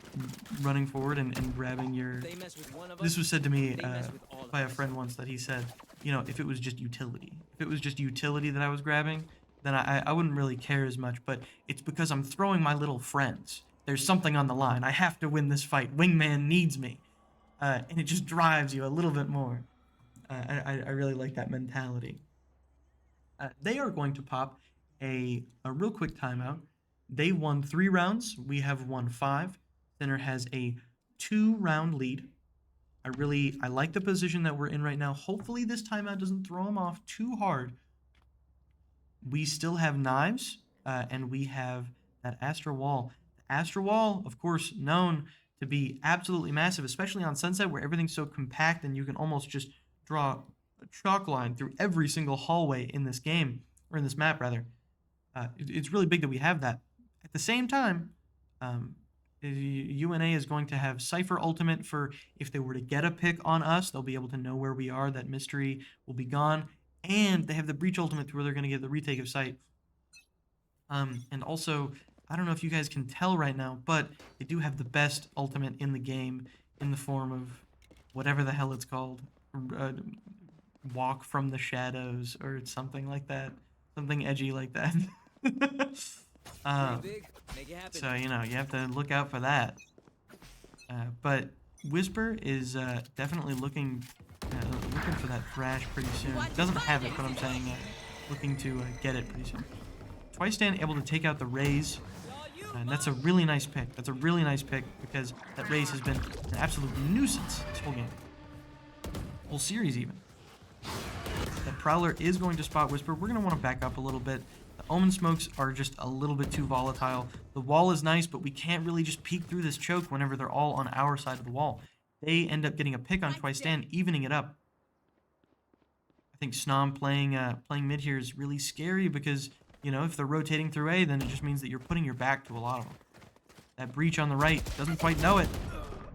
Speaker 1: running forward and grabbing your... This was said to me by a friend once, that he said, you know, if it was just utility. If it was just utility that I was grabbing, then I wouldn't really care as much, but it's because I'm throwing my little friends. There's something on the line. I have to win this fight. Wingman needs me. And it just drives you a little bit more. I really like that mentality. They are going to pop a real quick timeout. They won 3 rounds. We have won 5. Center has a 2-round lead. I like the position that we're in right now. Hopefully this timeout doesn't throw them off too hard. We still have knives, and we have that Astra Wall. The Astra Wall, of course, known to be absolutely massive, especially on Sunset where everything's so compact and you can almost just draw a chalk line through every single hallway in this game, or in this map rather. It's really big that we have that. At the same time, UNA is going to have Cypher Ultimate for if they were to get a pick on us, they'll be able to know where we are. That mystery will be gone. And they have the Breach Ultimate where they're going to get the retake of sight. And also, I don't know if you guys can tell right now, but they do have the best ultimate in the game in the form of whatever the hell it's called. Walk from the shadows or something like that. Something edgy like that. So, you know, you have to look out for that. But Whisper is definitely looking for that Thrash pretty soon. Doesn't have it, but I'm saying looking to get it pretty soon. Twice Stand able to take out the Raze, and that's a really nice pick. That's a really nice pick because that Raze has been an absolute nuisance this whole game. Whole series even. That Prowler is going to spot Whisper. We're going to want to back up a little bit. The Omen smokes are just a little bit too volatile. The wall is nice, but we can't really just peek through this choke whenever they're all on our side of the wall. They end up getting a pick on Twice Stand, evening it up. I think Snom playing mid here is really scary because, you know, if they're rotating through A, then it just means that you're putting your back to a lot of them. That Breach on the right doesn't quite know it.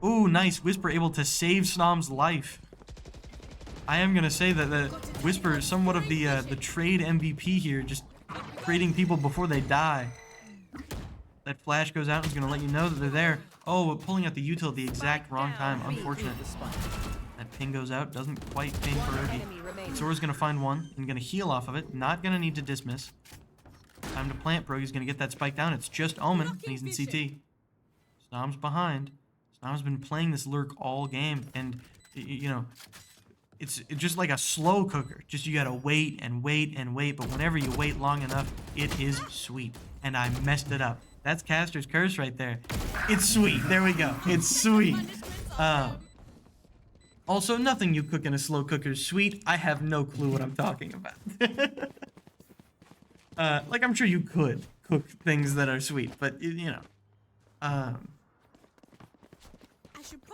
Speaker 1: Ooh, nice. Whisper able to save Snom's life. I am going to say that the Whisper is somewhat of the trade MVP here, just trading people before they die. That flash goes out and is going to let you know that they're there. Oh, but pulling out the util at the exact wrong time. Unfortunate. That ping goes out. Doesn't quite ping Pierogi. Sora's going to find one and going to heal off of it. Not going to need to dismiss. Time to plant. Pierogi's going to get that spike down. It's just Omen, and he's in CT. Snom's behind. Snom's been playing this lurk all game, and, you know, it's just like a slow cooker. Just you gotta wait and wait and wait, but whenever you wait long enough, it is sweet. And I messed it up. That's Caster's Curse right there. It's sweet. There we go. It's sweet. Also, nothing you cook in a slow cooker is sweet. I have no clue what I'm talking about. Like, I'm sure you could cook things that are sweet, but, you know.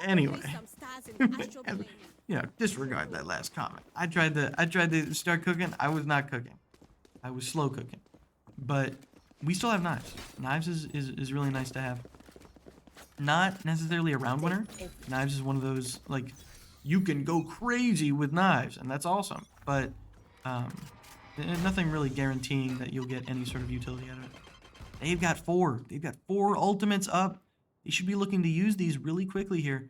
Speaker 1: Anyway. You know, disregard that last comment. I tried to start cooking. I was not cooking. I was slow cooking. But we still have knives. Knives is really nice to have. Not necessarily a round winner. Knives is one of those, like, you can go crazy with knives, and that's awesome. But nothing really guaranteeing that you'll get any sort of utility out of it. They've got 4. They've got 4 ultimates up. They should be looking to use these really quickly here.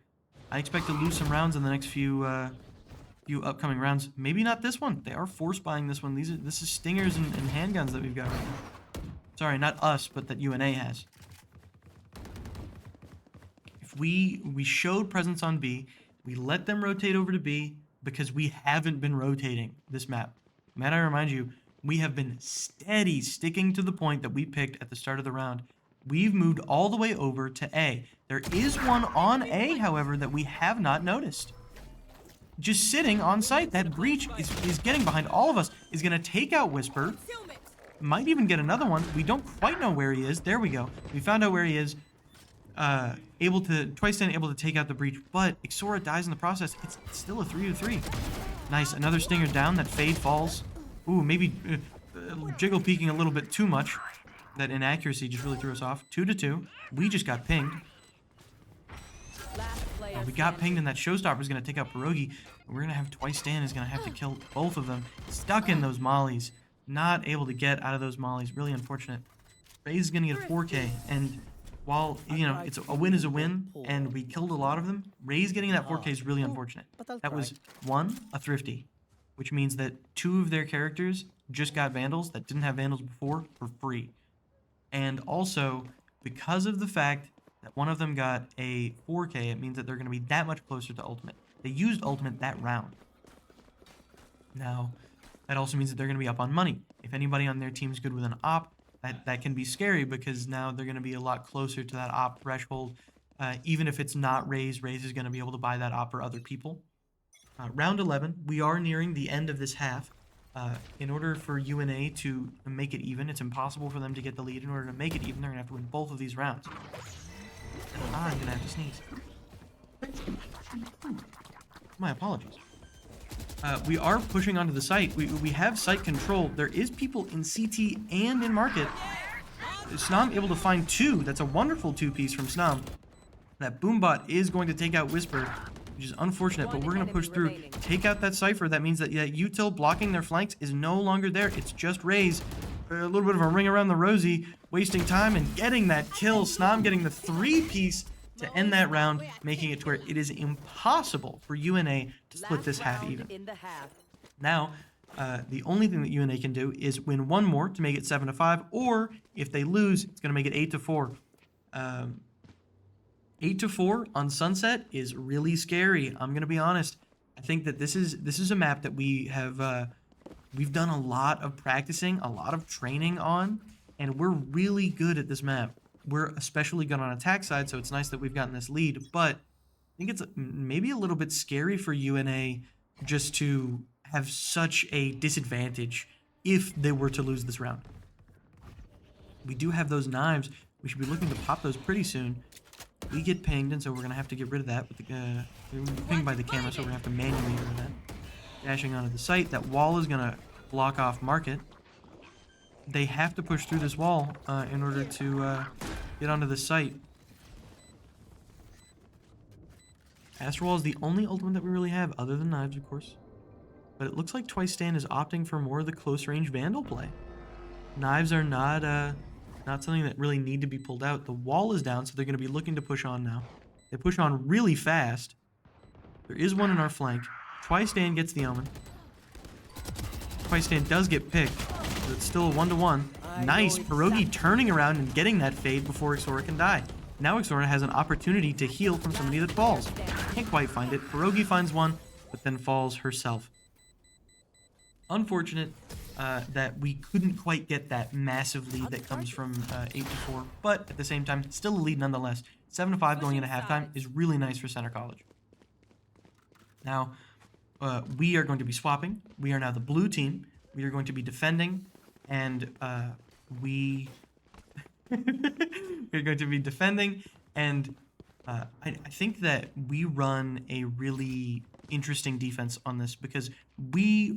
Speaker 1: I expect to lose some rounds in the next few upcoming rounds. Maybe not this one. They are force buying this one. This is stingers and handguns that we've got right now. Sorry, not us, but that UNA has. If we showed presence on B, we let them rotate over to B because we haven't been rotating this map. Matt, I remind you, we have been steady sticking to the point that we picked at the start of the round. We've moved all the way over to A. There is one on A, however, that we have not noticed. Just sitting on site. That Breach is getting behind all of us. Is going to take out Whisper. Might even get another one. We don't quite know where he is. There we go. We found out where he is. Twice Stand able to take out the Breach, but Ixora dies in the process. It's still a 3-3. Nice. Another stinger down. That Fade falls. Ooh, maybe jiggle peeking a little bit too much. That inaccuracy just really threw us off. 2-2. We just got pinged. We got pinged, and that Showstopper is going to take out Pierogi. We're going to have Twice Stand is going to have to kill both of them. Stuck in those mollies. Not able to get out of those mollies. Really unfortunate. Raze is going to get a 4K. And while, you know, a win is a win, and we killed a lot of them, Raze getting that 4K is really unfortunate. That was, 1, a Thrifty, which means that 2 of their characters just got Vandals that didn't have Vandals before for free. And also, because of the fact that one of them got a 4K, it means that they're going to be that much closer to Ultimate. They used Ultimate that round. Now, that also means that they're going to be up on money. If anybody on their team is good with an op, that can be scary because now they're going to be a lot closer to that op threshold. Even if it's not Raze, Raze is going to be able to buy that op for other people. Round 11, we are nearing the end of this half. In order for UNA to make it even, it's impossible for them to get the lead. In order to make it even, they're going to have to win both of these rounds. I'm gonna have to sneeze. My apologies. We are pushing onto the site. We have site control. There is people in CT and in market. Snom able to find two. That's a wonderful two-piece from Snom. That Boombot is going to take out Whisper, which is unfortunate, but we're going to push through. Take out that Cypher. That means that Util blocking their flanks is no longer there. It's just Raze. A little bit of a ring around the rosy, wasting time and getting that kill. Snom getting the three-piece to end that round, making it to where it is impossible for UNA to split this half even. Now, the only thing that UNA can do is win one more to make it 7-5, or if they lose, it's going to make it 8-4. 8-4 on Sunset is really scary. I'm going to be honest. I think that this is a map that we have we've done a lot of practicing, a lot of training on, and we're really good at this map. We're especially good on attack side, so it's nice that we've gotten this lead, but I think it's maybe a little bit scary for UNA just to have such a disadvantage if they were to lose this round. We do have those knives. We should be looking to pop those pretty soon. We get pinged, and so we're going to have to get rid of that. With the, pinged by the camera, so we're going to have to manually get rid of that. Dashing onto the site. That wall is going to block off market. They have to push through this wall in order to get onto the site. Astral Wall is the only ultimate that we really have, other than knives, of course. But it looks like Twice Stand is opting for more of the close-range Vandal play. Knives are not something that really need to be pulled out. The wall is down, so they're going to be looking to push on now. They push on really fast. There is one in our flank. Twice Stand gets the Omen. Twice Stand does get picked, but it's still a 1-1. Nice. Pierogi turning around and getting that fade before Xora can die. Now Xora has an opportunity to heal from somebody that falls. Can't quite find it. Pierogi finds one, but then falls herself. Unfortunate that we couldn't quite get that massive lead that comes from 8-4, but at the same time, still a lead nonetheless. 7-5 going into halftime is really nice for Center College. Now, we are going to be swapping. We are now the blue team. We are going to be defending, and we're going to be defending, and I think that we run a really interesting defense on this because we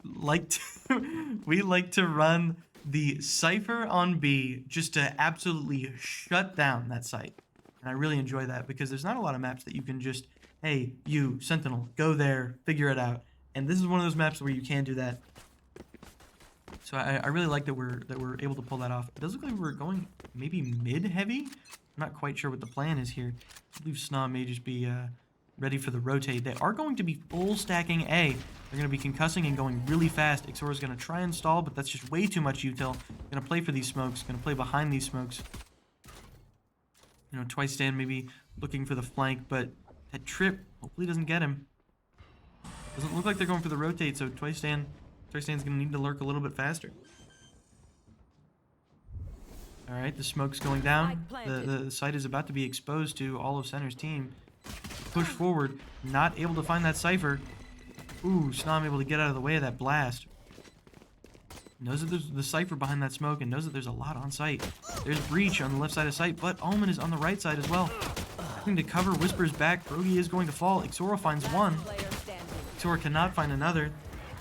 Speaker 1: like to run the Cypher on B just to absolutely shut down that site. And I really enjoy that because there's not a lot of maps that you can just, hey, you, Sentinel, go there, figure it out. And this is one of those maps where you can do that. So I really like that we're able to pull that off. It does look like we're going maybe mid-heavy. I'm not quite sure what the plan is here. I believe Snom may just be ready for the rotate. They are going to be full stacking A. They're going to be concussing and going really fast. Xora's going to try and stall, but that's just way too much util. Going to play for these smokes. Going to play behind these smokes. You know, Twice Stand maybe looking for the flank, but that trip hopefully doesn't get him. Doesn't look like they're going for the rotate, so Twice Stand's going to need to lurk a little bit faster. Alright, the smoke's going down. The site is about to be exposed to all of Center's team. Push forward, not able to find that Cypher. Ooh, Snom able to get out of the way of that blast. Knows that there's the Cypher behind that smoke and knows that there's a lot on site. There's Breach on the left side of site, but Omen is on the right side as well. Having to cover Whisper's back, Pierogi is going to fall. Xora finds one. Xora cannot find another.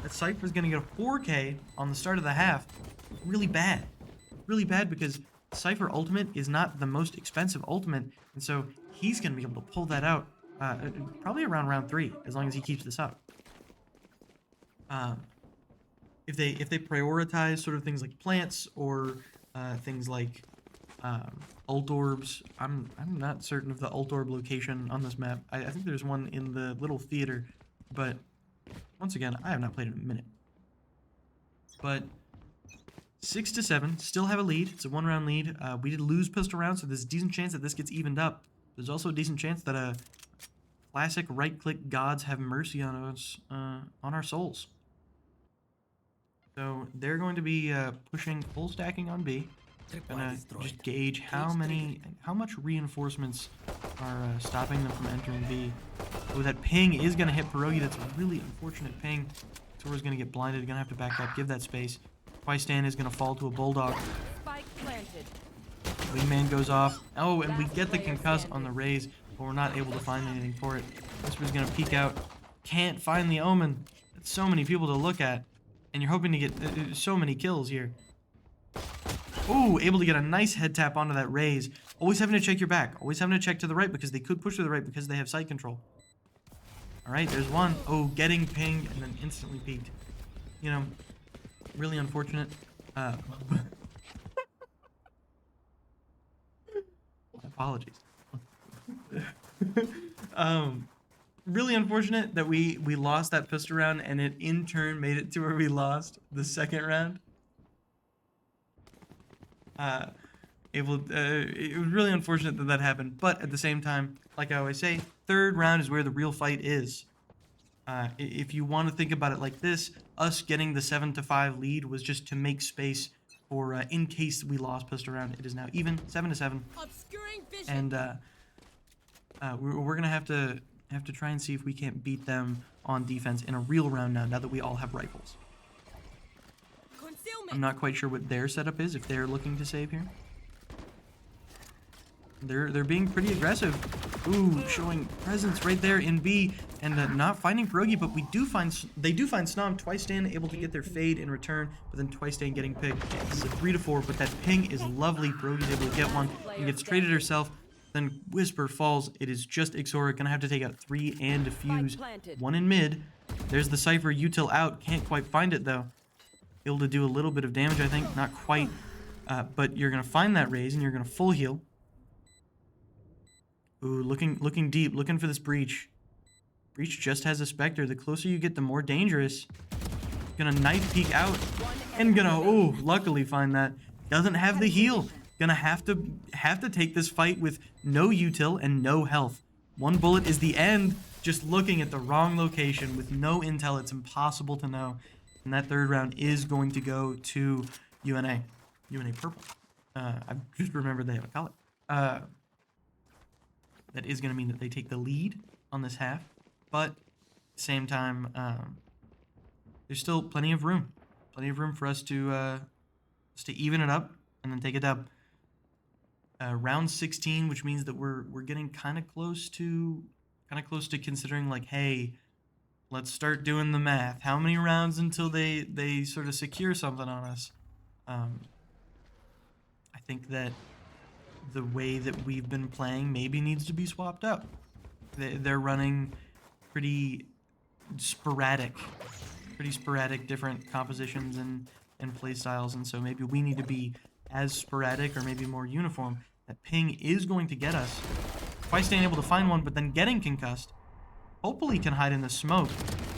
Speaker 1: That Cypher is going to get a 4K on the start of the half. Really bad. Really bad because Cypher ultimate is not the most expensive ultimate, and so he's going to be able to pull that out probably around round 3, as long as he keeps this up. If they prioritize sort of things like plants or things like ult orbs, I'm not certain of the ult orb location on this map. I think there's one in the little theater, but once again, I have not played in a minute. But 6-7, still have a lead. It's a 1-round lead. We did lose pistol round, so there's a decent chance that this gets evened up. There's also a decent chance that a classic right-click gods have mercy on us, on our souls. So they're going to be pushing full stacking on B. Gonna just gauge how much reinforcements are stopping them from entering B. Oh, that ping is gonna hit Pierogi. That's a really unfortunate ping. Xora's gonna get blinded. Gonna have to back up, give that space. Twice Stand is gonna fall to a bulldog.
Speaker 3: Spike planted.
Speaker 1: Wingman goes off. Oh, and we get the concuss on the raise, but we're not able to find anything for it. Whisper's gonna peek out. Can't find the Omen. That's so many people to look at. And you're hoping to get so many kills here. Ooh, able to get a nice head tap onto that raise. Always having to check your back. Always having to check to the right because they could push to the right because they have sight control. Alright, there's one. Oh, getting pinged and then instantly peeked. You know, really unfortunate. Apologies. Really unfortunate that we lost that pistol round and it in turn made it to where we lost the second round. It was really unfortunate that that happened, but at the same time, like I always say, third round is where the real fight is. If you want to think about it like this, us getting the 7-5 lead was just to make space for in case we lost pistol round. It is now even 7-7,
Speaker 2: Obscuring vision.
Speaker 1: and we're gonna have to try and see if we can't beat them on defense in a real round now that we all have rifles.
Speaker 2: Concealment.
Speaker 1: I'm not quite sure what their setup is, if they're looking to save here. They're being pretty aggressive. Ooh, showing presence right there in B, and not finding Pierogi, but they do find Snom. Twice Stan able to get their fade in return, but then Twice Stan getting picked. This is a 3-4, but that ping is lovely. Pierogi's able to get one and gets traded herself. Then Whisper falls. It is just Ixora gonna have to take out 3 and defuse. One in mid. There's the Cypher util out. Can't quite find it though. Able to do a little bit of damage, I think. Not quite. But you're gonna find that raise and you're gonna full heal. Ooh, looking deep, looking for this breach. Breach just has a Spectre. The closer you get, the more dangerous. Gonna knife peek out and gonna, oh, luckily find that. Doesn't have the heal. Gonna have to take this fight with no util and no health. One bullet is the end. Just looking at the wrong location with no intel, it's impossible to know. And that third round is going to go to UNA. UNA purple. I just remembered they have a color. That is going to mean that they take the lead on this half. But at the same time, there's still plenty of room. Plenty of room for us to even it up and then take a dub. Round 16, which means that we're getting kind of close to considering like, hey, let's start doing the math. How many rounds until they sort of secure something on us? I think that the way that we've been playing maybe needs to be swapped up. They're running pretty sporadic different compositions and play styles, and so maybe we need to be as sporadic or maybe more uniform. That ping is going to get us. Twice staying able to find one, but then getting concussed. Hopefully can hide in the smoke.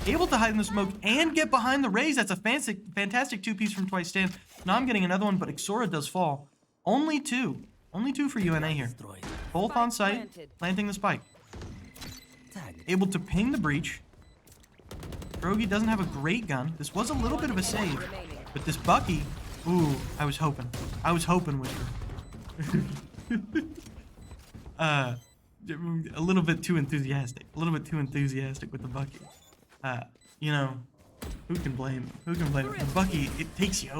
Speaker 1: Able to hide in the smoke and get behind the raise. That's a fantastic two-piece from Twice Stand. Now I'm getting another one, but Ixora does fall. Only two for UNA here. Both on site, planting the spike. Able to ping the breach. Pierogi doesn't have a great gun. This was a little bit of a save. But this Bucky, ooh, I was hoping, Whisper. A little bit too enthusiastic. With the Bucky. You know, who can blame him? The Bucky, it takes you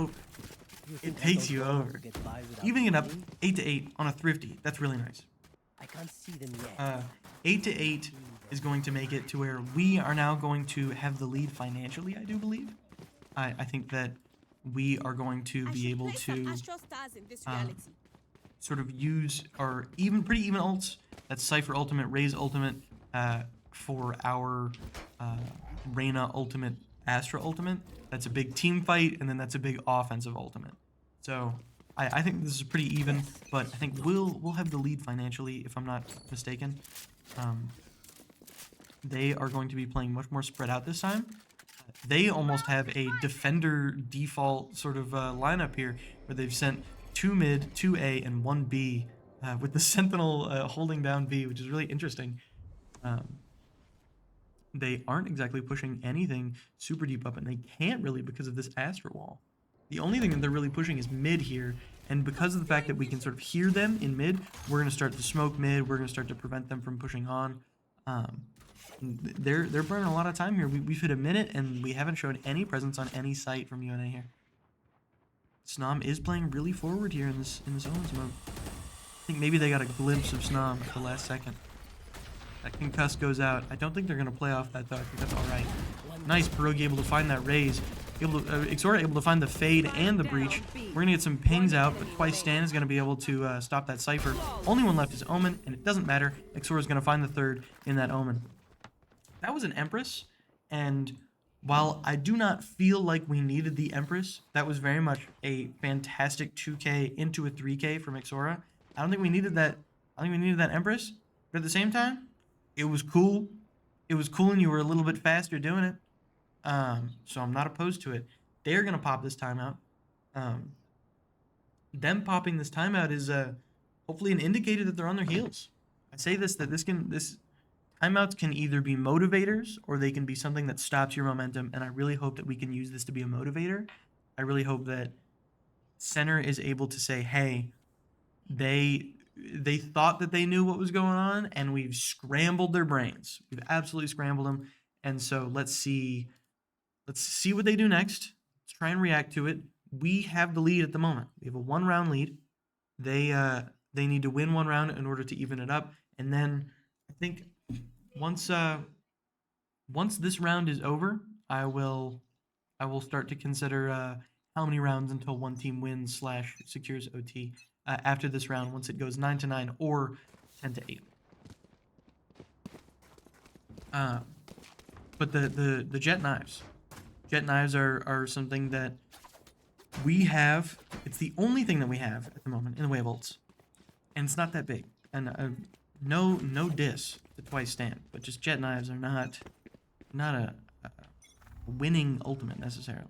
Speaker 1: over. Evening it up 8-8 on a thrifty. That's really nice.
Speaker 5: I can't see them yet.
Speaker 1: 8-8 is going to make it to where we are now going to have the lead financially, I do believe. I think that we are going to be able to sort of use our pretty even ults. That's Cypher ultimate, Raze ultimate, for our Reyna ultimate, Astra ultimate. That's a big team fight, and then that's a big offensive ultimate. So I think this is pretty even, but I think we'll have the lead financially, if I'm not mistaken. They are going to be playing much more spread out this time. They almost have a defender default sort of lineup here, where they've sent 2 mid, 2 A, and 1 B, with the Sentinel holding down B, which is really interesting. They aren't exactly pushing anything super deep up, and they can't really because of this Astra wall. The only thing that they're really pushing is mid here, and because of the fact that we can sort of hear them in mid, we're going to start to smoke mid, we're going to start to prevent them from pushing on. They're burning a lot of time here. We've hit a minute, and we haven't showed any presence on any site from UNA here. Snom is playing really forward here in this Owens mode. I think maybe they got a glimpse of Snom at the last second. That concuss goes out. I don't think they're going to play off that, though. I think that's all right. Nice, Pierogi able to find that raise. Ixora able to find the fade and the breach. We're going to get some pings out, but Twice Stan is going to be able to stop that Cypher. Only one left is Omen, and it doesn't matter. Ixora is going to find the third in that Omen. That was an Empress, and while I do not feel like we needed the Empress, that was very much a fantastic 2K into a 3K from Ixora. I don't think we needed that. I think we needed that Empress, but at the same time, it was cool. It was cool, and you were a little bit faster doing it. So I'm not opposed to it. They're gonna pop this timeout. Them popping this timeout is hopefully an indicator that they're on their heels. I say this that this timeouts can either be motivators or they can be something that stops your momentum, and I really hope that we can use this to be a motivator. I really hope that center is able to say, hey, they thought that they knew what was going on, and we've scrambled their brains. We've absolutely scrambled them, and so let's see what they do next. Let's try and react to it. We have the lead at the moment. We have a 1-round lead. They need to win 1 round in order to even it up, and then I think once this round is over, I will start to consider how many rounds until one team wins / secures OT after this round, once it goes 9-9 or 10-8. But the jet knives are something that we have. It's the only thing that we have at the moment in the way of ults, and it's not that big. And no diss to Twice Stan, but just jet knives are not a winning ultimate necessarily.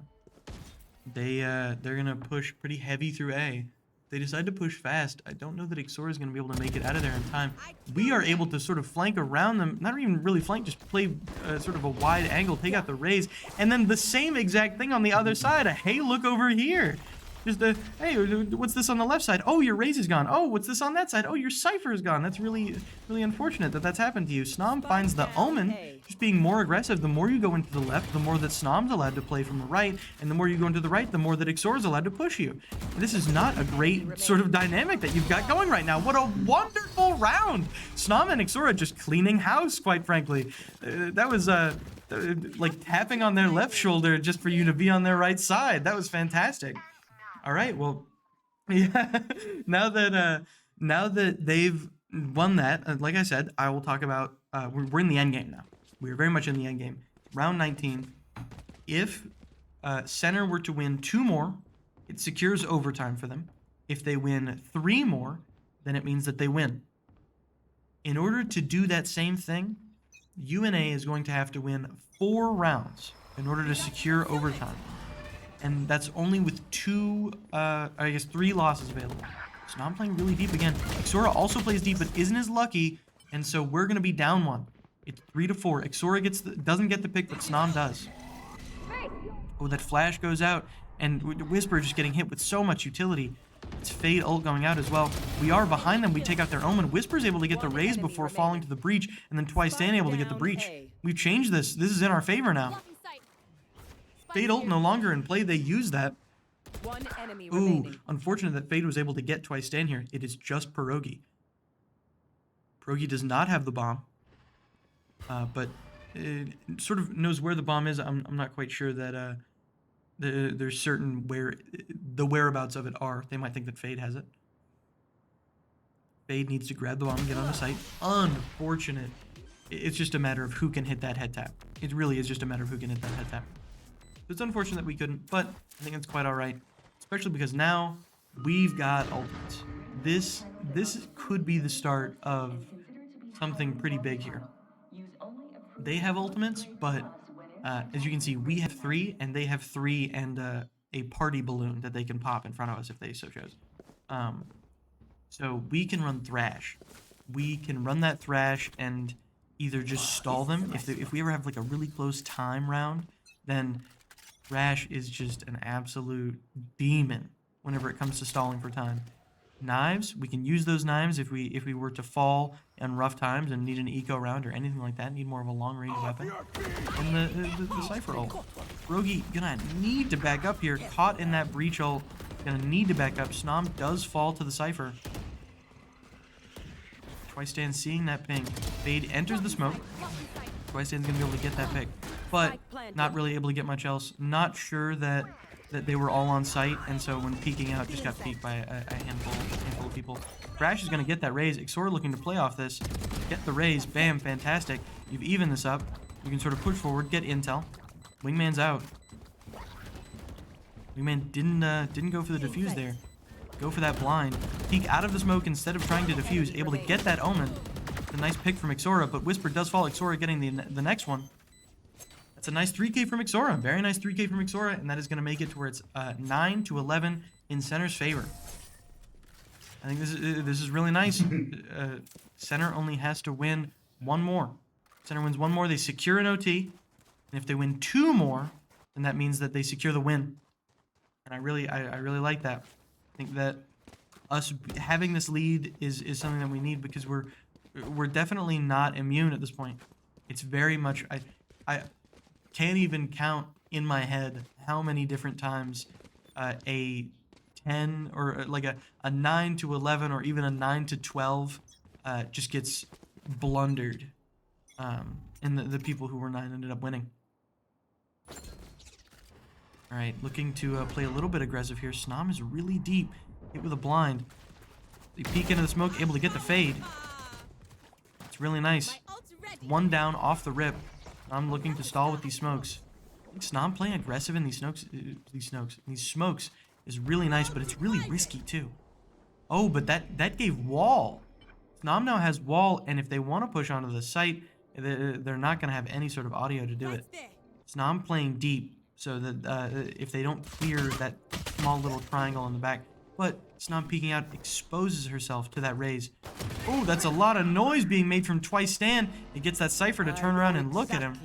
Speaker 1: They're gonna push pretty heavy through A. They decide to push fast. I don't know that Ixora is going to be able to make it out of there in time. We are able to sort of flank around them. Not even really flank, just play sort of a wide angle, take out the raise. And then the same exact thing on the other side. Hey, look over here. Just hey, what's this on the left side? Oh, your raise is gone. Oh, what's this on that side? Oh, your Cypher is gone. That's really unfortunate that that's happened to you. Snom finds the Omen, just being more aggressive. The more you go into the left, the more that Snom's allowed to play from the right, and the more you go into the right, the more that Ixora's allowed to push you. This is not a great sort of dynamic that you've got going right now. What a wonderful round! Snom and Ixora just cleaning house, quite frankly. That was like tapping on their left shoulder just for you to be on their right side. That was fantastic. All right, well, yeah. Now that they've won that, like I said, I will talk about. We're in the end game now. We're very much in the end game. Round 19. If center were to win 2 more, it secures overtime for them. If they win 3 more, then it means that they win. In order to do that same thing, UNA is going to have to win 4 rounds in order to secure overtime. And that's only with 3 losses available. So now I'm playing really deep again. Ixora also plays deep, but isn't as lucky, and so we're gonna be down 1. It's 3-4. Ixora doesn't get the pick, but Snom does. Oh, that flash goes out, and Whisper just getting hit with so much utility. It's Fade ult going out as well. We are behind them. We take out their Omen. Whisper's able to get the raise before falling to the breach, and then Twice Stan able to get the breach. We've changed this. This is in our favor now. Fade ult no longer in play. They use that.
Speaker 3: One enemy
Speaker 1: Ooh,
Speaker 3: remaining.
Speaker 1: unfortunate that Fade was able to get Twice Stan here. It is just Pierogi. Pierogi does not have the bomb, but it sort of knows where the bomb is. I'm not quite sure that there's certain where the whereabouts of it are. They might think that Fade has it. Fade needs to grab the bomb and get on the site. Unfortunate. It's just a matter of who can hit that head tap. It really is just a matter of who can hit that head tap. It's unfortunate that we couldn't, but I think it's quite all right, especially because now we've got ultimates. This could be the start of something pretty big here. They have ultimates, but as you can see, we have 3, and they have 3 and a party balloon that they can pop in front of us if they so chose. So we can run Thrash. We can run that Thrash and either just stall them. If we ever have like a really close time round, then Thrash is just an absolute demon whenever it comes to stalling for time. Knives, we can use those knives if we were to fall in rough times and need an eco round or anything like that, need more of a long range weapon. And the Cypher ult. Rogi gonna need to back up here, caught in that breach ult, gonna need to back up. Snom does fall to the Cypher. Twice Stand seeing that ping. Fade enters the smoke. Twice Stand's gonna be able to get that pick, but not really able to get much else. Not sure that they were all on site, and so when peeking out, just got peeked by a handful of people. Crash is gonna get that raise. Ixora looking to play off this. Get the raise. Bam, fantastic. You've evened this up. You can sort of push forward, get intel. Wingman's out. Wingman didn't go for the defuse there. Go for that blind. Peek out of the smoke instead of trying to defuse. Able to get that omen. A nice pick from Ixora, but Whisper does fall. Ixora getting the next one. That's a nice 3K from Ixora. Very nice 3K from Ixora, and that is going to make it to where it's 9 to 11 in Center's favor. I think this is really nice. Center only has to win one more. Center wins one more, they secure an OT, and if they win 2 more, then that means that they secure the win. And I really like that. I think that us having this lead is something that we need because we're definitely not immune at this point. It's very much I can't even count in my head how many different times a 10 or like a 9 to 11 or even a 9 to 12 just gets blundered, and the people who were 9 ended up winning. All right, looking to play a little bit aggressive here. Snom is really deep, hit with a blind. They peek into the smoke, able to get the fade. It's really nice. 1 down off the rip. I'm looking to stall with these smokes. I think Snom playing aggressive in these smokes is really nice, but it's really risky too. Oh, but that gave wall. Snom now has wall, and if they want to push onto the site, they're not going to have any sort of audio to do it. Snom playing deep, so that if they don't clear that small little triangle in the back, but Snom peeking out exposes herself to that raise. Oh, that's a lot of noise being made from Twice Stand. It gets that Cypher to turn around and look at him.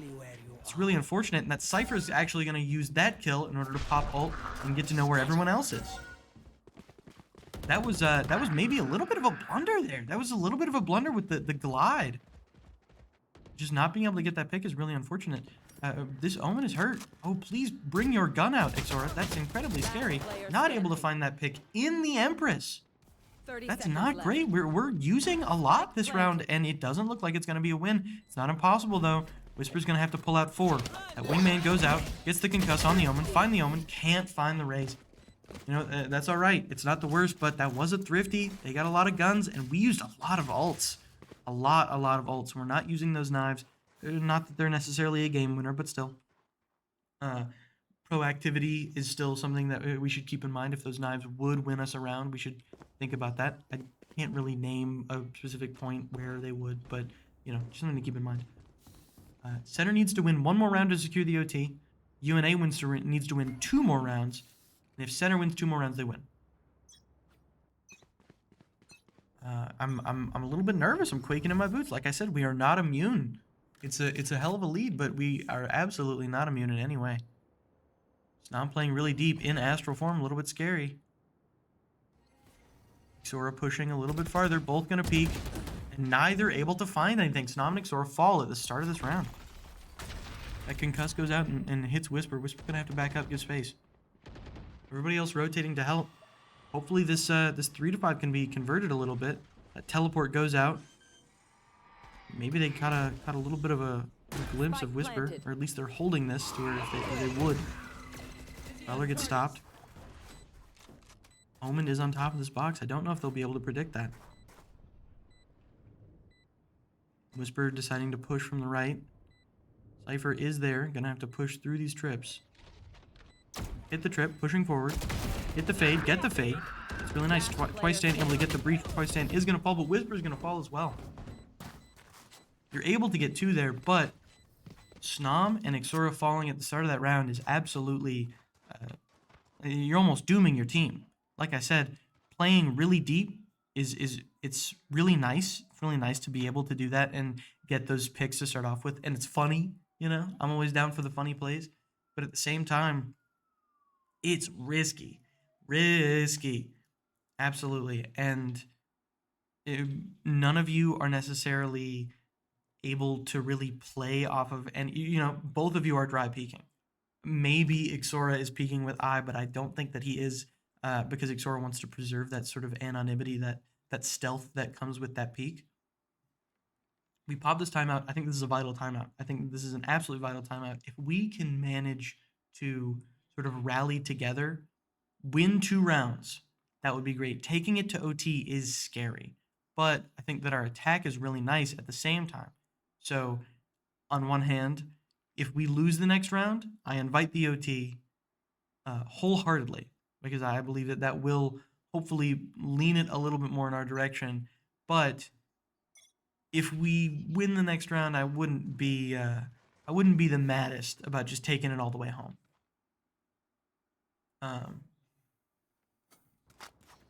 Speaker 1: It's really unfortunate, and that Cypher is actually going to use that kill in order to pop ult and get to know where everyone else is. That was maybe a little bit of a blunder there. That was a little bit of a blunder with the glide. Just not being able to get that pick is really unfortunate. This Omen is hurt. Oh, please bring your gun out, Ixora. That's incredibly scary. Not able to find that pick in the Empress. That's not great. We're using a lot this round, and it doesn't look like it's going to be a win. It's not impossible, though. Whisper's going to have to pull out 4. That Wingman goes out, gets the concuss on the Omen, find the Omen, can't find the raise. You know, that's all right. It's not the worst, but that was a thrifty. They got a lot of guns, and we used a lot of ults. A lot of ults. We're not using those knives. Not that they're necessarily a game winner, but still. Proactivity is still something that we should keep in mind. If those knives would win us around, we should think about that. I can't really name a specific point where they would, but, you know, just something to keep in mind. Center needs to win 1 more round to secure the OT. UNA needs to win 2 more rounds. And if Center wins 2 more rounds, they win. I'm a little bit nervous. I'm quaking in my boots. Like I said, we are not immune. It's a hell of a lead, but we are absolutely not immune in any way. So now I'm playing really deep in astral form, a little bit scary. Ixora pushing a little bit farther, both gonna peek, and neither able to find anything. Snom and Ixora fall at the start of this round. That concuss goes out and hits Whisper. Whisper gonna have to back up, give space. Everybody else rotating to help. Hopefully this 3 to 5 can be converted a little bit. That teleport goes out. Maybe they caught a little bit of a glimpse of Whisper, or at least they're holding this to where if they would. Valor gets stopped. Omen is on top of this box. I don't know if they'll be able to predict that. Whisper deciding to push from the right. Cypher is there, gonna have to push through these trips. Hit the trip, pushing forward. Hit the fade, get the fade. It's really nice. Twice Stand able to get the breach. Twice Stand is gonna fall, but Whisper's gonna fall as well. You're able to get 2 there, but Snom and Ixora falling at the start of that round is absolutely... you're almost dooming your team. Like I said, playing really deep it's really nice. It's really nice to be able to do that and get those picks to start off with. And it's funny, you know? I'm always down for the funny plays. But at the same time, it's risky. Risky. Absolutely. And none of you are necessarily able to really play off of, and you know, both of you are dry peeking. Maybe Ixora is peeking with I, but I don't think that he is, because Ixora wants to preserve that sort of anonymity, that stealth that comes with that peek. we pop this timeout. I think this is a vital timeout. I think this is an absolute vital timeout. If we can manage to sort of rally together, win 2 rounds, that would be great. Taking it to OT is scary, but I think that our attack is really nice at the same time. So, on one hand, if we lose the next round, I invite the OT wholeheartedly because I believe that that will hopefully lean it a little bit more in our direction. But if we win the next round, I wouldn't be the maddest about just taking it all the way home.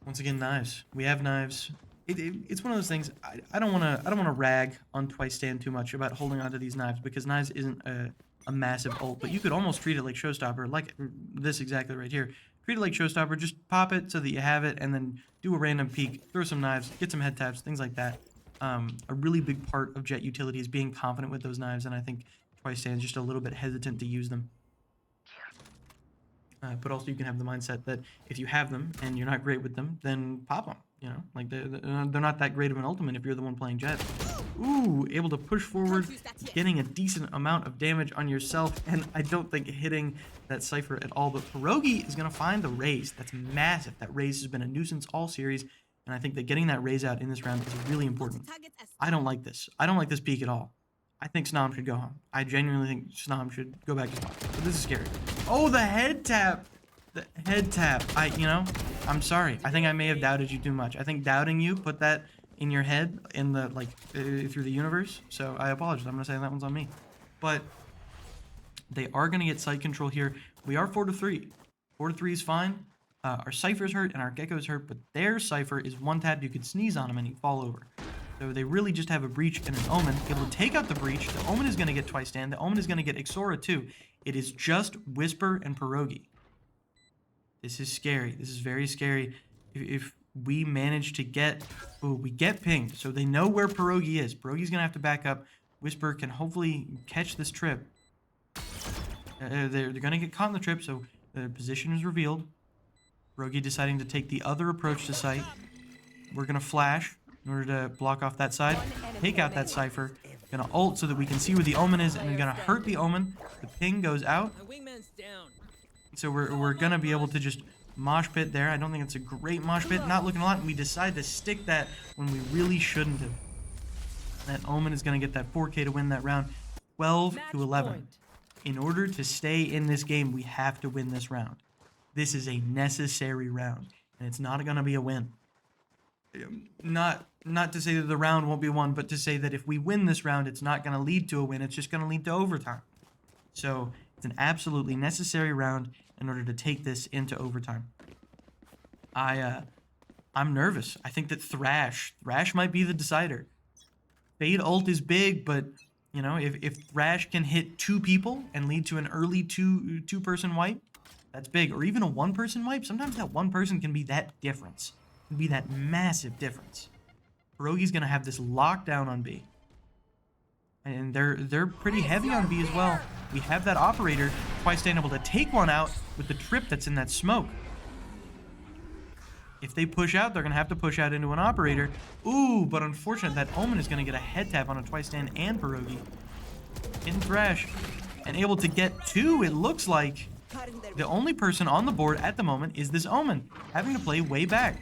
Speaker 1: Once again, knives. We have knives. It's one of those things. I don't want to rag on Twice Stand too much about holding onto these knives because knives isn't a massive ult, but you could almost treat it like Showstopper, like this exactly right here. Treat it like Showstopper. Just pop it so that you have it, and then do a random peek, throw some knives, get some head taps, things like that. A really big part of Jet utility is being confident with those knives, and I think Twice Stand is just a little bit hesitant to use them. But also you can have the mindset that if you have them and you're not great with them, then pop them. You know, like they're not that great of an ultimate if you're the one playing Jet. Ooh, able to push forward, getting a decent amount of damage on yourself, and I don't think hitting that Cypher at all. But Pierogi is going to find the raise. That's massive. That raise has been a nuisance all series, and I think that getting that raise out in this round is really important. I don't like this. I don't like this peak at all. I think Snom should go home. I genuinely think Snom should go back to spawn. But this is scary. Oh, the head tap. The head tap. I'm sorry. I think I may have doubted you too much. I think doubting you put that in your head in the, through the universe. So I apologize. I'm going to say that one's on me. But they are going to get site control here. We are 4-3. 4-3 is fine. Our Cypher's hurt and our Gecko's hurt, but their Cypher is one tap. You could sneeze on him and he'd fall over. So they really just have a Breach and an Omen. Able to take out the Breach. The Omen is going to get Twice Stand. The Omen is going to get Ixora too. It is just Whisper and Pierogi. This is scary. This is very scary. If we manage to get... Ooh, we get pinged. So they know where Pierogi is. Pierogi's going to have to back up. Whisper can hopefully catch this trip. They're going to get caught in the trip, so the position is revealed. Pierogi deciding to take the other approach to site. We're going to flash in order to block off that side. Take out that Cypher. Going to ult so that we can see where the Omen is, and we're going to hurt the Omen. The ping goes out. So we're going to be able to just mosh pit there. I don't think it's a great mosh pit. Not looking a lot. And we decide to stick that when we really shouldn't have. That Omen is going to get that 4K to win that round. 12-11. In order to stay in this game, we have to win this round. This is a necessary round. And it's not going to be a win. Not to say that the round won't be won, but to say that if we win this round, it's not going to lead to a win. It's just going to lead to overtime. So it's an absolutely necessary round in order to take this into overtime. I'm nervous. I think that Thrash might be the decider. Fade ult is big, but you know, if Thrash can hit 2 people and lead to an early two-person wipe, that's big. Or even a 1-person wipe. Sometimes that 1 person can be that difference. Can be that massive difference. Pierogi's gonna have this lockdown on B. And they're pretty heavy on B as well. We have that operator Twice Stand able to take one out with the trip that's in that smoke. If they push out, they're gonna have to push out into an operator. Ooh, but unfortunate that Omen is gonna get a head tap on a Twice Stand and Pierogi. In Thrash. And able to get 2, it looks like. The only person on the board at the moment is this Omen, having to play way back.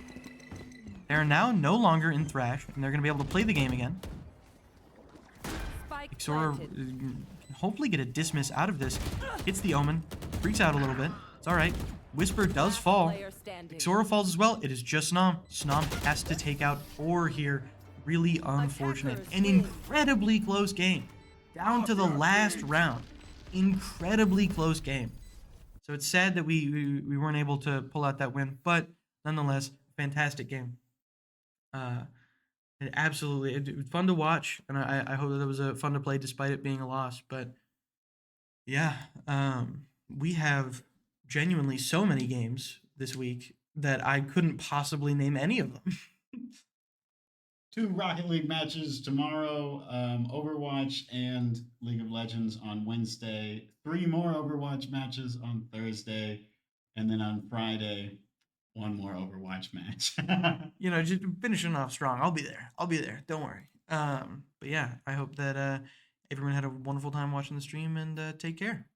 Speaker 1: They are now no longer in Thrash, and they're going to be able to play the game again. Ixora can hopefully get a dismiss out of this. Hits the Omen, freaks out a little bit. It's alright. Whisper does fall. Ixora falls as well. It is just Snom. Snom has to take out 4 here. Really unfortunate. An incredibly close game. Down to the last round. Incredibly close game. So it's sad that we weren't able to pull out that win, but nonetheless, fantastic game. Absolutely fun to watch, and I hope that it was fun to play despite it being a loss. But yeah, we have genuinely so many games this week that I couldn't possibly name any of them.
Speaker 4: 2 Rocket League matches tomorrow, Overwatch and League of Legends on Wednesday, 3 more Overwatch matches on Thursday, and then on Friday, 1 more Overwatch match.
Speaker 1: You know, just finishing off strong. I'll be there. Don't worry.
Speaker 6: But yeah, I hope that everyone had a wonderful time watching the stream, and take care.